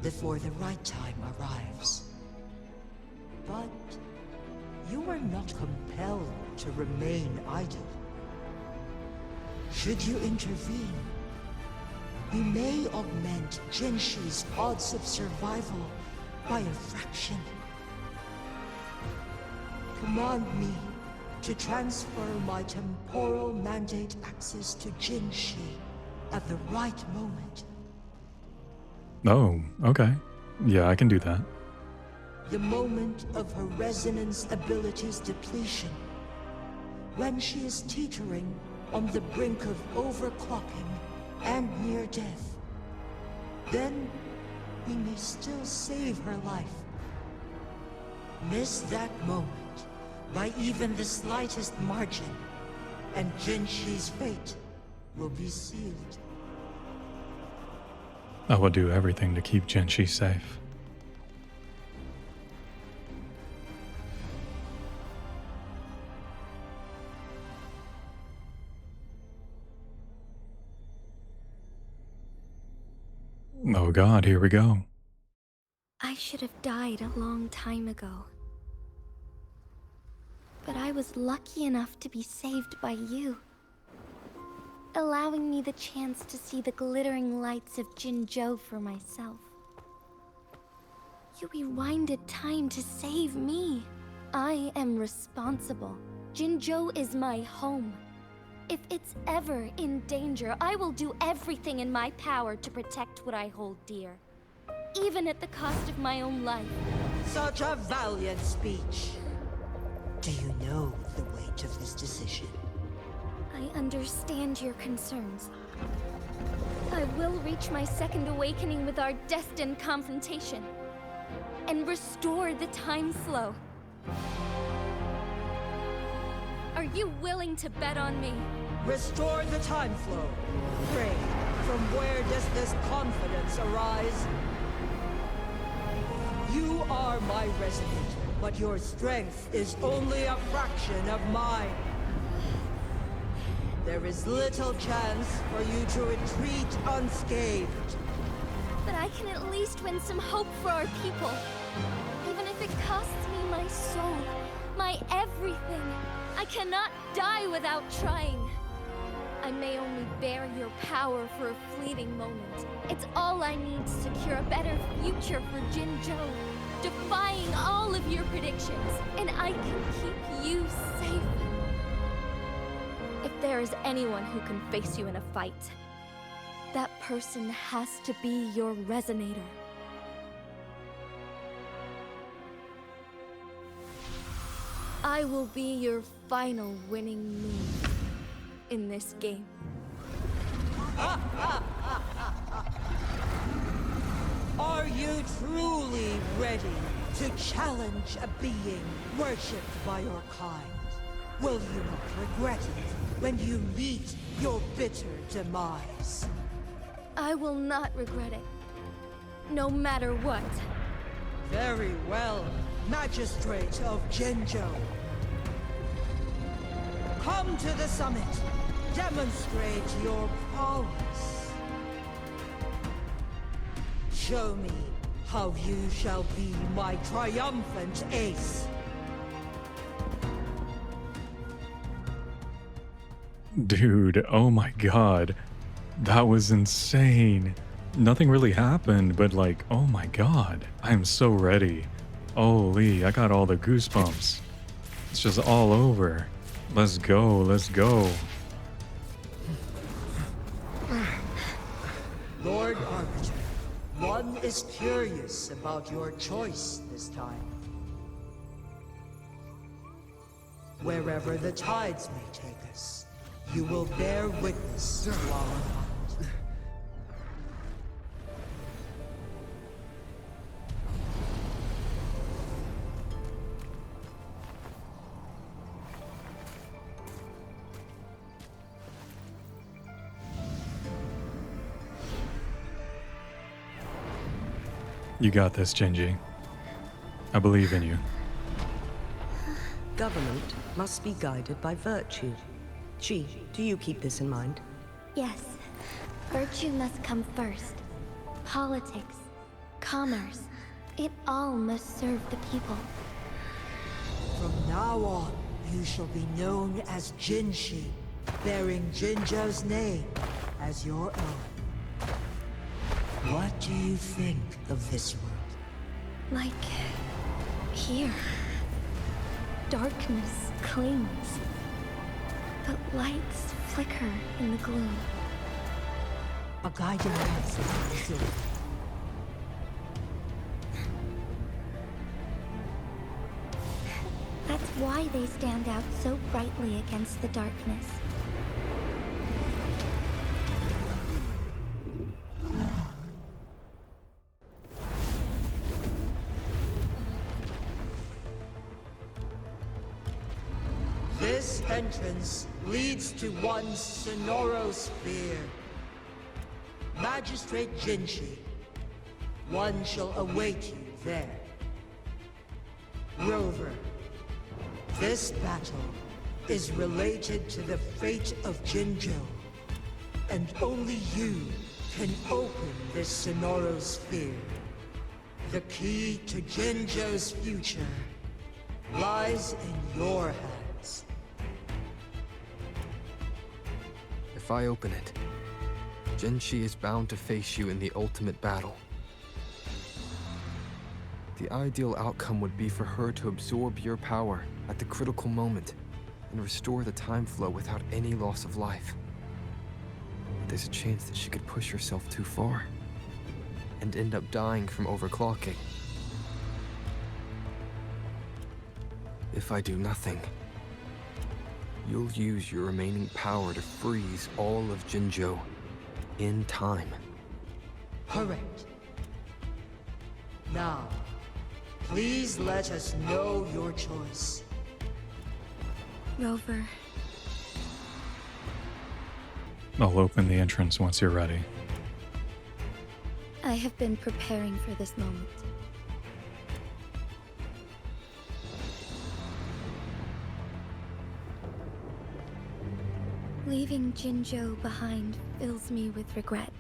before the right time arrives. But you are not compelled to remain idle. Should you intervene, we may augment Jinshi's odds of survival by a fraction. Command me to transfer my temporal mandate access to Jinshi at the right moment. Oh, okay. Yeah, I can do that. the moment of her resonance ability's depletion, when she is teetering on the brink of overclocking and near death. Then we may still save her life. Miss that moment by even the slightest margin, and Jinshi's fate will be sealed. I will do everything to keep Jinshi safe. Oh god, here we go. I should have died a long time ago. But I was lucky enough to be saved by you, allowing me the chance to see the glittering lights of Jinzhou for myself. You rewinded time to save me. I am responsible. Jinzhou is my home. If it's ever in danger, I will do everything in my power to protect what I hold dear, even at the cost of my own life. Such a valiant speech. Do you know the weight of this decision? I understand your concerns. I will reach my second awakening with our destined confrontation, and restore the time flow. Are you willing to bet on me? Restore the time flow. Pray, from where does this confidence arise? You are my resonator, but your strength is only a fraction of mine. There is little chance for you to retreat unscathed. But I can at least win some hope for our people. Even if it costs me my soul, my everything. I cannot die without trying. I may only bear your power for a fleeting moment. It's all I need to secure a better future for Jinzhou, defying all of your predictions, and I can keep you safe. If there is anyone who can face you in a fight, that person has to be your resonator. I will be your final winning move in this game. Are you truly ready to challenge a being worshipped by your kind? Will you not regret it when you meet your bitter demise? I will not regret it, no matter what. Very well, Magistrate of Jinzhou. Come to the summit. Demonstrate your prowess. Show me how you shall be my triumphant ace. Dude, oh my god. That was insane. Nothing really happened, but like, oh my god. I am so ready. Holy, I got all the goosebumps. It's just all over. Let's go, let's go. Lord Arbiter, one is curious about your choice this time. Wherever the tides may take us, you will bear witness to our hunt. You got this, Jinji. I believe in you. Government must be guided by virtue. Chi, do you keep this in mind? Yes, virtue must come first. Politics, commerce, it all must serve the people. From now on, you shall be known as Jinshi, bearing Jinzhou's name as your own. What do you think of this world? Like here, darkness clings, but lights flicker in the gloom. A guiding answer, Silver. why they stand out so brightly against the darkness. This entrance leads to one Sonorosphere. Magistrate Jinshi, one shall await you there. Rover, this battle is related to the fate of Jinzhou, and only you can open this Sonorosphere. The key to Jinzhou's future lies in your hands. If I open it, Jinshi is bound to face you in the ultimate battle. The ideal outcome would be for her to absorb your power at the critical moment and restore the time flow without any loss of life. But there's a chance that she could push herself too far and end up dying from overclocking. If I do nothing, you'll use your remaining power to freeze all of Jinzhou in time. Correct. Now, please let us know your choice. Rover, I'll open the entrance once you're ready. I have been preparing for this moment. Leaving Jinzhou behind fills me with regret.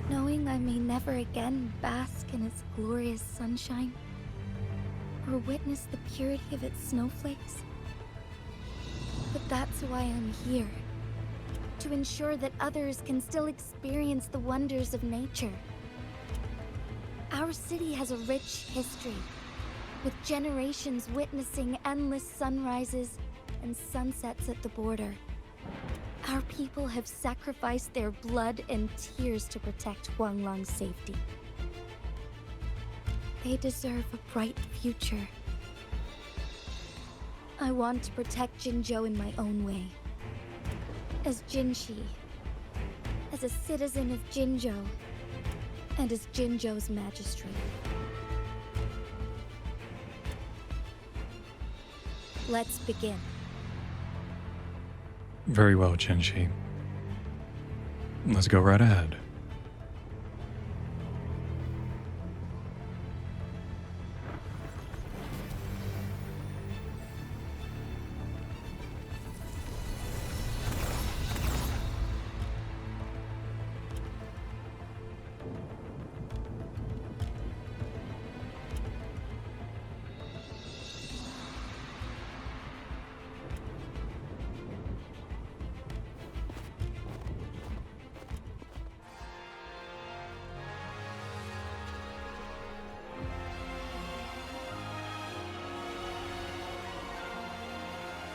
Knowing I may never again bask in its glorious sunshine, or witness the purity of its snowflakes. But that's why I'm here. To ensure that others can still experience the wonders of nature. Our city has a rich history, with generations witnessing endless sunrises and sunsets at the border. Our people have sacrificed their blood and tears to protect Huanglang's safety. They deserve a bright future. I want to protect Jinzhou in my own way. As Jinshi, as a citizen of Jinzhou, and as Jinzhou's magistrate. Let's begin. Very well, Chenshi. Let's go right ahead.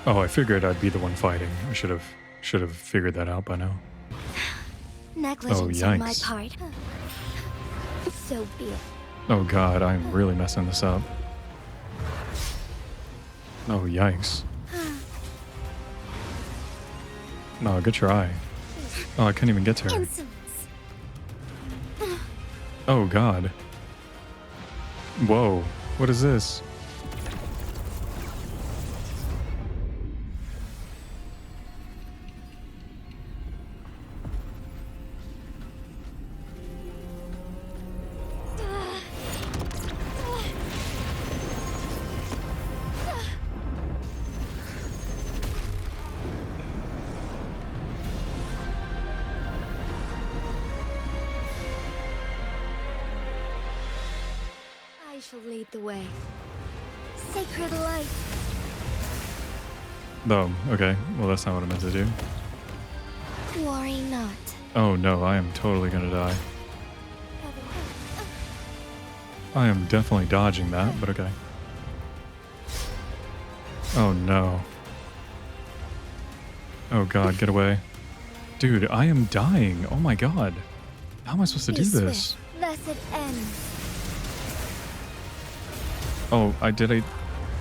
Oh, I figured I'd be the one fighting. I should have figured that out by now. Negligence Oh, on my yikes. part. So be it. Oh god, I'm really messing this up. Oh, yikes. No, good try. Oh, I couldn't even get to her. Insolence. Oh god. Whoa, what is this? I shall lead the way. Sacred light. Oh, okay. Well, that's not what I meant to do. Worry not. Oh no, I am totally gonna die. I am definitely dodging that, but okay. Oh no. Oh god, get away. Dude, I am dying. Oh my god. How am I supposed to do this? Lest it ends. Oh, I did a...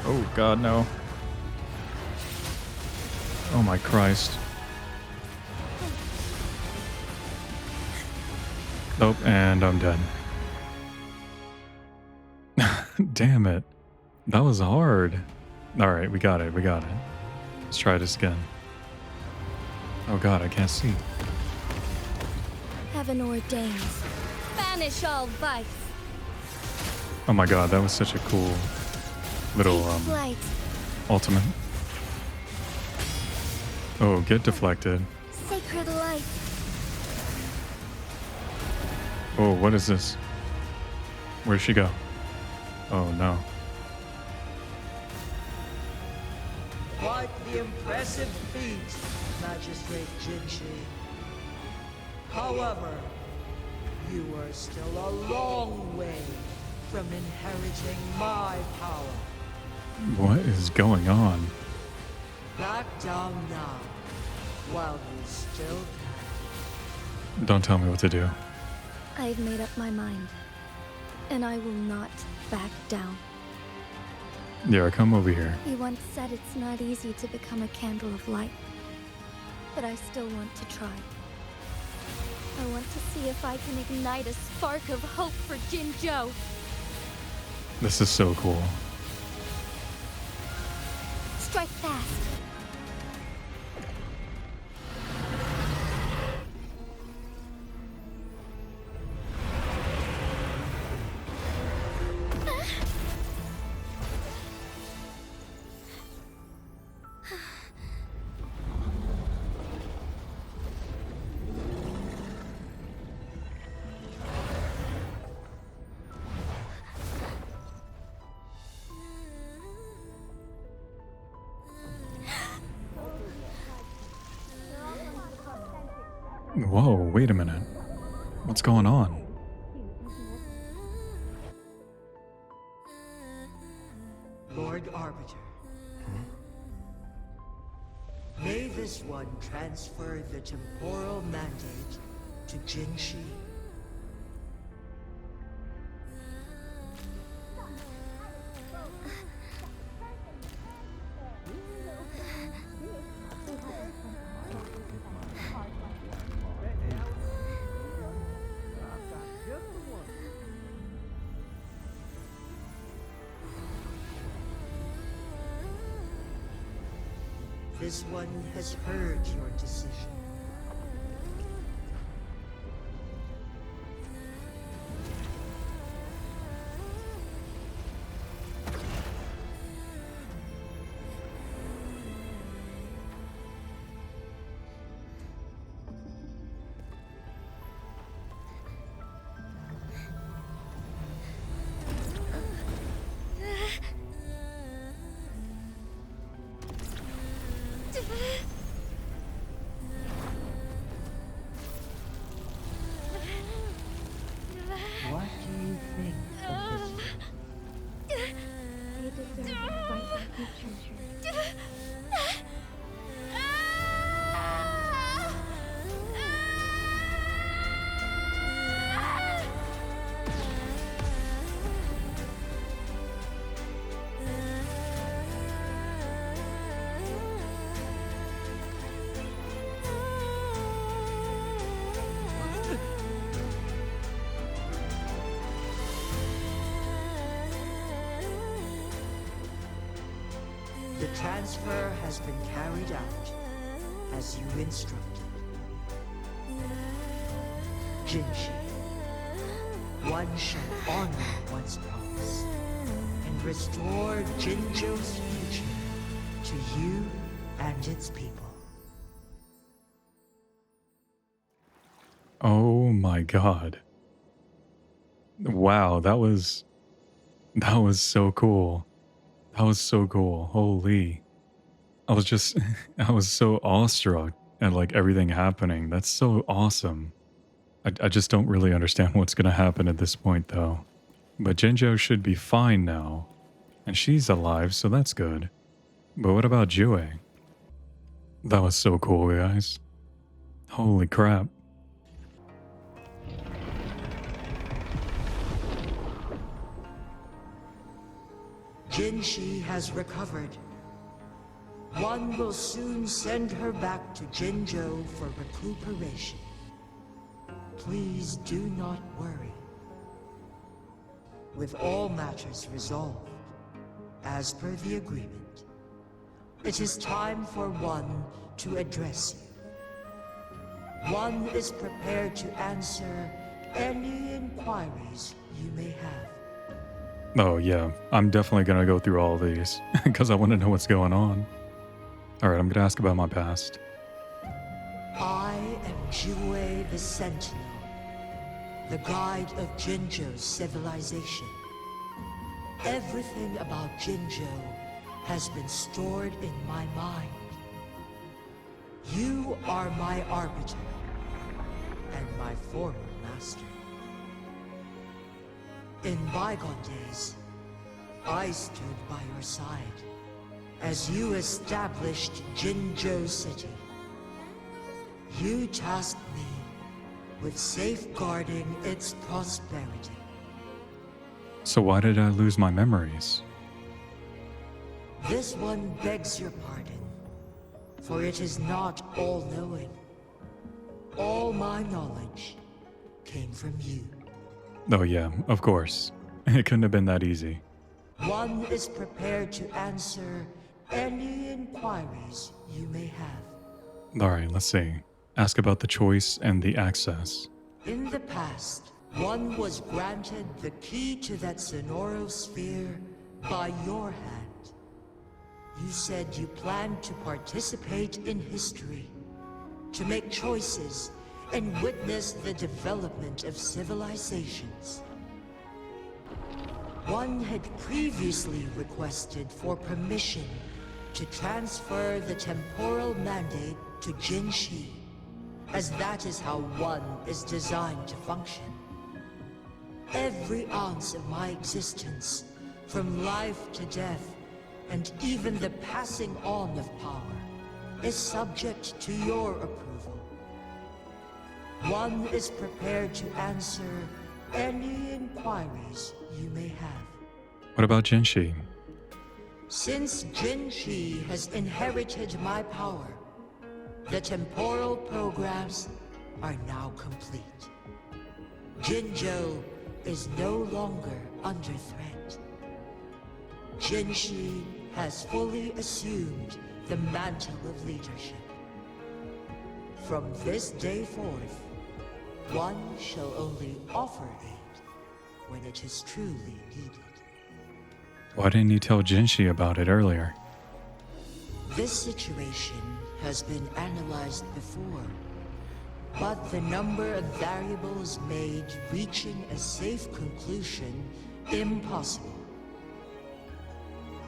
Oh god, no. Oh my Christ. Nope, and I'm dead. Damn it. That was hard. Alright, we got it, we got it. Let's try this again. Oh god, I can't see. Heaven ordains. Banish all vice. Oh my god, that was such a cool little Flight. ultimate. Oh, get deflected. Sacred light. Oh, what is this? Where'd she go? Oh no. Quite the impressive feat, Magistrate Jinshi. However, you are still a long way from inheriting my power. What is going on? Back down now, while you still can. Don't tell me what to do. I've made up my mind. And I will not back down. Yeah, come over here. You once said it's not easy to become a candle of light. But I still want to try. I want to see if I can ignite a spark of hope for Jinzhou. This is so cool. Strike fast. Whoa, wait a minute. What's going on? Lord Arbiter. May this one transfer the temporal mandate to Jinshi. This one has heard your decision. What do you think of this one? They deserve a bright future. The transfer has been carried out as you instructed. Jinshi, one shall honor one's promise and restore Jinzhou's future to you and its people. Oh my god. Wow, that was so cool. That was so cool. Holy. I was just I was so awestruck at like everything happening. That's so awesome. I just don't really understand what's gonna happen at this point though. But Jinzhou should be fine now. And she's alive, so that's good. But what about Jue? That was so cool, guys. Holy crap. Jinshi has recovered. One will soon send her back to Jinzhou for recuperation. Please do not worry. With all matters resolved, as per the agreement, it is time for one to address you. One is prepared to answer any inquiries you may have. Oh yeah, I'm definitely gonna go through all of these, because I want to know what's going on. Alright, I'm gonna ask about my past. I am WuWa the Sentinel, the guide of Jinzhou's civilization. Everything about Jinzhou has been stored in my mind. You are my arbiter, and my former master. In bygone days, I stood by your side as you established Jinzhou City. You tasked me with safeguarding its prosperity. So why did I lose my memories? This one begs your pardon, for it is not all-knowing. All my knowledge came from you. Oh yeah, of course. It couldn't have been that easy. One is prepared to answer any inquiries you may have. Alright, let's see. Ask about the choice and the access. In the past, one was granted the key to that Sonorosphere by your hand. You said you planned to participate in history, to make choices and witness the development of civilizations. One had previously requested for permission to transfer the temporal mandate to Jinshi, as that is how one is designed to function. Every ounce of my existence, from life to death, and even the passing on of power, is subject to your approval. One is prepared to answer any inquiries you may have. What about Jinshi? Since Jinshi has inherited my power, the temporal programs are now complete. Jinzhou is no longer under threat. Jinshi has fully assumed the mantle of leadership. From this day forth, one shall only offer aid when it is truly needed. Why didn't you tell Jinshi about it earlier? This situation has been analyzed before, but the number of variables made reaching a safe conclusion impossible.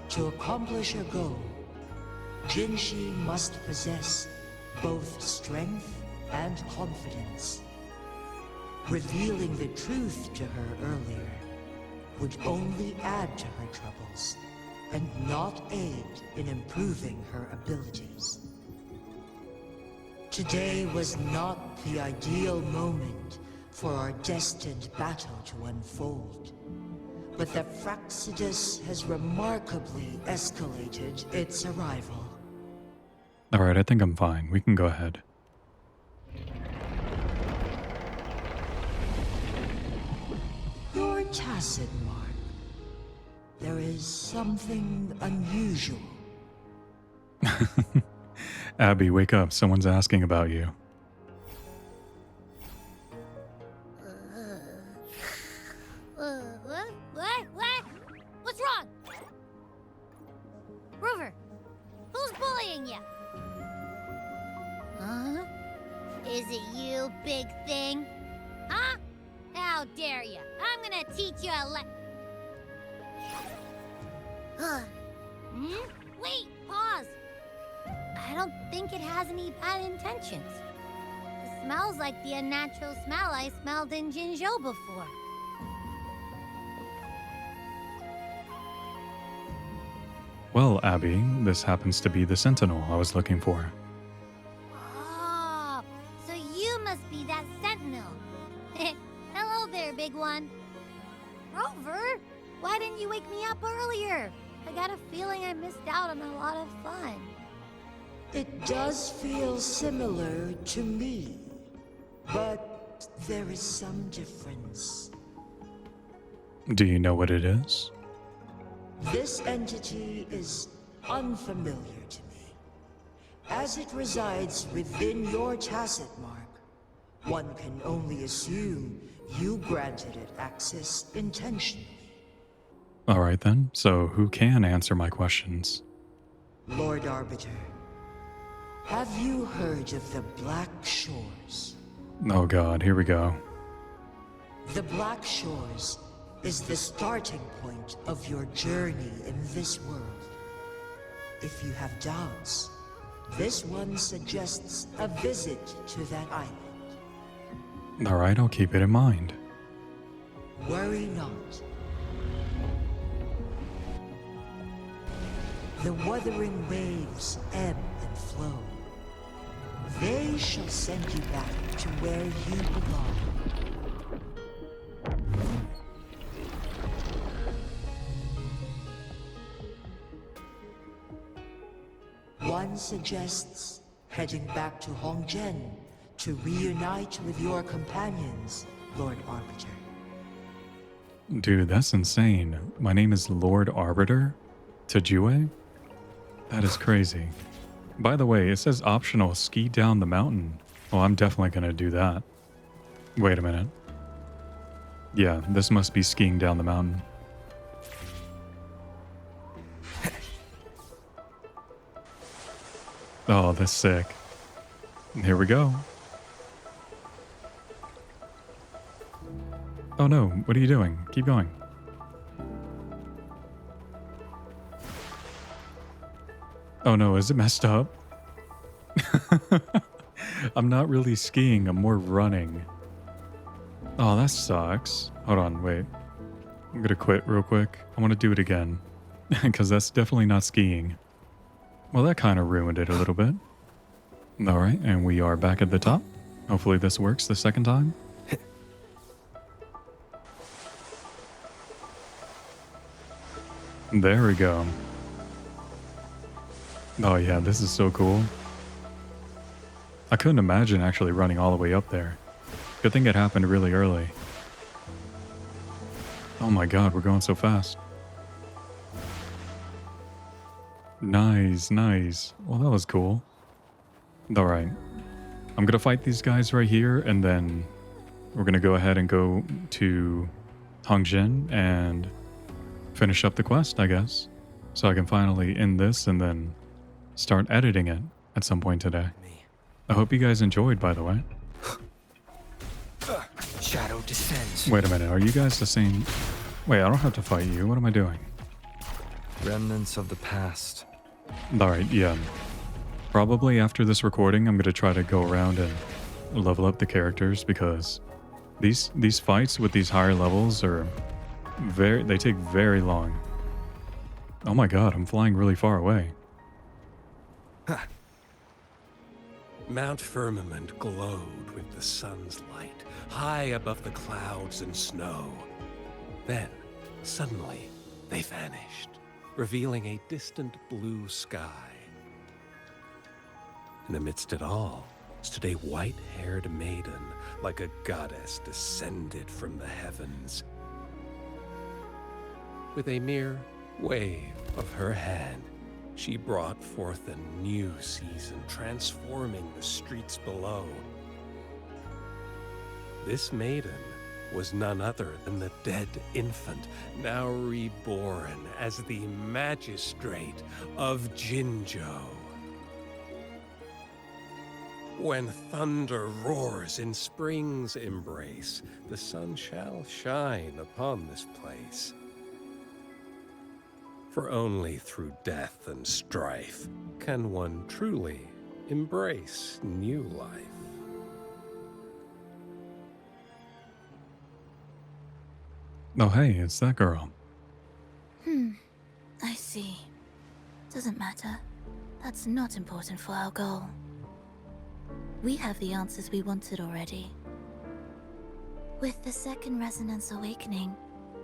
To accomplish a goal, Jinshi must possess both strength and confidence. Revealing the truth to her earlier would only add to her troubles and not aid in improving her abilities. Today was not the ideal moment for our destined battle to unfold, but the Fractsidus has remarkably escalated its arrival. Alright, I think I'm fine. We can go ahead. You're tacit, Mark. There is something unusual. Abby, wake up. Someone's asking about you. What? What's wrong? Rover, who's bullying you? Huh? Is it you, big thing? Huh? How dare you? I'm gonna teach you a Wait, pause. I don't think it has any bad intentions. It smells like the unnatural smell I smelled in Jinzhou before. Well, Abby, this happens to be the Sentinel I was looking for. Oh, so you must be that sentinel. Hello there, big one. Rover, why didn't you wake me up earlier? I got a feeling I missed out on a lot of fun. It does feel similar to me, but there is some difference. Do you know what it is? This entity is unfamiliar to me. As it resides within your tacit mark, one can only assume you granted it access intentionally. Alright then, so who can answer my questions? Lord Arbiter, have you heard of the Black Shores? Oh god, here we go. The Black Shores is the starting point of your journey in this world. If you have doubts, this one suggests a visit to that island. Alright, I'll keep it in mind. Worry not. The wuthering waves ebb and flow. They shall send you back to where you belong. One suggests heading back to Hongzhen to reunite with your companions, Lord Arbiter. Dude, that's insane. My name is Lord Arbiter? Tajue? That is crazy. By the way, it says optional ski down the mountain. Well, I'm definitely gonna do that. Wait a minute. Yeah, this must be skiing down the mountain. Oh, that's sick. Here we go. Oh no, what are you doing? Keep going. Oh no, is it messed up? I'm not really skiing, I'm more running. Oh, that sucks. Hold on, wait. I'm gonna quit real quick. I want to do it again. Because that's definitely not skiing. Well, that kind of ruined it a little bit. Alright, and we are back at the top. Hopefully this works the second time. There we go. Oh yeah, this is so cool. I couldn't imagine actually running all the way up there. Good thing it happened really early. Oh my god, we're going so fast. Nice, nice. Well, that was cool. Alright. I'm gonna fight these guys right here, and then we're gonna go ahead and go to Hongzhen and finish up the quest, I guess. So I can finally end this and then start editing it at some point today. I hope you guys enjoyed, by the way. Shadow descends. Wait a minute, are you guys the same? Wait, I don't have to fight you. What am I doing? Remnants of the past. Alright, yeah. Probably after this recording, I'm going to try to go around and level up the characters because these fights with these higher levels are they take very long. Oh my god, I'm flying really far away. Mount Firmament glowed with the sun's light, high above the clouds and snow. Then, suddenly, they vanished, revealing a distant blue sky. And amidst it all stood a white-haired maiden, like a goddess descended from the heavens. With a mere wave of her hand, she brought forth a new season, transforming the streets below. This maiden was none other than the dead infant, now reborn as the magistrate of Jinzhou. When thunder roars in spring's embrace, the sun shall shine upon this place. For only through death and strife can one truly embrace new life. Oh hey, it's that girl. I see. Doesn't matter. That's not important for our goal. We have the answers we wanted already. With the second resonance awakening,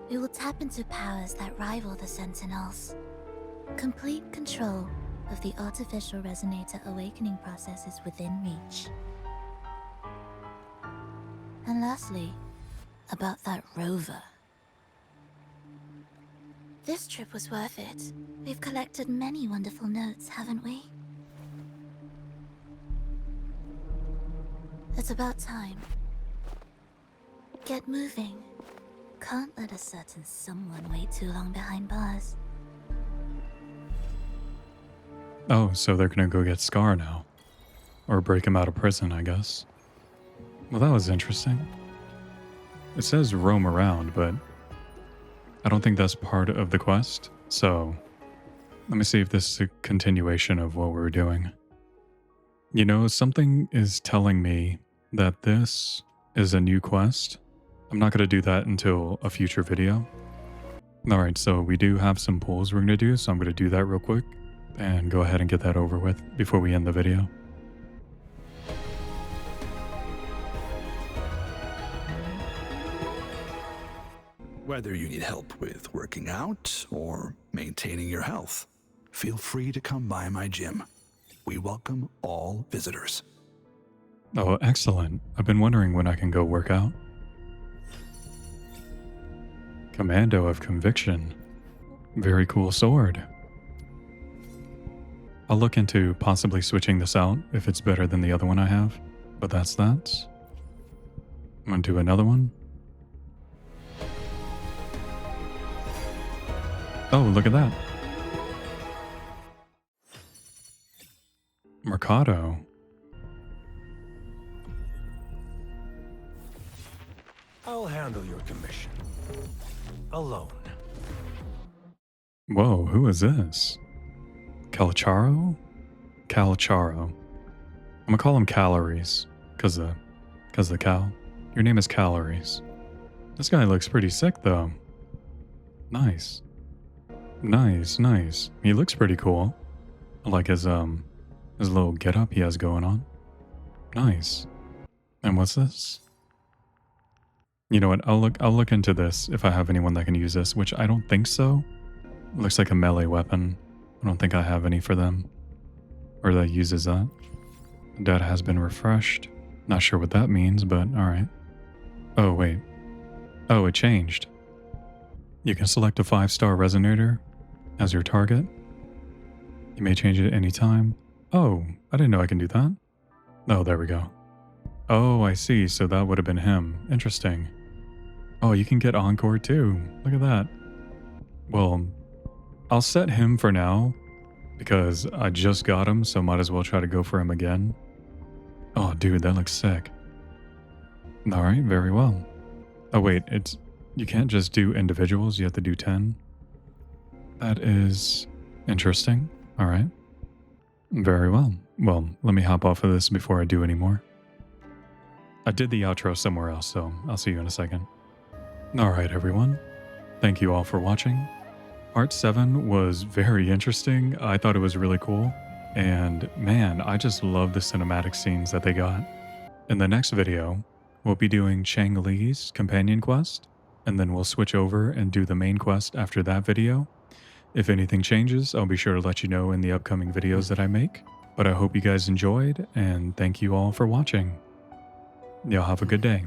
we will tap into powers that rival the Sentinels. Complete control of the artificial resonator awakening process is within reach. And lastly, about that rover. This trip was worth it. We've collected many wonderful notes, haven't we? It's about time. Get moving. Can't let a certain someone wait too long behind bars. Oh, so they're gonna go get Scar now. Or break him out of prison, I guess. Well, that was interesting. It says roam around, but I don't think that's part of the quest. So let me see if this is a continuation of what we're doing. You know, something is telling me that this is a new quest. I'm not going to do that until a future video. Alright, so we do have some pulls we're going to do, so I'm going to do that real quick and go ahead and get that over with before we end the video. Whether you need help with working out or maintaining your health, feel free to come by my gym. We welcome all visitors. Oh, excellent. I've been wondering when I can go work out. Commando of Conviction. Very cool sword. I'll look into possibly switching this out if it's better than the other one I have, but that's that. I'm gonna do another one. Oh, look at that. Mercado. I'll handle your commission. Alone. Whoa, who is this? Calcharo? Calcharo. I'm gonna call him Calories, cause the cow. Your name is Calories. This guy looks pretty sick though. Nice. Nice, nice. He looks pretty cool. I like his little getup he has going on. Nice. And what's this? You know what? I'll look into this if I have anyone that can use this, which I don't think so. Looks like a melee weapon. I don't think I have any for them. Or that uses that. Data has been refreshed. Not sure what that means, but alright. Oh, wait. Oh, it changed. You can select a 5-star resonator as your target. You may change it at any time. Oh, I didn't know I can do that. Oh, there we go. Oh, I see. So that would have been him. Interesting. Oh, you can get Encore too. Look at that. Well, I'll set him for now because I just got him, so might as well try to go for him again. Oh, dude, that looks sick. All right, very well. Oh, wait, you can't just do individuals. You have to do 10. That is interesting. All right. Very well. Well, let me hop off of this before I do any more. I did the outro somewhere else, so I'll see you in a second. All right, everyone. Thank you all for watching. Part 7 was very interesting. I thought it was really cool. And man, I just love the cinematic scenes that they got. In the next video, we'll be doing Changli's companion quest, and then we'll switch over and do the main quest after that video. If anything changes, I'll be sure to let you know in the upcoming videos that I make. But I hope you guys enjoyed, and thank you all for watching. Y'all have a good day.